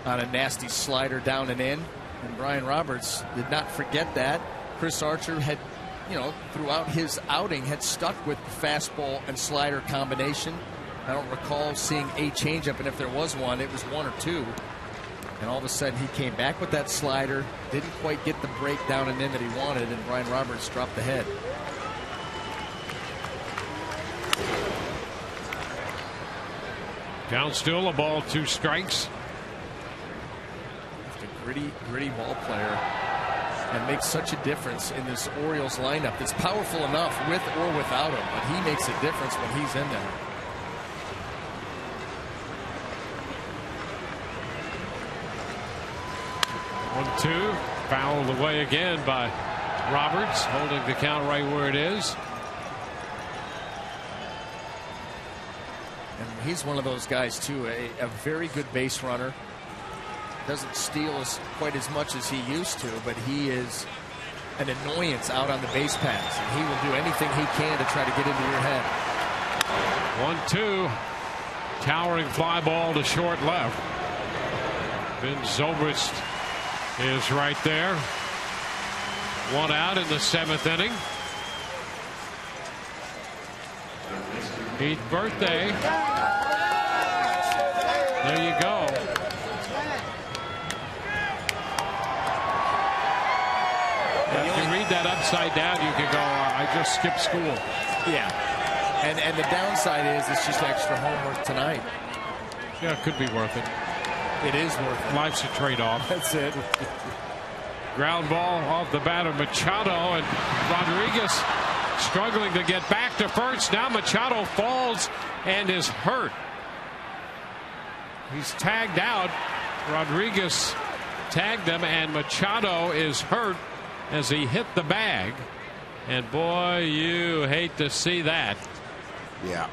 on a nasty slider down and in. And Brian Roberts did not forget that. Chris Archer had, throughout his outing, had stuck with the fastball and slider combination. I don't recall seeing a changeup, and if there was one, it was 1 or 2. And all of a sudden, he came back with that slider, didn't quite get the break down and in that he wanted, and Brian Roberts dropped the head. Down still, a ball, 2 strikes. Just a gritty ball player, and makes such a difference in this Orioles lineup that's powerful enough with or without him, but he makes a difference when he's in there. One-two, fouled away again by Roberts, holding the count right where it is. And he's one of those guys, too, a very good base runner. Doesn't steal quite as much as he used to, but he is an annoyance out on the base paths, and he will do anything he can to try to get into your head. 1-2, towering fly ball to short left. Ben Zobrist is right there. 1 out in the 7th inning. 8th birthday. There you go. If you read that upside down, you can go, I just skipped school. Yeah. And the downside is it's just extra homework tonight. Yeah, it could be worth it. It is worth it. Life's a trade-off. That's it. Ground ball off the bat of Machado, and Rodriguez struggling to get back to first. Now Machado falls and is hurt. He's tagged out. Rodriguez tagged him, and Machado is hurt as he hit the bag. And boy, you hate to see that. Yeah.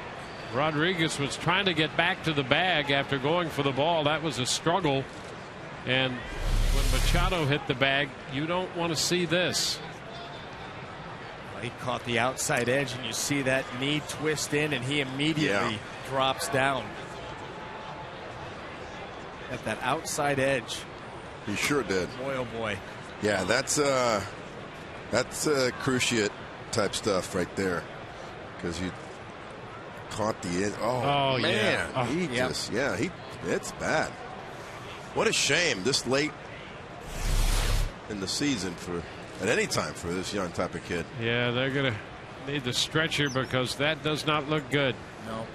Rodriguez was trying to get back to the bag after going for the ball. That was a struggle. And when Machado hit the bag, you don't want to see this. He caught the outside edge, and you see that knee twist in, and he immediately drops down at that outside edge. He sure did. Boy, oh boy. Yeah, that's cruciate type stuff right there, because you caught the end. Oh man, yeah. He just it's bad. What a shame this late in the season at any time for this young type of kid. Yeah, they're gonna need the stretcher because that does not look good. No.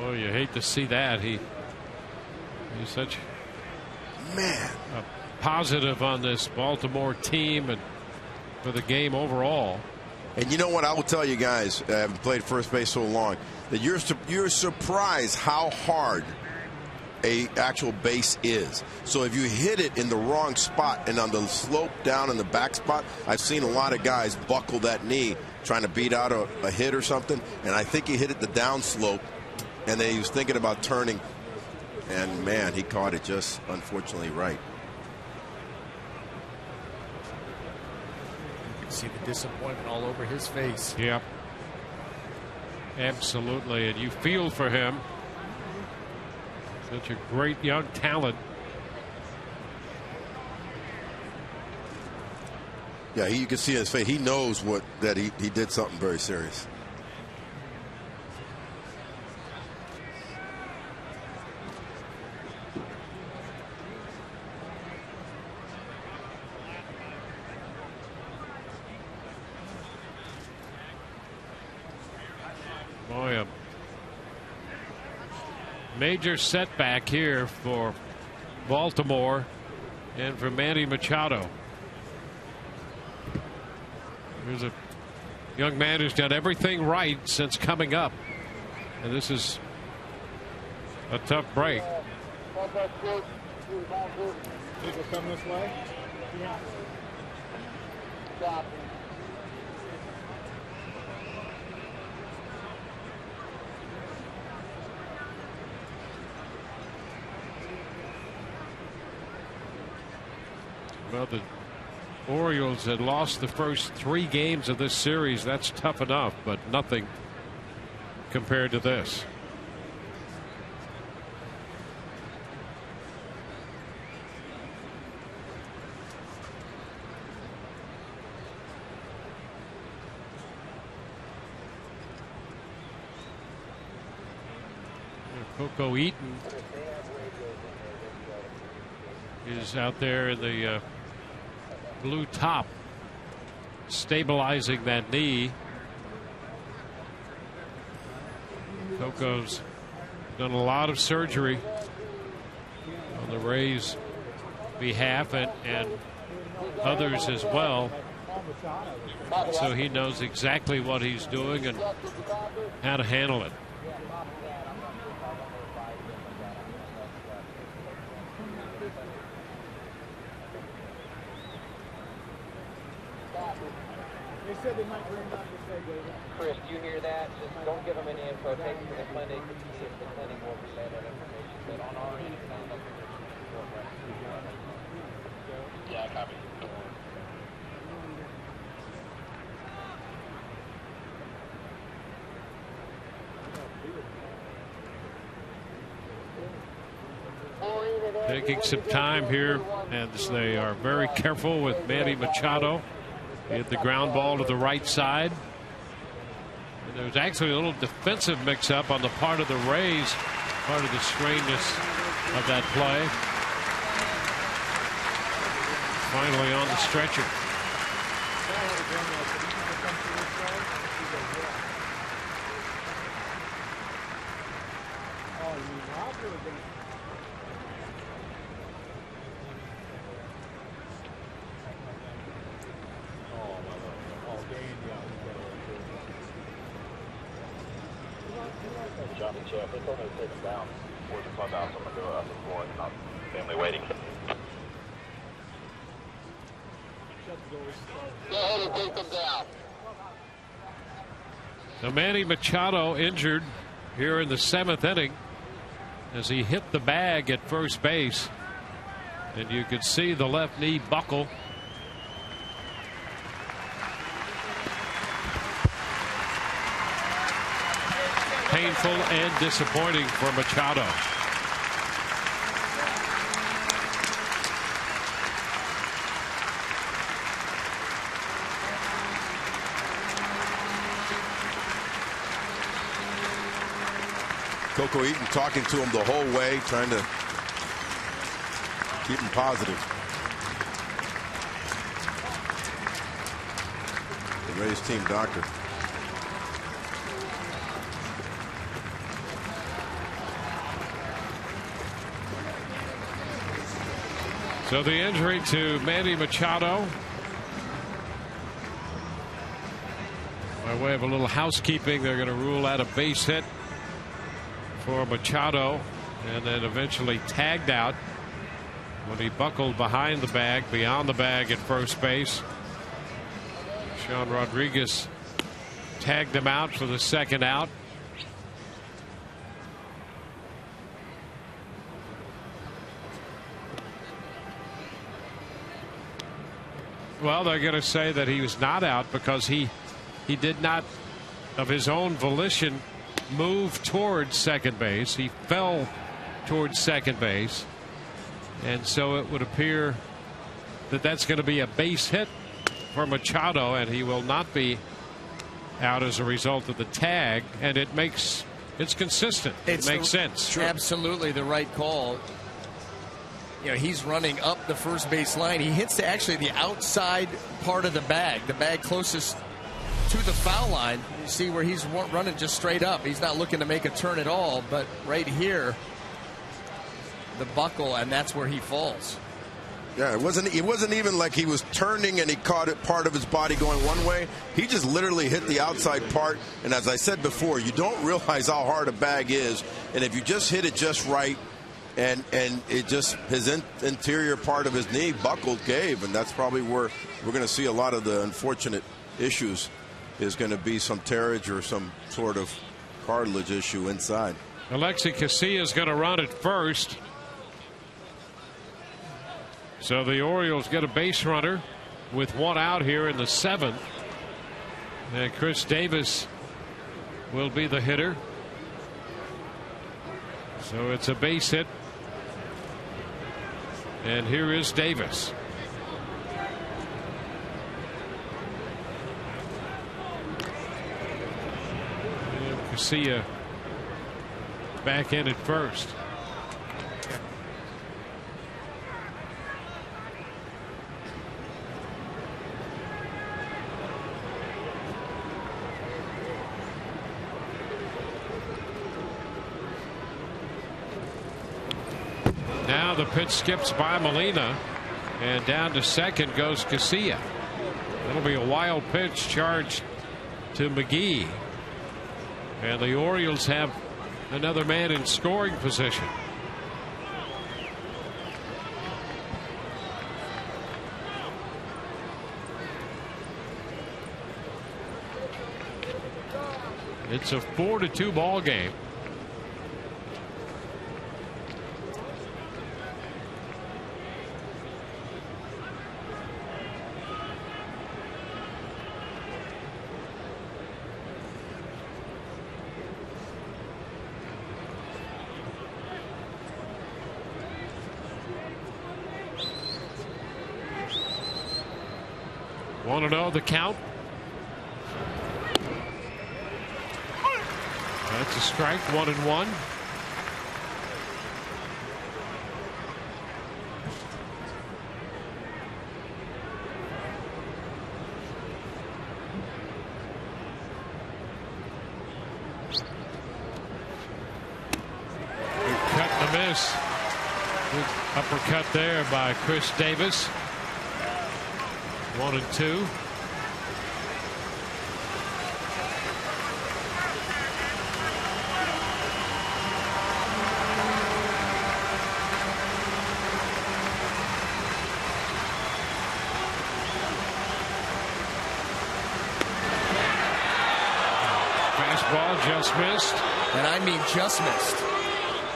Oh, you hate to see that. He's such a positive on this Baltimore team, and for the game overall. And you know what? I will tell you guys, I haven't played first base so long, that you're surprised how hard a actual base is. So if you hit it in the wrong spot and on the slope down in the back spot, I've seen a lot of guys buckle that knee trying to beat out a hit or something, and I think he hit it the down slope, and then he was thinking about turning, and man, he caught it just unfortunately right. You can see the disappointment all over his face. Yep. Absolutely, and you feel for him. Such a great young talent. Yeah, you can see his face. He knows that he did something very serious. Boy, a major setback here for Baltimore and for Manny Machado. Here's a young man who's done everything right since coming up, and this is a tough break. People come this way? Yeah. Stop. Well, the Orioles had lost the first 3 games of this series. That's tough enough, but nothing compared to this. Coco Eaton is out there in the blue top, stabilizing that knee. Coco's done a lot of surgery on the Rays' behalf and others as well, so he knows exactly what he's doing and how to handle it. They might bring back the segway. Chris, do you hear that? Just don't give them any info. Take them to the clinic. See if the clinic will relay that information. But on our end, it sounds like we're yeah, copy. Taking some time here, and they are very careful with Manny Machado. He hit the ground ball to the right side. And there was actually a little defensive mix-up on the part of the Rays, part of the strangeness of that play. Finally on the stretcher. So Manny Machado injured here in the 7th inning as he hit the bag at first base, and you could see the left knee buckle. Painful and disappointing for Machado. Coco Eaton talking to him the whole way, trying to keep him positive. The Rays team doctor. So the injury to Manny Machado. By way of a little housekeeping, they're going to rule out a base hit for Machado, and then eventually tagged out when he buckled behind the bag, beyond the bag at first base. Sean Rodriguez tagged him out for the second out. Well, they're going to say that he was not out because he did not, of his own volition, move towards second base. He fell towards second base, and so it would appear that that's going to be a base hit for Machado, and he will not be out as a result of the tag. And it's consistent. It makes sense. Absolutely the right call. You know, he's running up the first base line. He hits actually the outside part of the bag closest to the foul line. You see where he's running just straight up. He's not looking to make a turn at all, but right here, the buckle, and that's where he falls. Yeah, it wasn't even like he was turning and he caught it part of his body going one way. He just literally hit the outside part. And as I said before, you don't realize how hard a bag is. And if you just hit it just right, and it just, his interior part of his knee buckled, gave, and that's probably where we're going to see a lot of the unfortunate issues. Is going to be some tearage or some sort of cartilage issue inside. Alexi Casilla is going to run at first. So the Orioles get a base runner with one out here in the seventh. And Chris Davis will be the hitter. So it's a base hit. And here is Davis. And Casilla back in at first. Now the pitch skips by Molina, and down to second goes Casilla. That'll be a wild pitch charged to McGee, and the Orioles have another man in scoring position. It's a 4-2 ball game. Want to know the count? That's a strike, 1-1. Cut and a miss. Good uppercut there by Chris Davis. 1-2. Fastball just missed. And I mean just missed.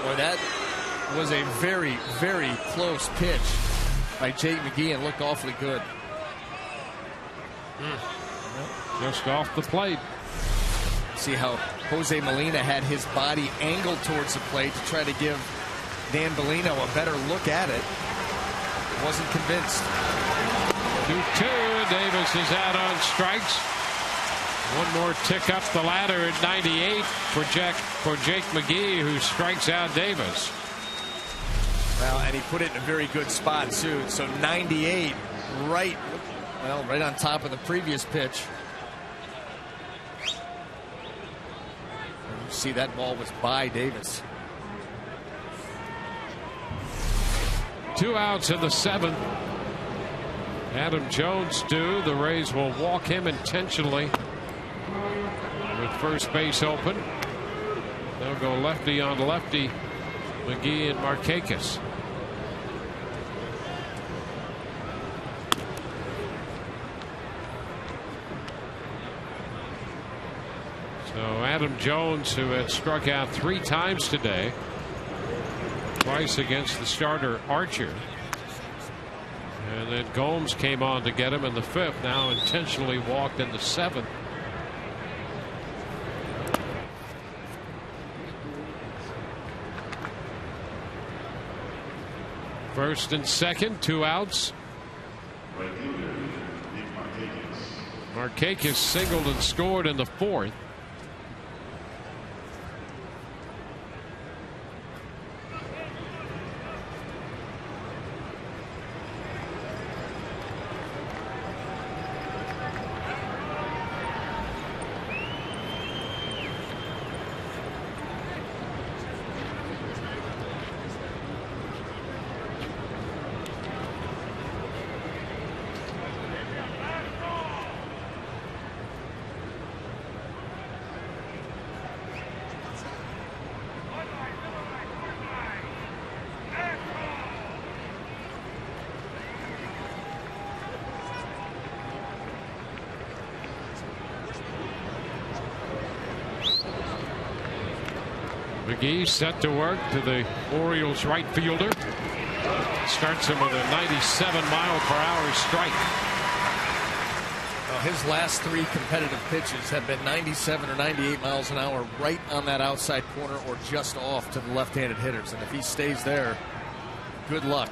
Boy, that was a very, very close pitch by Jake McGee and looked awfully good. Just off the plate. See how Jose Molina had his body angled towards the plate to try to give Dan Bellino a better look at it. Wasn't convinced. 2-2, and Davis is out on strikes. One more tick up the ladder at 98 for Jake McGee, who strikes out Davis. Well, and he put it in a very good spot too. So 98, right on top of the previous pitch. You see that ball was by Davis. 2 outs in the seventh. Adam Jones due. The Rays will walk him intentionally. with first base open. They'll go lefty on lefty. McGee and Markakis. So Adam Jones, who had struck out 3 times today, twice against the starter Archer. And then Gomes came on to get him in the 5th, now intentionally walked in the 7th. First and second, 2 outs. Markakis singled and scored in the 4th. McGee set to work to the Orioles right fielder. Starts him with a 97-mile-per-hour strike. Well, his last 3 competitive pitches have been 97 or 98 miles an hour right on that outside corner or just off to the left-handed hitters. And if he stays there, good luck.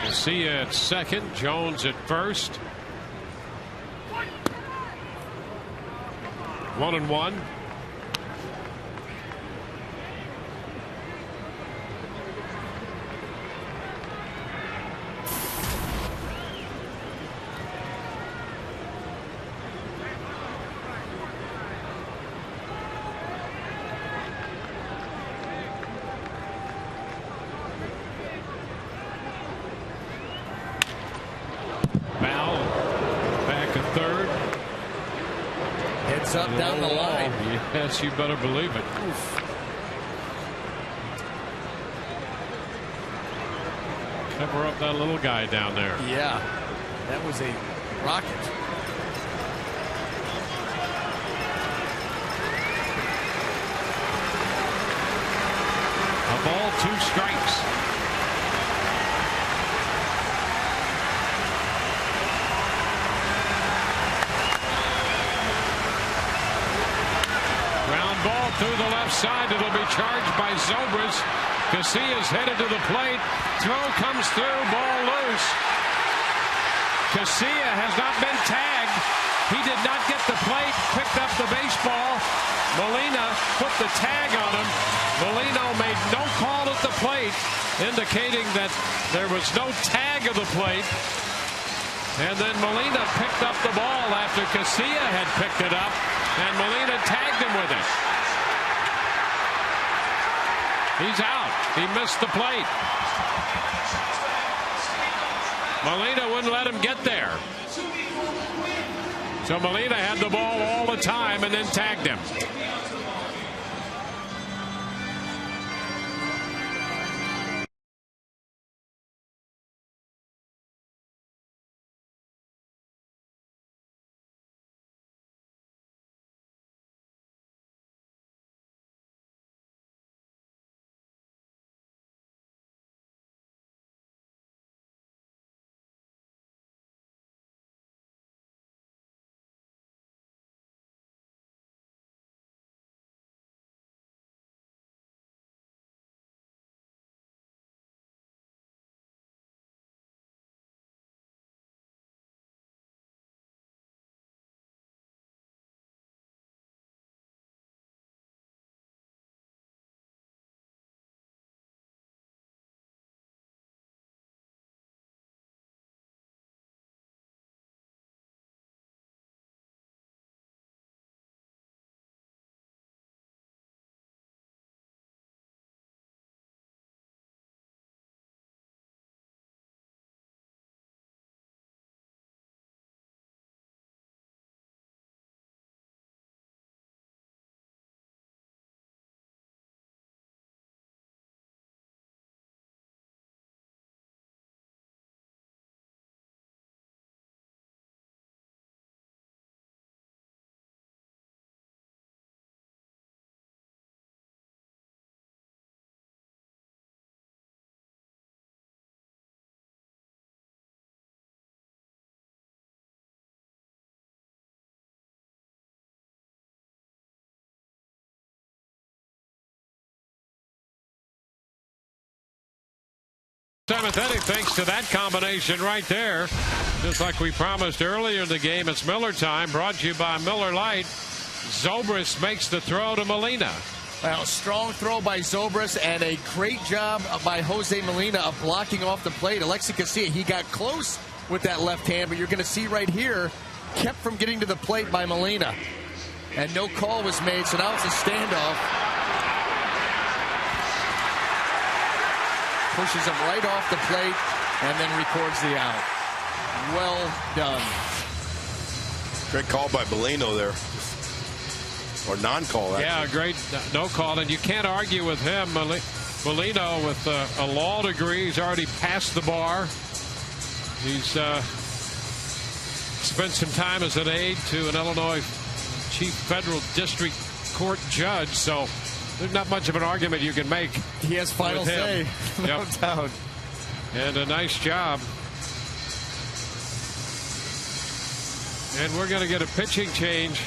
Garcia at second, Jones at first. 1-1. Bal back at third. Heads up down the line. Yes, you better believe it. Oof. Cover up that little guy down there. Yeah, that was a rocket. A ball, 2 strikes. Ball through the left side. It'll be charged by Zobrist. Casillas headed to the plate. Throw comes through. Ball loose. Casilla has not been tagged. He did not get the plate. Picked up the baseball. Molina put the tag on him. Molino made no call at the plate, indicating that there was no tag of the plate. And then Molina picked up the ball after Casilla had picked it up, and Molina tagged him with it. He's out. He missed the plate. Molina wouldn't let him get there. So Molina had the ball all the time and then tagged him. Seventh inning, thanks to that combination right there. Just like we promised earlier in the game, it's Miller time, brought to you by Miller Lite. Zobrist makes the throw to Molina. Well, strong throw by Zobrist and a great job by Jose Molina of blocking off the plate. Alexi Casilla, he got close with that left hand, but you're going to see right here, kept from getting to the plate by Molina. And no call was made, so now it's a standoff. Pushes him right off the plate and then records the out. Well done. Great call by Bellino there. Or non-call, actually. Yeah, great no call, and you can't argue with him. Bellino with a law degree. He's already passed the bar. He's spent some time as an aide to an Illinois chief federal district court judge, so there's not much of an argument you can make. He has final say, no doubt. And a nice job. And we're going to get a pitching change.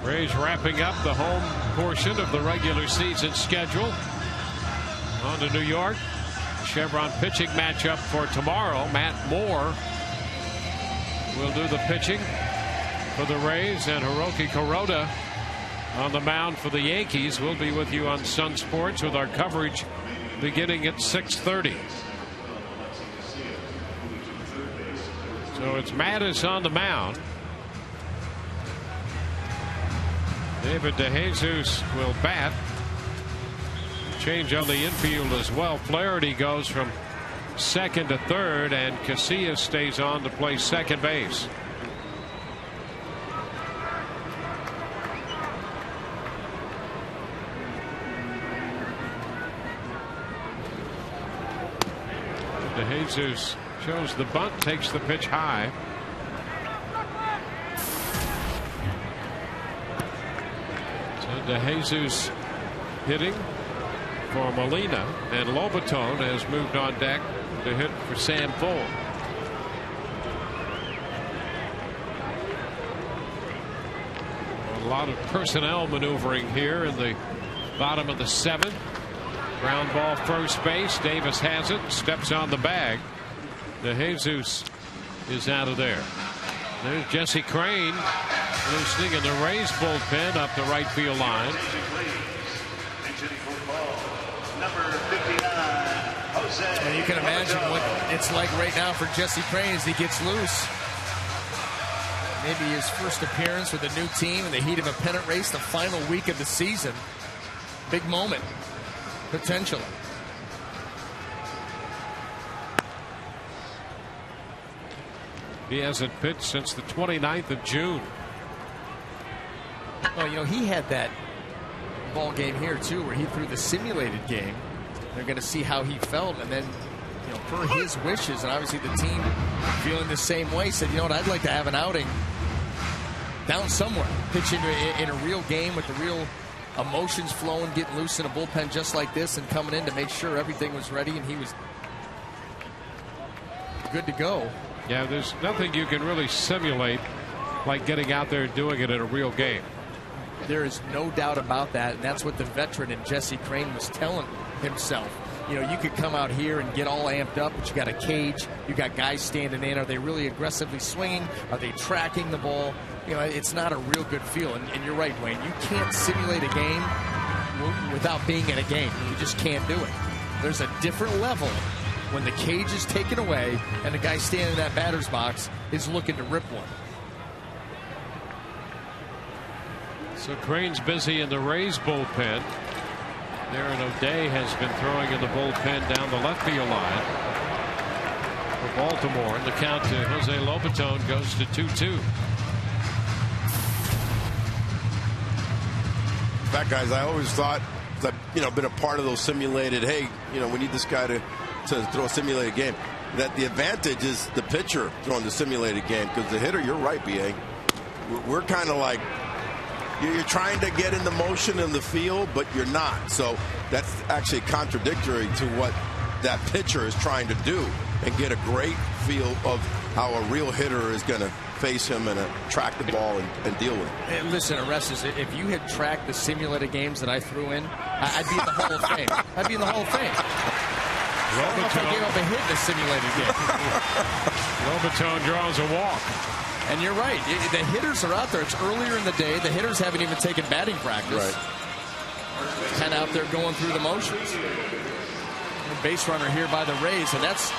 Rays wrapping up the home portion of the regular season schedule. On to New York. Chevron pitching matchup for tomorrow. Matt Moore will do the pitching for the Rays, and Hiroki Kuroda on the mound for the Yankees. We'll be with you on Sun Sports with our coverage beginning at 6:30. So it's Mattis on the mound. David DeJesus will bat. Change on the infield as well. Flaherty goes from second to third, and Casillas stays on to play second base. DeJesus shows the bunt, takes the pitch high. DeJesus hitting for Molina, and Lobaton has moved on deck to hit for Sam Fole. A lot of personnel maneuvering here in the bottom of the seventh. Ground ball first base. Davis has it, steps on the bag. DeJesus is out of there. There's Jesse Crane loosening in the Rays bullpen up the right field line. And you can imagine what it's like right now for Jesse Crane as he gets loose. Maybe his first appearance with a new team in the heat of a pennant race, the final week of the season. Big moment, potentially. He hasn't pitched since the 29th of June. Well, you know, he had that ball game here too where he threw the simulated game. They're going to see how he felt, and then, you know, per his wishes, and obviously the team feeling the same way, said, you know what, I'd like to have an outing down somewhere, pitching in a real game with the real emotions flowing, getting loose in a bullpen just like this, and coming in to make sure everything was ready and he was good to go. Yeah, there's nothing you can really simulate like getting out there and doing it in a real game. There is no doubt about that, and that's what the veteran in Jesse Crane was telling himself. You know, you could come out here and get all amped up, but you got a cage, you got guys standing in. Are they really aggressively swinging? Are they tracking the ball? You know, it's not a real good feel. And you're right, Dwayne. You can't simulate a game without being in a game. You just can't do it. There's a different level when the cage is taken away and the guy standing in that batter's box is looking to rip one. So Crane's busy in the Rays bullpen. Darren O'Day has been throwing in the bullpen down the left field line for Baltimore. And the count to Jose Lobaton goes to 2-2. In fact, guys, I always thought, I've been a part of those simulated, hey, we need this guy to throw a simulated game. That the advantage is the pitcher throwing the simulated game, because the hitter, you're right, BA. We're kind of like, you're trying to get in the motion in the field, but you're not. So that's actually contradictory to what that pitcher is trying to do and get a great feel of how a real hitter is going to face him and track the ball and deal with it. And listen, Orestes, if you had tracked the simulated games that I threw in, I'd be in the Hall of Fame. I'd be in the Hall of Fame. I don't know if I gave up a hit in the simulated game. Lobaton draws a walk. And you're right. The hitters are out there. It's earlier in the day. The hitters haven't even taken batting practice. Right. Kind of out there going through the motions. A base runner here by the Rays, and that's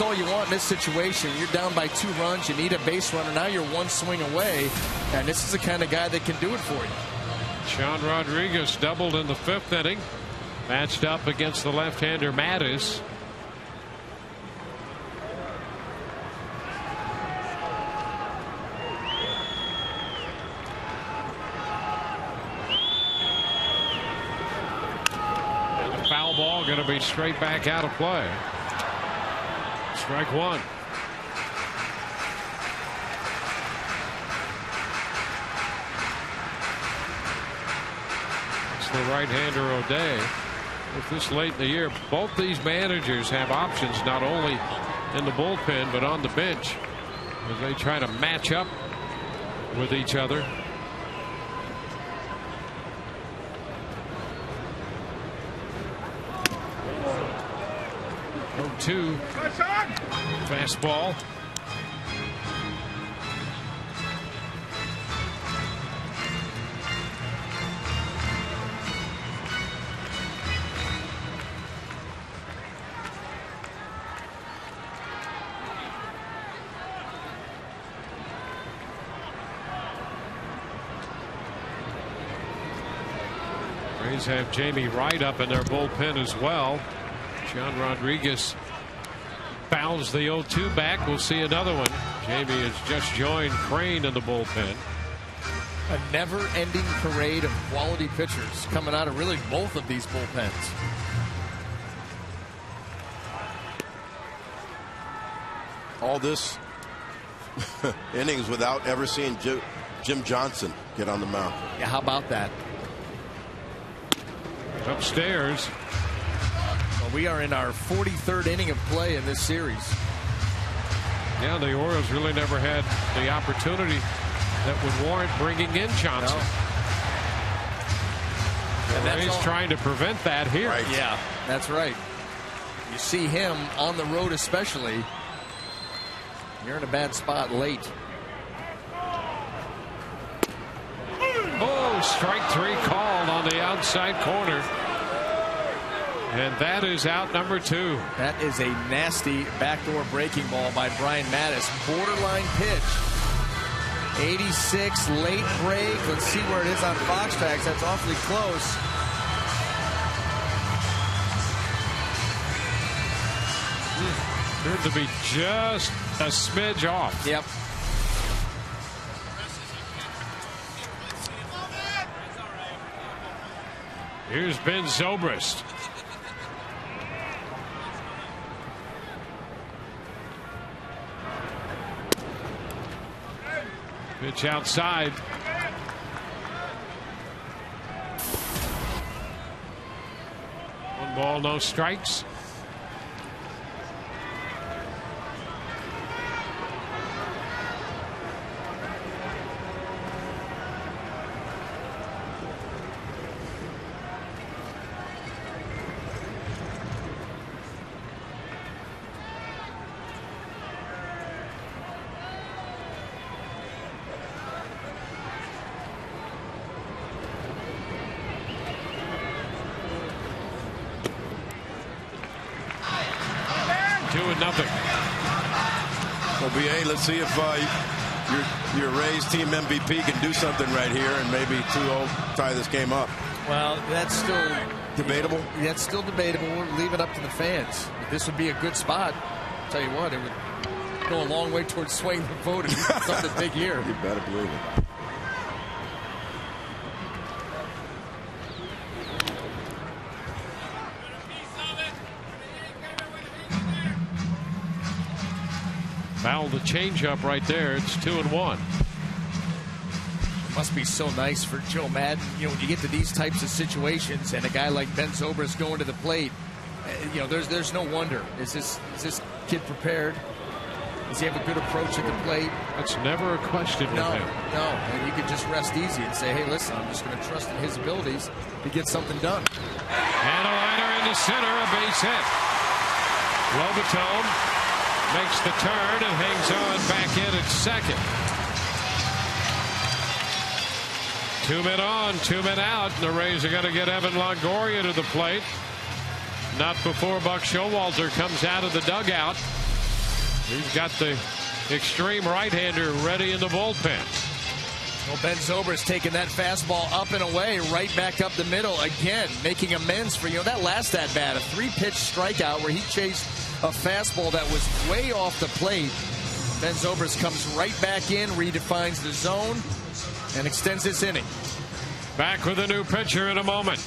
all you want in this situation. You're down by 2 runs. You need a base runner. Now you're 1 swing away, and this is the kind of guy that can do it for you. Sean Rodriguez doubled in the 5th inning. Matched up against the left-hander Mattis. Foul ball going to be straight back out of play. Strike 1. It's the right-hander O'Day. With this late in the year, both these managers have options not only in the bullpen but on the bench as they try to match up with each other. 0-2 fastball. Rays have Jamie Wright up in their bullpen as well. John Rodriguez fouls the 0-2 back. We'll see another one. Jamie has just joined Crane in the bullpen. A never-ending parade of quality pitchers coming out of really both of these bullpens. All this innings without ever seeing Jim Johnson get on the mound. Yeah, how about that? Upstairs. Well, we are in our 43rd inning of play in this series. Yeah, the Orioles really never had the opportunity that would warrant bringing in Johnson. No. And Rays trying to prevent that here. Right. Yeah, that's right. You see him on the road especially. You're in a bad spot late. Oh, strike 3 called on the outside corner. And that is out number 2. That is a nasty backdoor breaking ball by Brian Mattis. Borderline pitch. 86 late break. Let's see where it is on Fox Tracks. That's awfully close. Appeared to be just a smidge off. Yep. Here's Ben Zobrist. Pitch outside. One ball, no strikes. 2-0. Well, BA, let's see if your Rays team MVP can do something right here and maybe 2-0 tie this game up. Well, that's still debatable. That's still debatable. We'll leave it up to the fans. But this would be a good spot. I'll tell you what, it would go a long way towards swaying the vote if you did something big here. You better believe it. Foul the changeup right there. It's 2-1. It must be so nice for Joe Madden. You know, when you get to these types of situations and a guy like Ben Zobrist going to the plate, you know, there's no wonder. Is this kid prepared? Does he have a good approach at the plate? That's never a question with him. No, and you can just rest easy and say, hey, listen, I'm just going to trust in his abilities to get something done. And a liner into center, a base hit. Lobaton makes the turn and hangs on back in at second. 2 men on, 2 men out. The Rays are going to get Evan Longoria to the plate. Not before Buck Showalter comes out of the dugout. He's got the extreme right-hander ready in the bullpen. Well, Ben Zobrist taking that fastball up and away, right back up the middle again, making amends for, you know, that last at-bat, a 3-pitch strikeout where he chased a fastball that was way off the plate. Ben Zobrist comes right back in, redefines the zone, and extends this inning. Back with a new pitcher in a moment.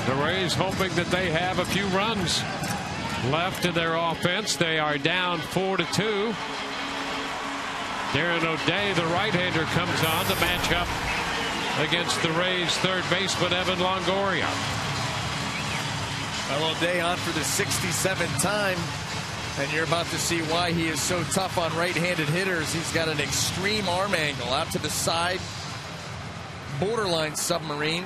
The Rays hoping that they have a few runs left in their offense. They are down 4-2. Darren O'Day, the right-hander, comes on to match up against the Rays' third baseman, Evan Longoria. Well, O'Day on for the 67th time, and you're about to see why he is so tough on right-handed hitters. He's got an extreme arm angle out to the side, borderline submarine.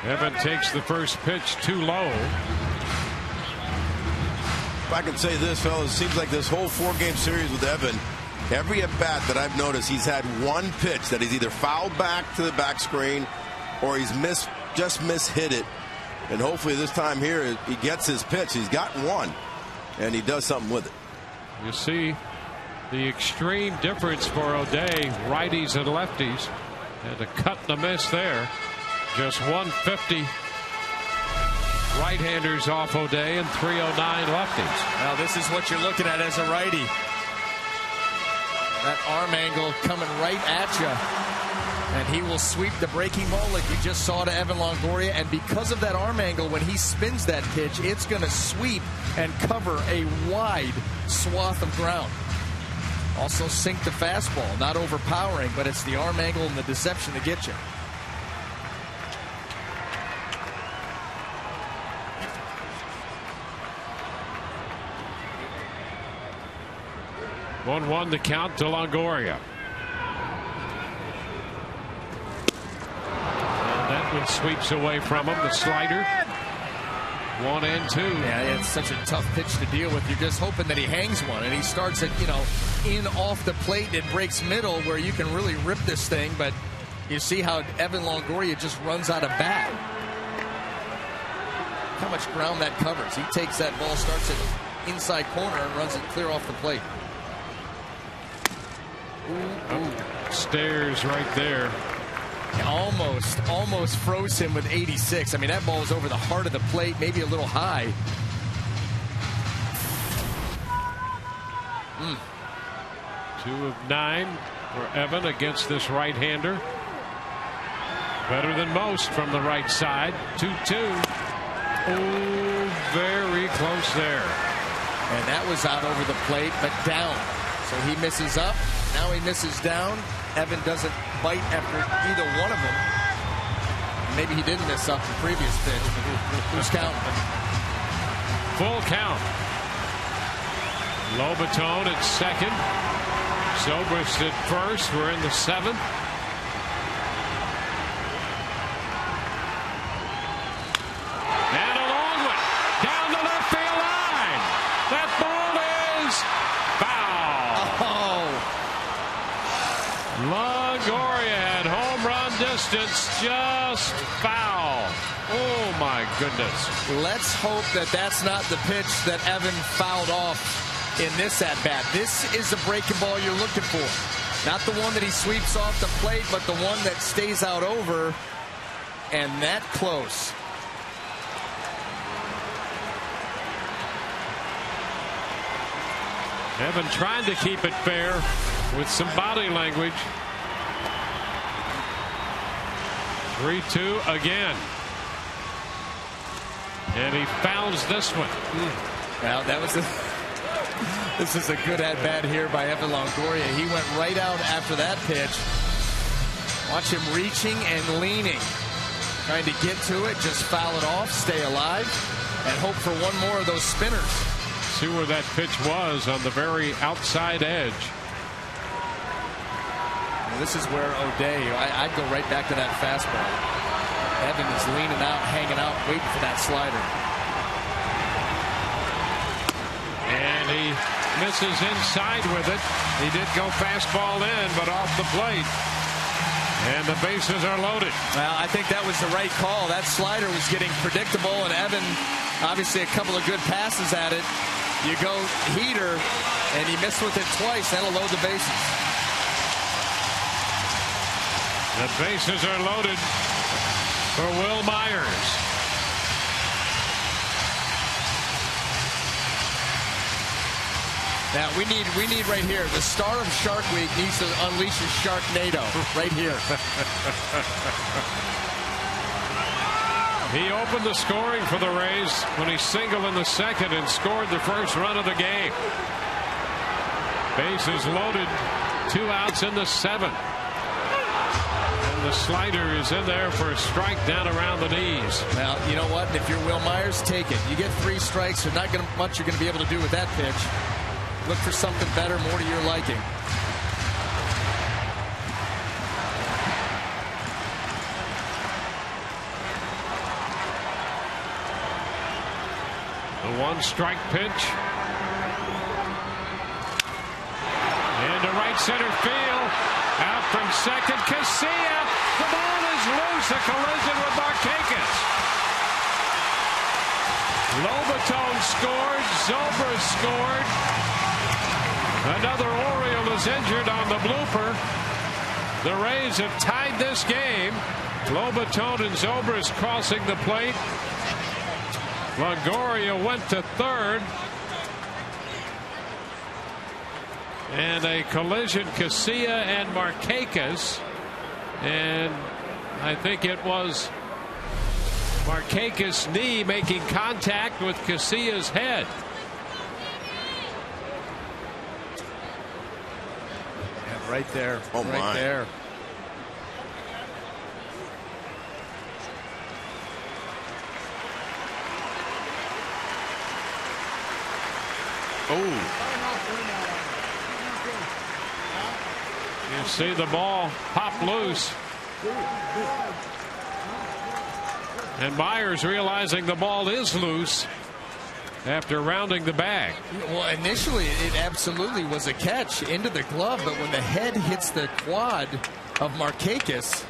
Evan takes the first pitch too low. If I can say this, fellas, it seems like this whole 4-game series with Evan, every at-bat that I've noticed, he's had one pitch that he's either fouled back to the back screen or he's just mishit it. And hopefully this time here he gets his pitch. He's gotten one, and he does something with it. You see the extreme difference for O'Day, righties and lefties. Had a cut and a miss there. Just 150 right-handers off O'Day and 309 lefties. Now this is what you're looking at as a righty. That arm angle coming right at you. And he will sweep the breaking ball like we just saw to Evan Longoria. And because of that arm angle, when he spins that pitch, it's going to sweep and cover a wide swath of ground. Also sink the fastball, not overpowering, but it's the arm angle and the deception to get you. One the count to Longoria. And that one sweeps away from him. The slider. 1 and 2. Yeah, it's such a tough pitch to deal with. You're just hoping that he hangs one, and he starts it, in off the plate. It breaks middle where you can really rip this thing, but you see how Evan Longoria just runs out of bat. How much ground that covers. He takes that ball, starts it inside corner, and runs it clear off the plate. Ooh. Stairs right there. Almost froze him with 86. I mean, that ball was over the heart of the plate, maybe a little high. 2 of 9 for Evan against this right-hander. Better than most from the right side. 2-2. Oh, very close there. And that was out over the plate, but down. So he misses up. Now he misses down. Evan doesn't bite after either one of them. Maybe he didn't miss up the previous pitch, but who's counting? Full count. Lobatone at second. Zobrist at first. We're in the 7th. And a long one down the left field line. That ball is foul. Longoria at home run distance, just foul. Oh my goodness. Let's hope that that's not the pitch that Evan fouled off in this at bat. This is the breaking ball you're looking for. Not the one that he sweeps off the plate, but the one that stays out over and that close. Evan trying to keep it fair with some body language. 3-2 again. And he fouls this one. Well, that was this is a good at bat here by Evan Longoria. He went right out after that pitch. Watch him reaching and leaning, trying to get to it, just foul it off, stay alive, and hope for one more of those spinners. See where that pitch was on the very outside edge. Well, this is where O'Day, I'd go right back to that fastball. Evan is leaning out, hanging out, waiting for that slider. And he misses inside with it. He did go fastball in, but off the plate. And the bases are loaded. Well, I think that was the right call. That slider was getting predictable, and Evan, obviously a couple of good passes at it. You go heater, and he missed with it twice. That'll load the bases. The bases are loaded for Will Myers. Now we need right here. The star of Shark Week needs to unleash his Sharknado right here. He opened the scoring for the Rays when he singled in the 2nd and scored the first run of the game. Bases loaded, 2 outs in the 7th. And the slider is in there for a strike down around the knees. Well, you know what? If you're Will Myers, take it. You get 3 strikes. There's not much you're going to be able to do with that pitch. Look for something better, more to your liking. The 1-strike pitch. And to right center field. Out from second, Casilla. The ball is loose. A collision with Markakis. Lobatone scored. Zobrist scored. Another Oriole is injured on the blooper. The Rays have tied this game. Lobatone and Zobrist crossing the plate. Longoria went to 3rd. And a collision, Casilla and Markakis. And I think it was Markakis' knee making contact with Casillas' head. Yeah, right there. Oh, right my. there. Oh. You see the ball pop loose. And Myers realizing the ball is loose after rounding the bag. Well, initially it absolutely was a catch into the glove, but when the head hits the quad of Markakis,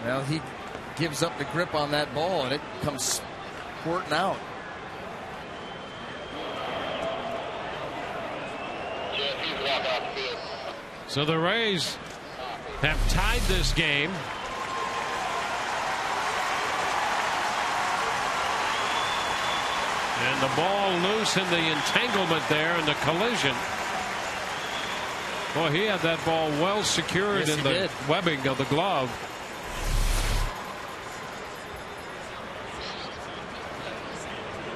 well, he gives up the grip on that ball and it comes squirting out. So the Rays have tied this game. And the ball loose in the entanglement there in the collision. Boy, he had that ball well secured in the webbing of the glove.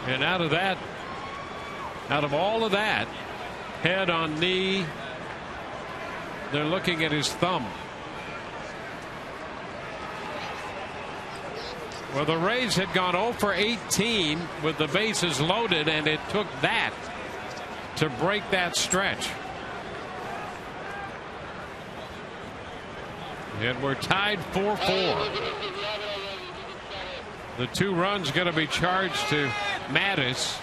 And out of all of that, head on knee, they're looking at his thumb. Well, the Rays had gone 0 for 18 with the bases loaded, and it took that to break that stretch. And we're tied 4-4. The 2 runs going to be charged to Mattis.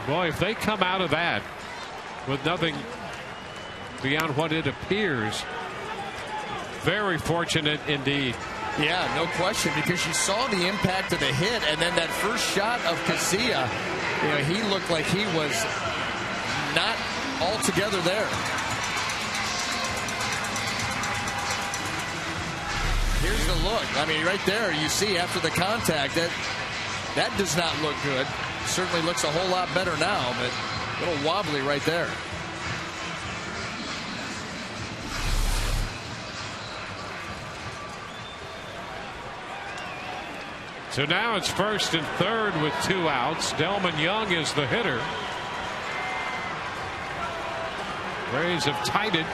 Boy, if they come out of that with nothing beyond what it appears, very fortunate indeed. Yeah, no question, because you saw the impact of the hit, and then that first shot of Casilla, you know, he looked like he was not altogether there. Here's the look. I mean, right there, you see after the contact that does not look good. Certainly looks a whole lot better now, but a little wobbly right there. So now it's first and third with 2 outs. Delman Young is the hitter. Rays have tied it.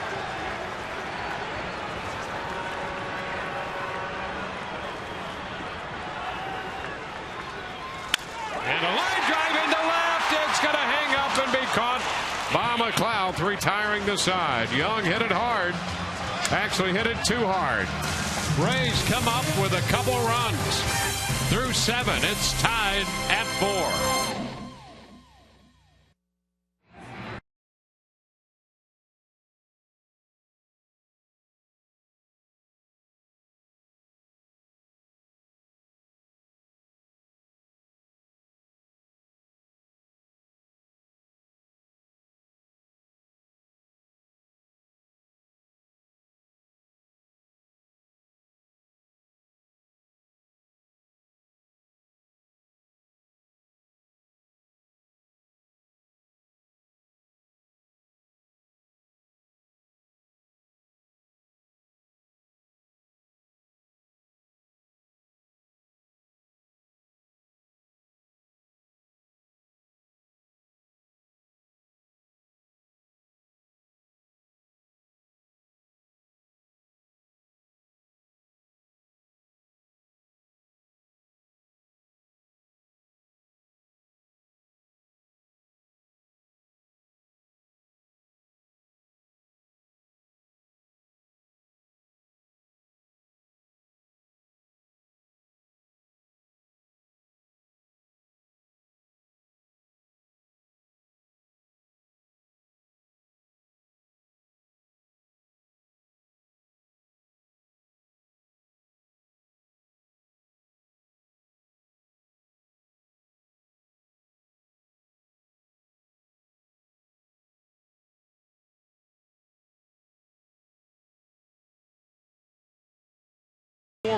And a line drive into left. It's going to hang up and be caught by McLeod, retiring the side. Young hit it hard. Actually hit it too hard. Rays come up with a couple runs. Through 7, it's tied at 4.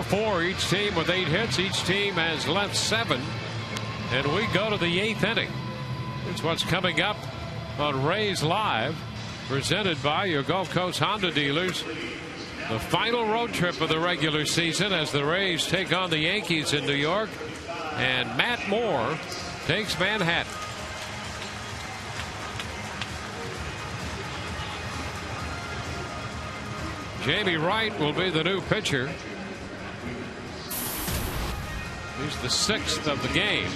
4-4, each team with 8 hits. Each team has left 7. And we go to the 8th inning. It's what's coming up on Rays Live, presented by your Gulf Coast Honda dealers. The final road trip of the regular season as the Rays take on the Yankees in New York. And Matt Moore takes Manhattan. Jamie Wright will be the new pitcher. He's the 6th of the game.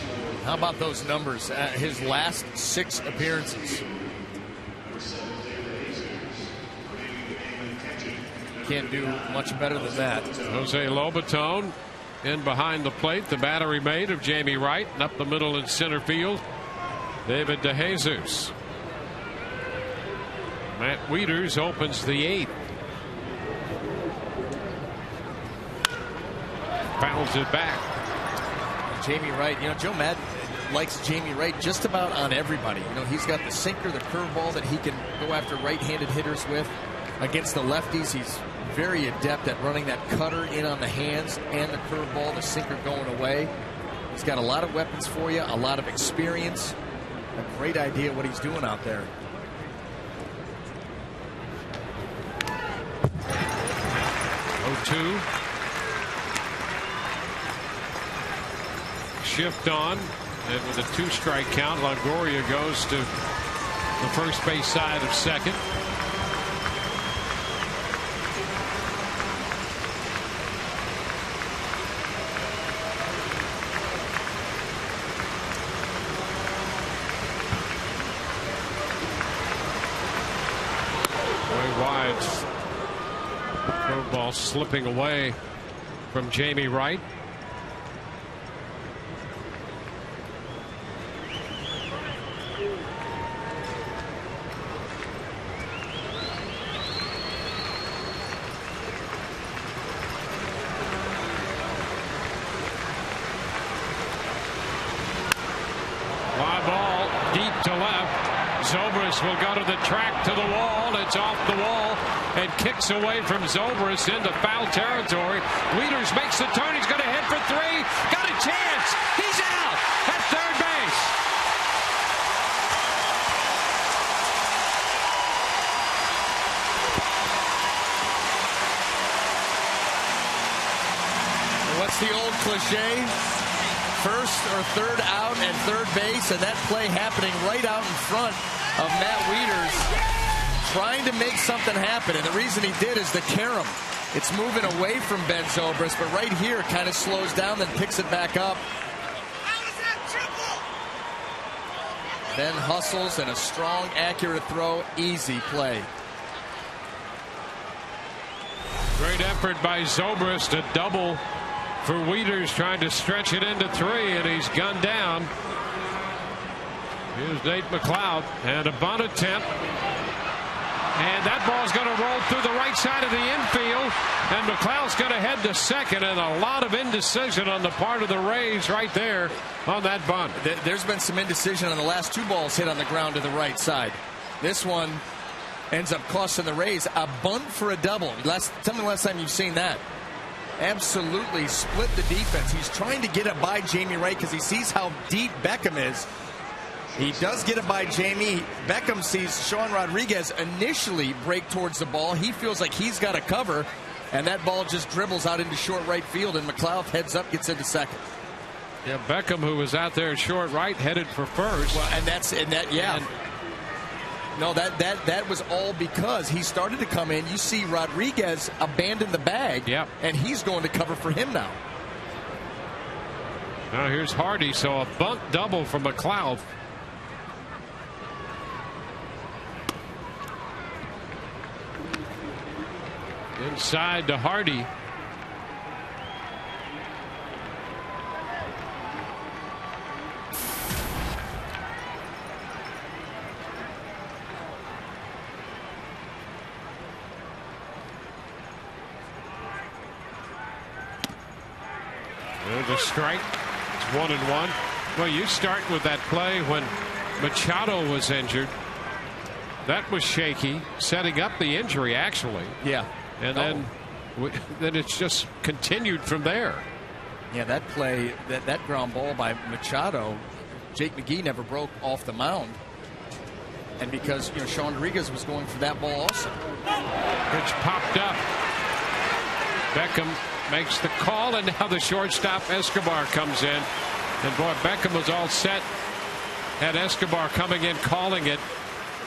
How about those numbers? His last 6 appearances. Can't do much better than that. Jose Lobaton in behind the plate. The battery mate of Jamie Wright. And up the middle in center field, David DeJesus. Matt Wieters opens the 8th. Fouls it back. Jamie Wright, Joe Madden likes Jamie Wright just about on everybody. He's got the sinker, the curveball that he can go after right-handed hitters with. Against the lefties, he's very adept at running that cutter in on the hands and the curveball, the sinker going away. He's got a lot of weapons for you, a lot of experience. A great idea what he's doing out there. Oh, 2. Shift on, and with a 2-strike count, Longoria goes to the first base side of second. Way wide. Curveball slipping away from Jamie Wright. Will go to the track, to the wall. It's off the wall and kicks away from Zobrist into foul territory. Wieters makes the turn. He's going to hit for 3. Got a chance. He's out at third base. What's the old cliche? First or third out and third base, and that play happening right out in front of Matt Wieters, trying to make something happen. And the reason he did is the carom. It's moving away from Ben Zobrist, but right here kind of slows down, then picks it back up. Then hustles and a strong, accurate throw. Easy play. Great effort by Zobrist, a double for Wieters, trying to stretch it into 3, and he's gunned down. Here's Nate McLeod, and a bunt attempt. And that ball's going to roll through the right side of the infield, and McLeod's going to head to second, and a lot of indecision on the part of the Rays right there on that bunt. There's been some indecision on the last 2 balls hit on the ground to the right side. This one ends up costing the Rays a bunt for a double. Tell me the last time you've seen that. Absolutely split the defense. He's trying to get it by Jamie Wright because he sees how deep Beckham is. He does get it by Jamie. Beckham sees Sean Rodriguez initially break towards the ball. He feels like he's got a cover, and that ball just dribbles out into short right field, and McLeod heads up, gets into second. Yeah, Beckham, who was out there at short right, headed for first. Well, no, that was all because he started to come in. You see Rodriguez abandon the bag, and he's going to cover for him now. Now here's Hardy, so a bunt double for McLeod. Inside to Hardy. There's a strike. It's 1-1. Well, you start with that play when Machado was injured. That was shaky, setting up the injury, actually. Yeah. And then then it's just continued from there. Yeah, that play, that ground ball by Machado, Jake McGee never broke off the mound. And because, Sean Rodriguez was going for that ball also. Pitch popped up. Beckham makes the call, and now the shortstop Escobar comes in. And boy, Beckham was all set. Had Escobar coming in, calling it.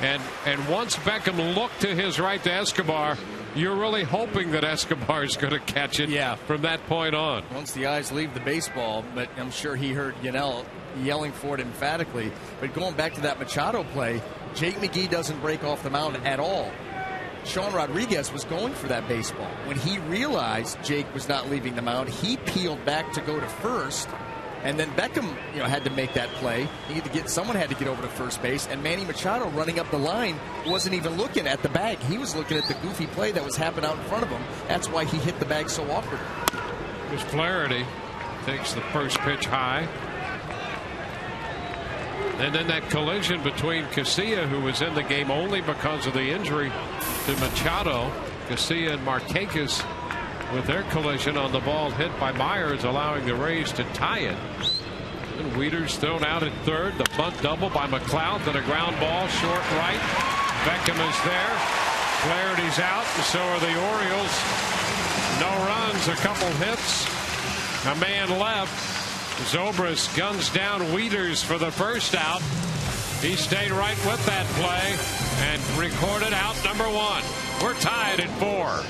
And once Beckham looked to his right to Escobar, you're really hoping that Escobar is going to catch it from that point on. Once the eyes leave the baseball, but I'm sure he heard Yanel yelling for it emphatically. But going back to that Machado play, Jake McGee doesn't break off the mound at all. Sean Rodriguez was going for that baseball. When he realized Jake was not leaving the mound, he peeled back to go to first. And then Beckham, had to make that play. Someone had to get over to first base. And Manny Machado, running up the line, wasn't even looking at the bag. He was looking at the goofy play that was happening out in front of him. That's why he hit the bag so awkwardly. Here's Flaherty, takes the first pitch high. And then that collision between Casilla, who was in the game only because of the injury to Machado. Casilla and Markakis with their collision on the ball hit by Myers, allowing the Rays to tie it. And Wieters thrown out at third. The bunt double by McLeod, then a ground ball short right. Beckham is there. Flaherty's out, and so are the Orioles. No runs, a couple hits, a man left. Zobrist guns down Wieters for the first out. He stayed right with that play and recorded out number 1. We're tied at 4.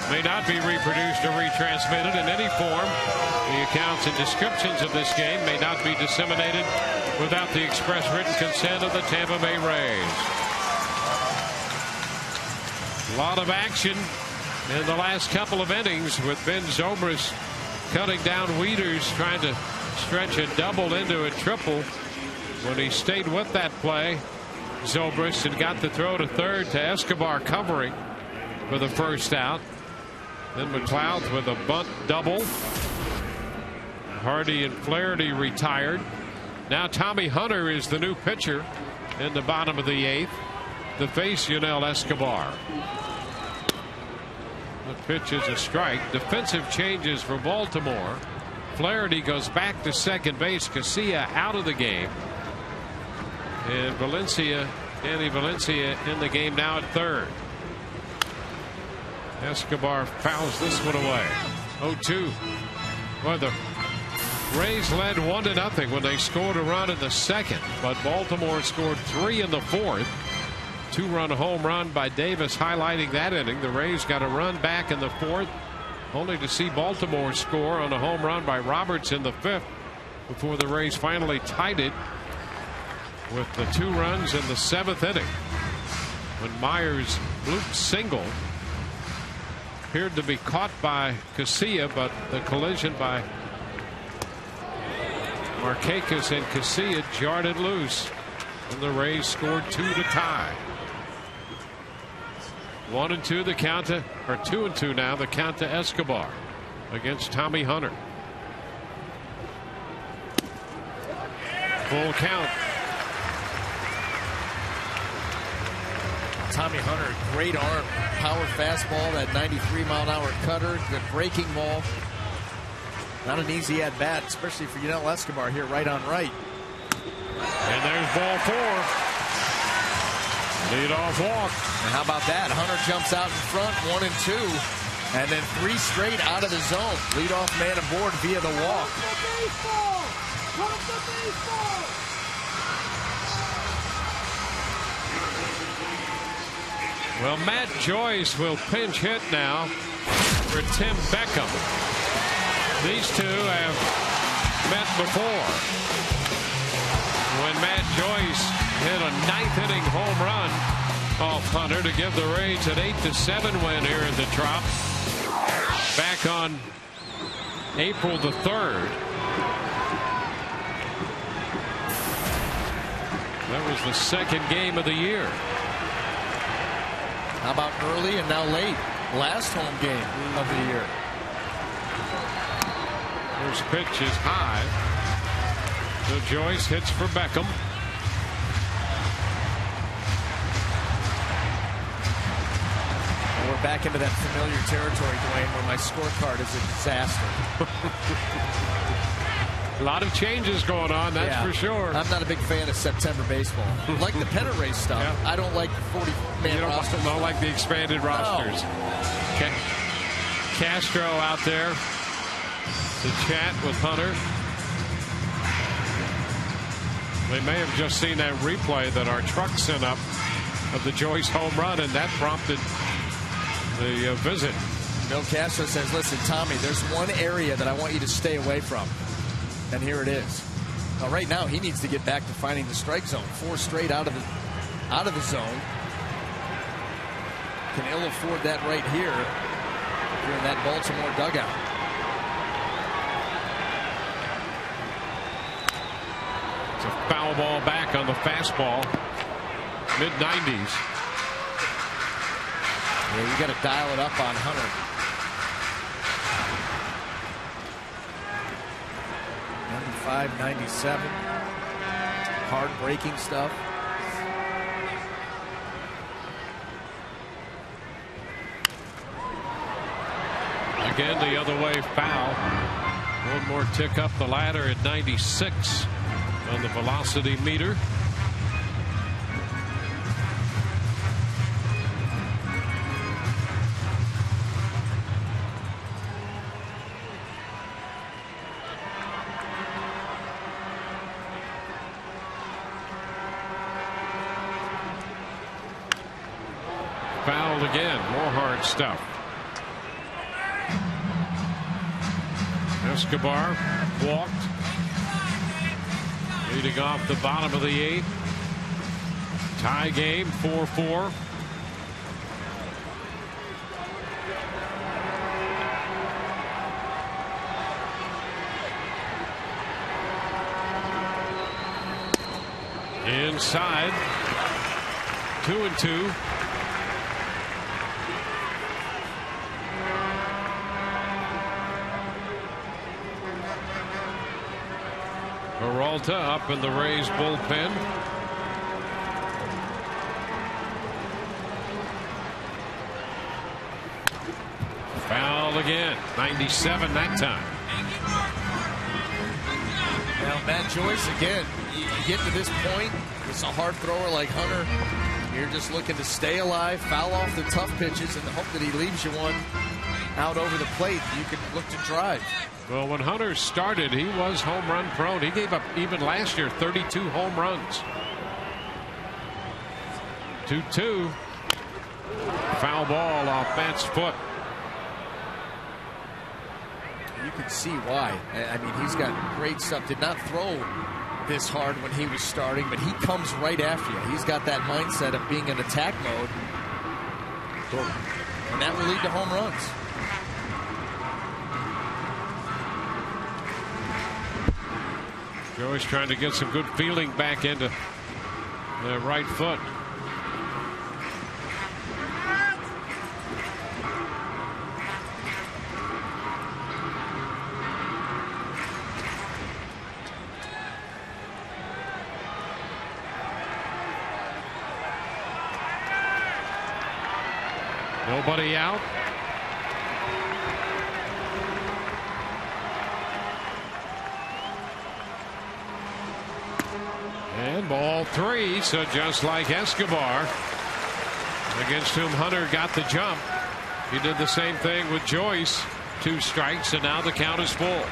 May not be reproduced or retransmitted in any form. The accounts and descriptions of this game may not be disseminated without the express written consent of the Tampa Bay Rays. A lot of action in the last couple of innings with Ben Zobrist cutting down Wieters, trying to stretch a double into a triple. When he stayed with that play, Zobrist, and got the throw to third to Escobar covering for the first out. Then McLeod with a bunt double. Hardy and Flaherty retired. Now Tommy Hunter is the new pitcher in the bottom of the 8th to face Yunel Escobar. The pitch is a strike. Defensive changes for Baltimore. Flaherty goes back to second base. Casilla out of the game. And Danny Valencia in the game now at third. Escobar fouls this one away. 0-2. Well, the Rays led 1-0 when they scored a run in the second, but Baltimore scored 3 in the fourth. 2-run home run by Davis highlighting that inning. The Rays got a run back in the fourth, only to see Baltimore score on a home run by Roberts in the fifth before the Rays finally tied it with the 2 runs in the 7th inning when Myers' bloop single appeared to be caught by Casilla, but the collision by Markakis and Casilla jarred it loose, and the Rays scored 2 to tie. 1-2 the count to, or 2-2 now the count to Escobar against Tommy Hunter. Full count. Tommy Hunter, great arm, power fastball, that 93-mile-an-hour cutter, the breaking ball. Not an easy at bat, especially for Yunel Escobar here, right on right. And there's ball 4. Lead-off walk. And how about that? Hunter jumps out in front, 1 and 2, and then 3 straight out of the zone. Lead-off man aboard via the walk. Well, Matt Joyce will pinch hit now for Tim Beckham. These two have met before. When Matt Joyce hit a 9th inning home run off Hunter to give the Rays an 8-7 win here in the Trop back on April the 3rd. That was the 2nd game of the year. How about early and now late? Last home game of the year. First pitch is high. So Joyce hits for Beckham. And we're back into that familiar territory, Dwayne, where my scorecard is a disaster. A lot of changes going on, that's for sure. I'm not a big fan of September baseball. Like the pennant race stuff. Yeah. I don't like the 40-man roster. You don't like the expanded rosters. No. Castro out there to chat with Hunter. They may have just seen that replay that our truck sent up of the Joyce home run, and that prompted the visit. Bill Castro says, listen, Tommy, there's one area that I want you to stay away from. And here it is. Now, right now, he needs to get back to finding the strike zone. 4 straight out of the zone. Can ill afford that right here. If you're in that Baltimore dugout. It's a foul ball back on the fastball. Mid-90s. Yeah, you got to dial it up on Hunter. 95, 97. Hard breaking stuff. Again, the other way foul. One more tick up the ladder at 96 on the velocity meter. Fouled again. More hard stuff. Escobar walked. Leading off the bottom of the 8th. Tie game, 4-4. Inside. 2-2. Peralta up in the Rays bullpen. Foul again. 97 that time. Now Matt Joyce again. You get to this point, it's a hard thrower like Hunter. You're just looking to stay alive, foul off the tough pitches, and hope that he leaves you one out over the plate. You can look to drive. Well, when Hunter started, he was home run prone. He gave up, even last year, 32 home runs. 2-2. Foul ball off Matt's foot. You can see why. I mean, he's got great stuff. Did not throw this hard when he was starting, but he comes right after you. He's got that mindset of being in attack mode, and that will lead to home runs. Joey's trying to get some good feeling back into the right foot. Nobody out. And ball 3. So just like Escobar, against whom Hunter got the jump, he did the same thing with Joyce. 2 strikes, and now the count is full.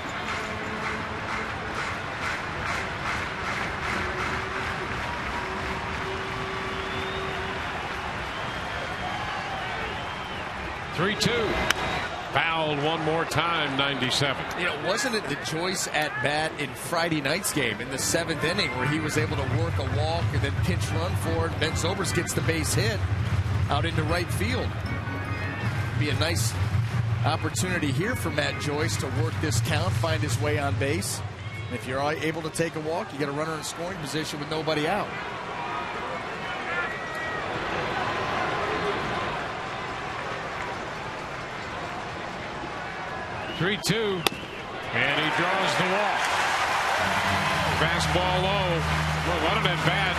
Three-two. Fouled one more time, 97. You know, wasn't it the Joyce at bat in Friday night's game in the 7th inning where he was able to work a walk and then pinch run for it? Ben Zobrist gets the base hit out into right field. Be a nice opportunity here for Matt Joyce to work this count, find his way on base. And if you're able to take a walk, you get a runner in scoring position with nobody out. 3-2, and he draws the walk. Fastball low. Well, what an at bat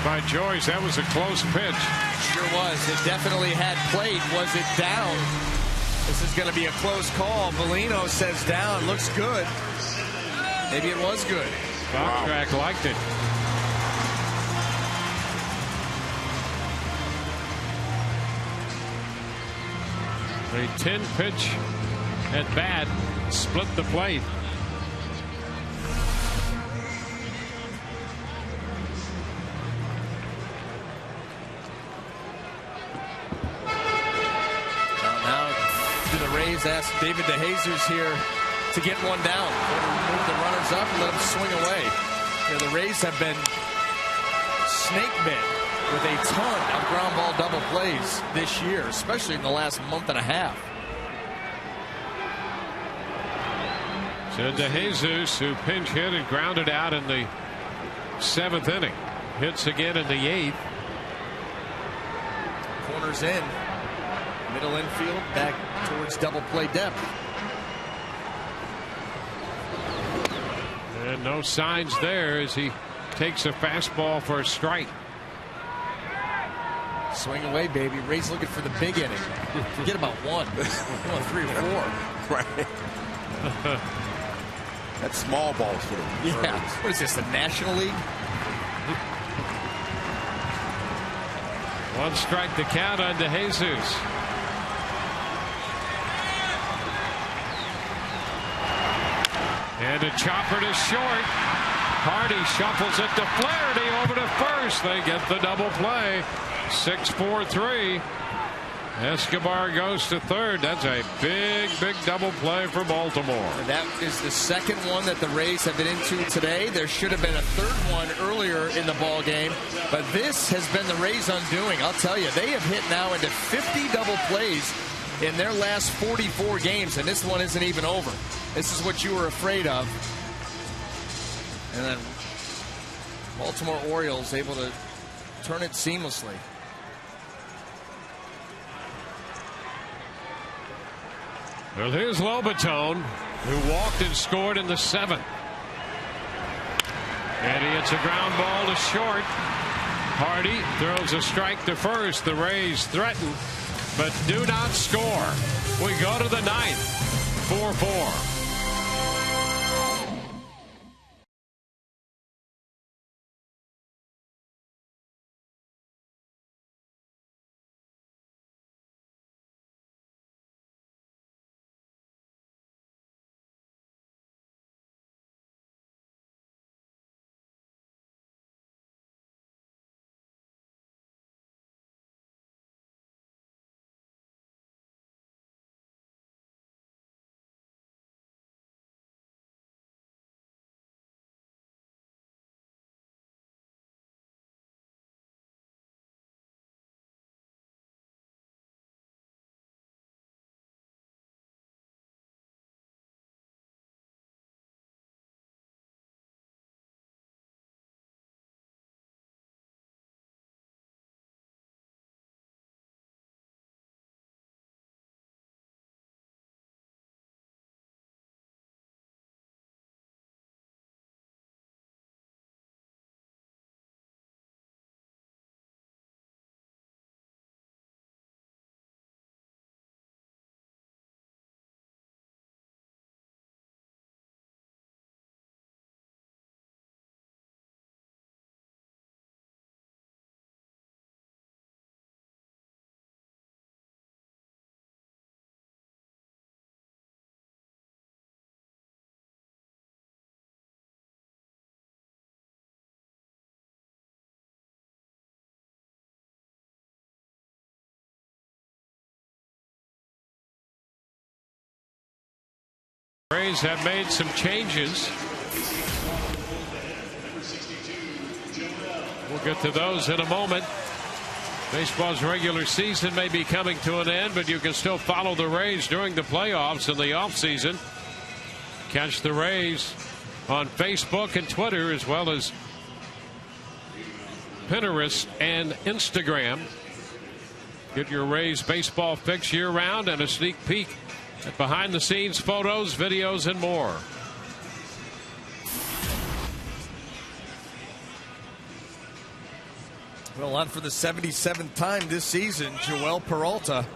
by Joyce. That was a close pitch. Sure was. It definitely had played. Was it down? This is going to be a close call. Bellino says down. Looks good. Maybe it was good. Track liked it. A 10-pitch at bat, split the plate. Now do the Rays ask David DeJesus here to get one down, move the runners up and let them swing away. You know, the Rays have been snake bit with a ton of ground ball double plays this year, especially in the last month and a half. So DeJesus, who pinch hit and grounded out in the 7th inning, hits again in the 8th. Corners in, middle infield, back towards double play depth. And no signs there as he takes a fastball for a strike. Swing away, baby. Ray's looking for the big inning. Forget about 1. You want 3 or 4. Right. That's small balls for them. Yeah. What is this, the National League? 1 strike to count on DeJesus. And a chopper to short. Hardy shuffles it to Flaherty over to first. They get the double play. 6-4-3. Escobar goes to third. That's a big double play for Baltimore. And that is the second one that the Rays have been into today. There should have been a third one earlier in the ball game, but this has been the Rays' undoing. I'll tell you, they have hit now into 50 double plays in their last 44 games, and this one isn't even over. This is what you were afraid of. And then Baltimore Orioles able to turn it seamlessly. Well, here's Lobaton, who walked and scored in the 7th. And he hits a ground ball to short. Hardy throws a strike to first. The Rays threaten, but do not score. We go to the 9th, 4-4. Rays have made some changes. We'll get to those in a moment. Baseball's regular season may be coming to an end, but you can still follow the Rays during the playoffs and the offseason. Catch the Rays on Facebook and Twitter, as well as Pinterest and Instagram. Get your Rays baseball fix year-round and a sneak peek at behind-the-scenes photos, videos, and more. Well, on for the 77th time this season, Joel Peralta.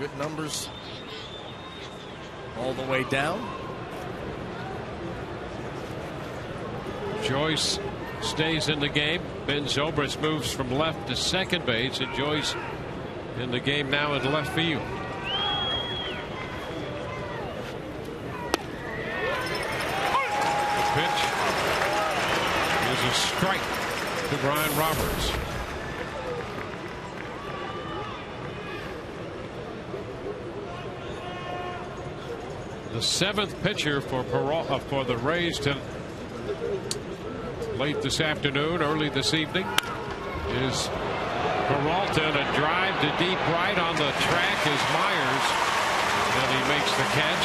Good numbers all the way down. Joyce stays in the game. Ben Zobrist moves from left to second base, and Joyce in the game now in left field. The pitch is a strike to Brian Roberts. The seventh pitcher for the Rays to late this afternoon, early this evening, is Peralta, and a drive to deep right on the track is Myers, and he makes the catch.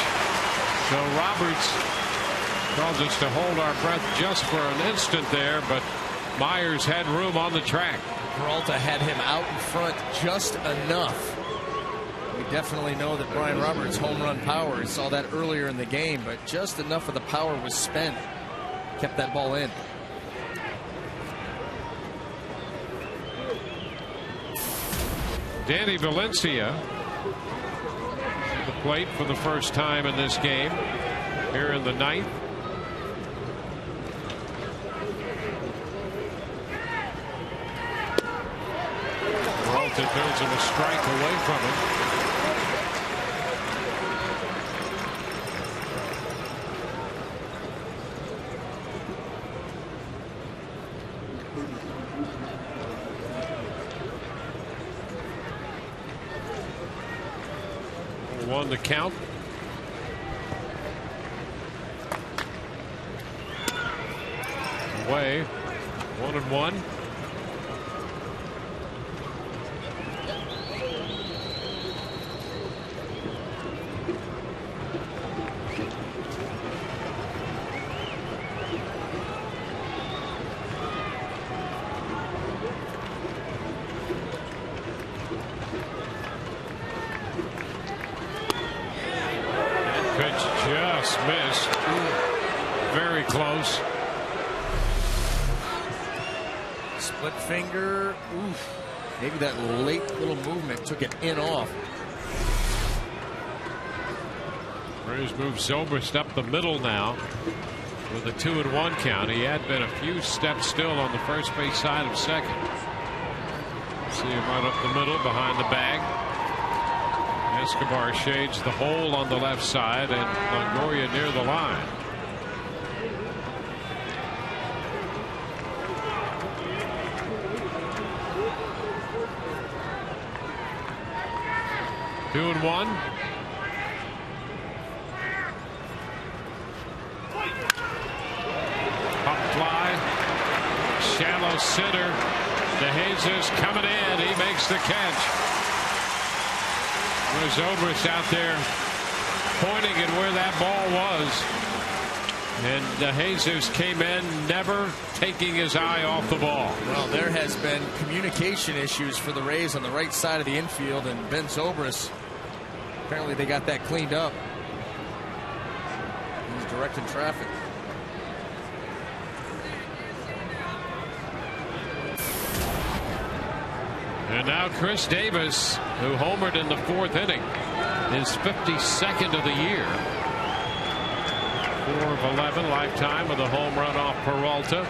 So Roberts calls us to hold our breath just for an instant there, but Myers had room on the track. Peralta had him out in front just enough. We definitely know that Brian Roberts' home run power, saw that earlier in the game, but just enough of the power was spent, kept that ball in. Danny Valencia at the plate for the first time in this game here in the ninth. Peralta turns him a strike away from him. One to count. Away. 1-1. Missed. Very close. Split finger. Oof. Maybe that late little movement took it in off. Rays move Zobrist up the middle now with a 2-1 count. He had been a few steps still on the first base side of second. See him right up the middle behind the bag. Escobar shades the hole on the left side, and Longoria near the line. Two and one. Pop fly. Shallow center. DeJesus coming in. He makes the catch. There's Zobrist out there pointing at where that ball was. And DeJesus came in, never taking his eye off the ball. Well, there has been communication issues for the Rays on the right side of the infield, and Ben Zobrist, apparently they got that cleaned up. He's directing traffic. And now Chris Davis, who homered in the fourth inning, his 52nd of the year. 4 of 11 lifetime with a home run off Peralta.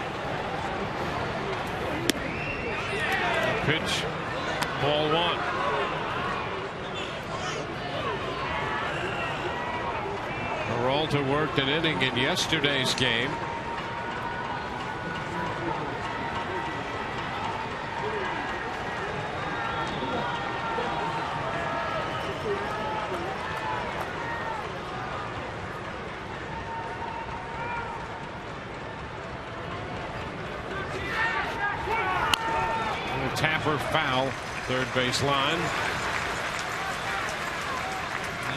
The pitch, ball one. Peralta worked an inning in yesterday's game. over, foul, third base line.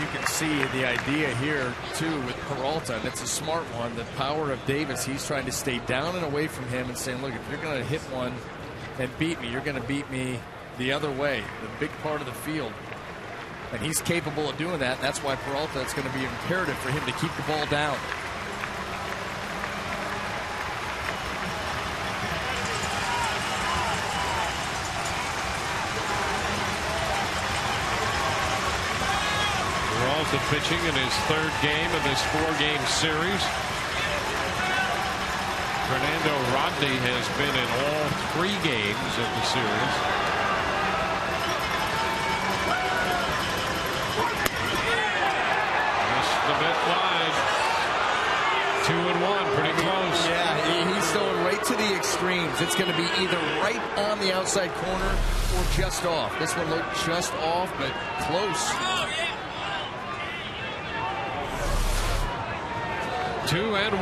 You can see the idea here, too, with Peralta, and it's a smart one. The power of Davis, he's trying to stay down and away from him and saying, look, if you're going to hit one and beat me, you're going to beat me the other way, the big part of the field. And he's capable of doing that. That's why Peralta, it's going to be imperative for him to keep the ball down. Peralta pitching in his third game of this 4-game series. Fernando Rodney has been in all 3 games of the series. Missed the mid line. 2-1, pretty close. Yeah, he's going right to the extremes. It's going to be either right on the outside corner or just off. This one looked just off, but close. 2-1.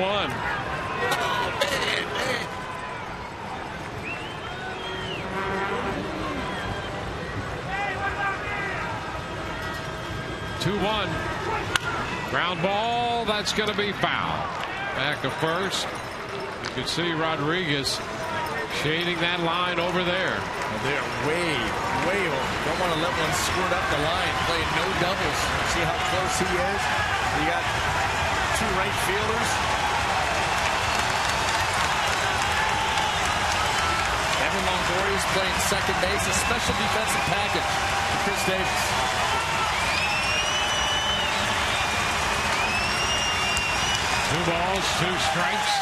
Ground ball, that's going to be foul. Back to first. You can see Rodriguez shading that line over there. They're way over. Don't want to let one squirt up the line. Playing no doubles. See how close he is? You got 2 right fielders. Evan Longoria's playing second base. A special defensive package for Chris Davis. Two balls, 2 strikes.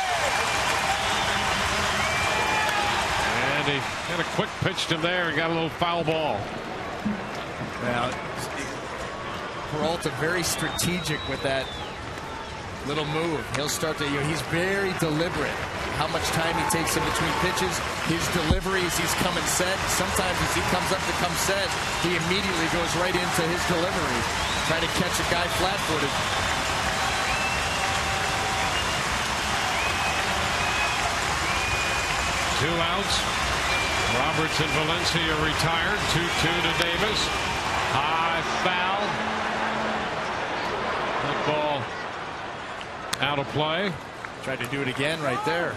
And he kind of quick pitched him there and got a little foul ball. Now, Peralta very strategic with that little move. He'll start to, he's very deliberate. How much time he takes in between pitches, his delivery as he's coming set. Sometimes as he comes up to come set, he immediately goes right into his delivery, trying to catch a guy flat-footed. Two outs. Roberts and Valencia retired. 2-2 to Davis. High foul. That ball out of play. Tried to do it again right there.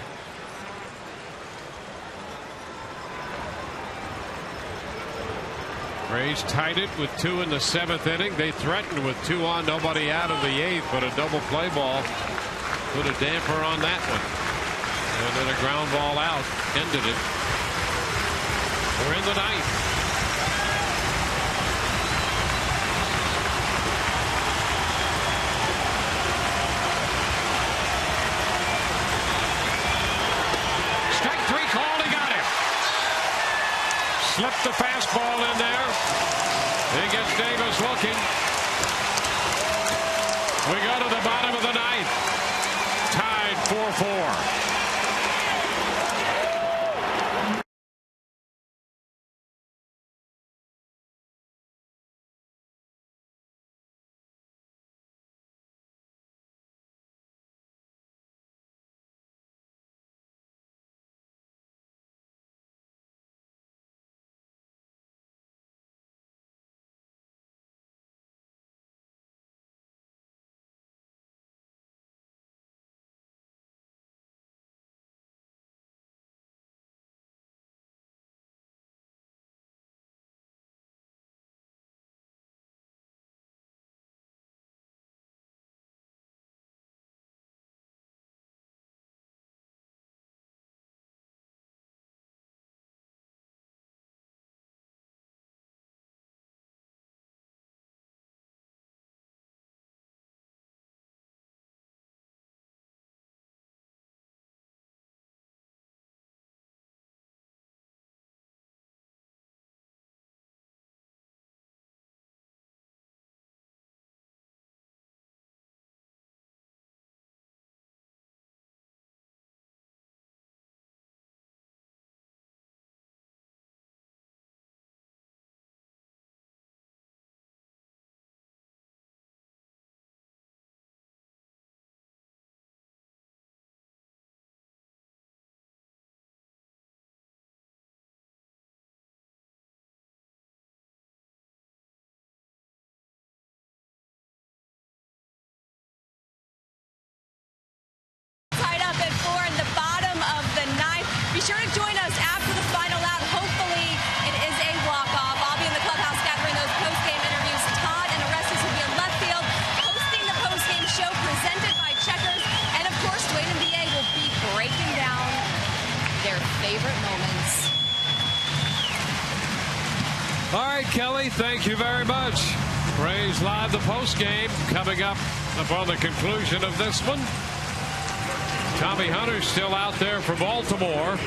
Rays tied it with 2 in the 7th inning. They threatened with 2 on, nobody out of the 8th, but a double play ball put a damper on that one. And then a ground ball out ended it. We're in the 9th. Strike 3 called. He got him. Slipped the fastball in there. He gets Davis looking. We go to the bottom of the 9th. Tied 4-4. presented by Checkers. And of course, Dwayne and BA will be breaking down their favorite moments. All right, Kelly, thank you very much. Rays Live, the post game coming up upon the conclusion of this one. Tommy Hunter's still out there for Baltimore.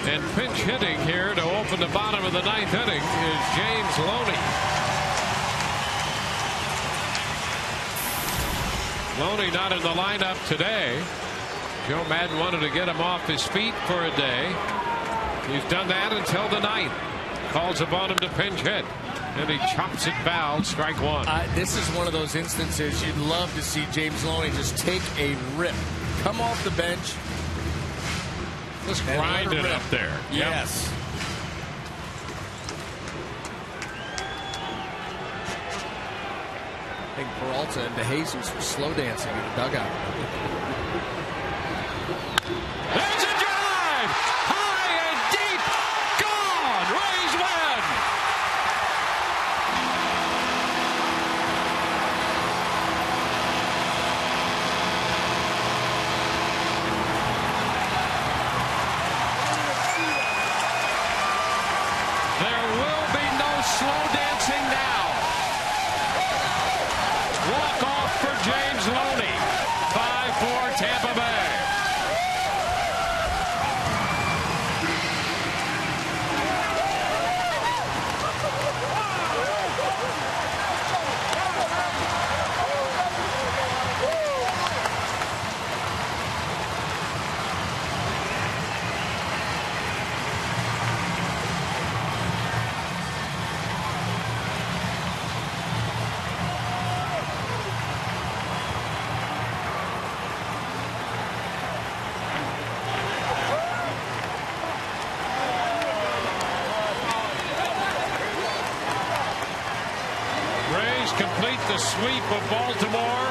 And pinch hitting here to open the bottom of the ninth inning is James Loney. Loney not in the lineup today. Joe Madden wanted to get him off his feet for a day. He's done that until the ninth. Calls upon him to pinch hit. And he chops it foul, strike one. This is one of those instances you'd love to see James Loney just take a rip. Come off the bench. Just grind it up there. Yes. Yep. I think Peralta and DeJesus were slow dancing in the dugout. There's a drive! High and deep! Gone! Rays win! There will be no slow dancing now. Walk off for James Loney. 5-4 Tampa Bay. Complete the sweep of Baltimore,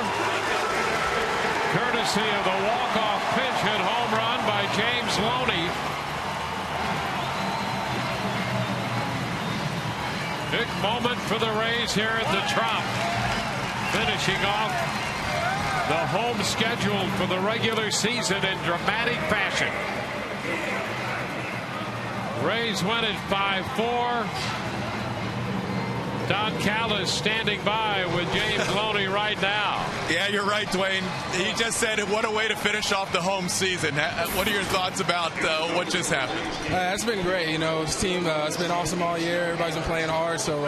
courtesy of the walk-off pinch hit home run by James Loney. Big moment for the Rays here at the Trop, finishing off the home schedule for the regular season in dramatic fashion. Rays win it 5-4. Don Callis standing by with James Loney right now. Yeah, you're right, Dwayne. He just said what a way to finish off the home season. What are your thoughts about what just happened? It's been great. You know, this team, it's been awesome all year. Everybody's been playing hard, so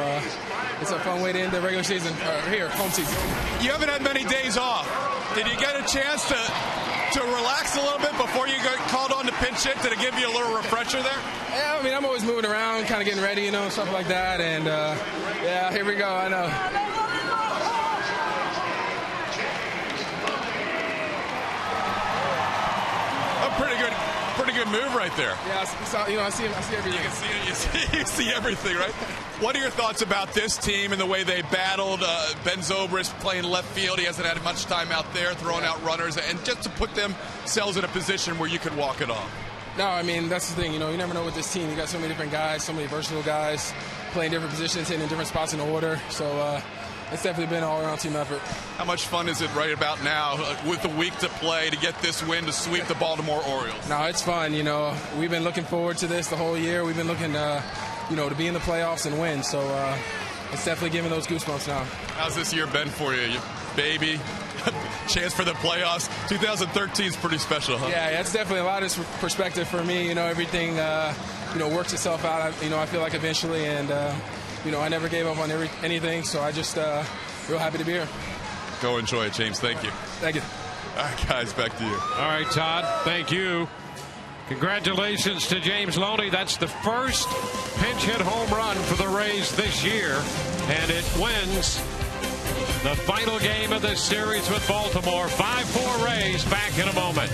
it's a fun way to end the regular season, home season. You haven't had many days off. Did you get a chance to relax a little bit before you got called on to pinch hit? Did it give you a little refresher there? Yeah, I mean, I'm always moving around, kind of getting ready, you know, stuff like that. And, yeah, here we go. I know. A pretty good move right there. Yeah, so, you know, I see everything. You can see it. You see everything, right? What are your thoughts about this team and the way they battled? Ben Zobrist playing left field. He hasn't had much time out there, throwing out runners, and just to put themselves in a position where you could walk it off. No, I mean, that's the thing. You know, you never know with this team. You got so many different guys, so many versatile guys playing different positions, hitting in different spots in the order. So it's definitely been an all-around team effort. How much fun is it right about now with the week to play to get this win to sweep the Baltimore Orioles? No, it's fun. You know, we've been looking forward to this the whole year. We've been looking, you know, to be in the playoffs and win. So it's definitely giving those goosebumps now. How's this year been for you, baby? Chance for the playoffs. 2013 is pretty special, huh? Yeah, it's definitely a lot of perspective for me. You know, everything, you know, works itself out. I feel like eventually, and you know, I never gave up on anything. So I just real happy to be here. Go enjoy it, James. Thank you. Thank you. All right, guys, back to you. All right, Todd. Thank you. Congratulations to James Loney. That's the first pinch hit home run for the Rays this year, and it wins the final game of this series with Baltimore. 5-4 Rays. Back in a moment.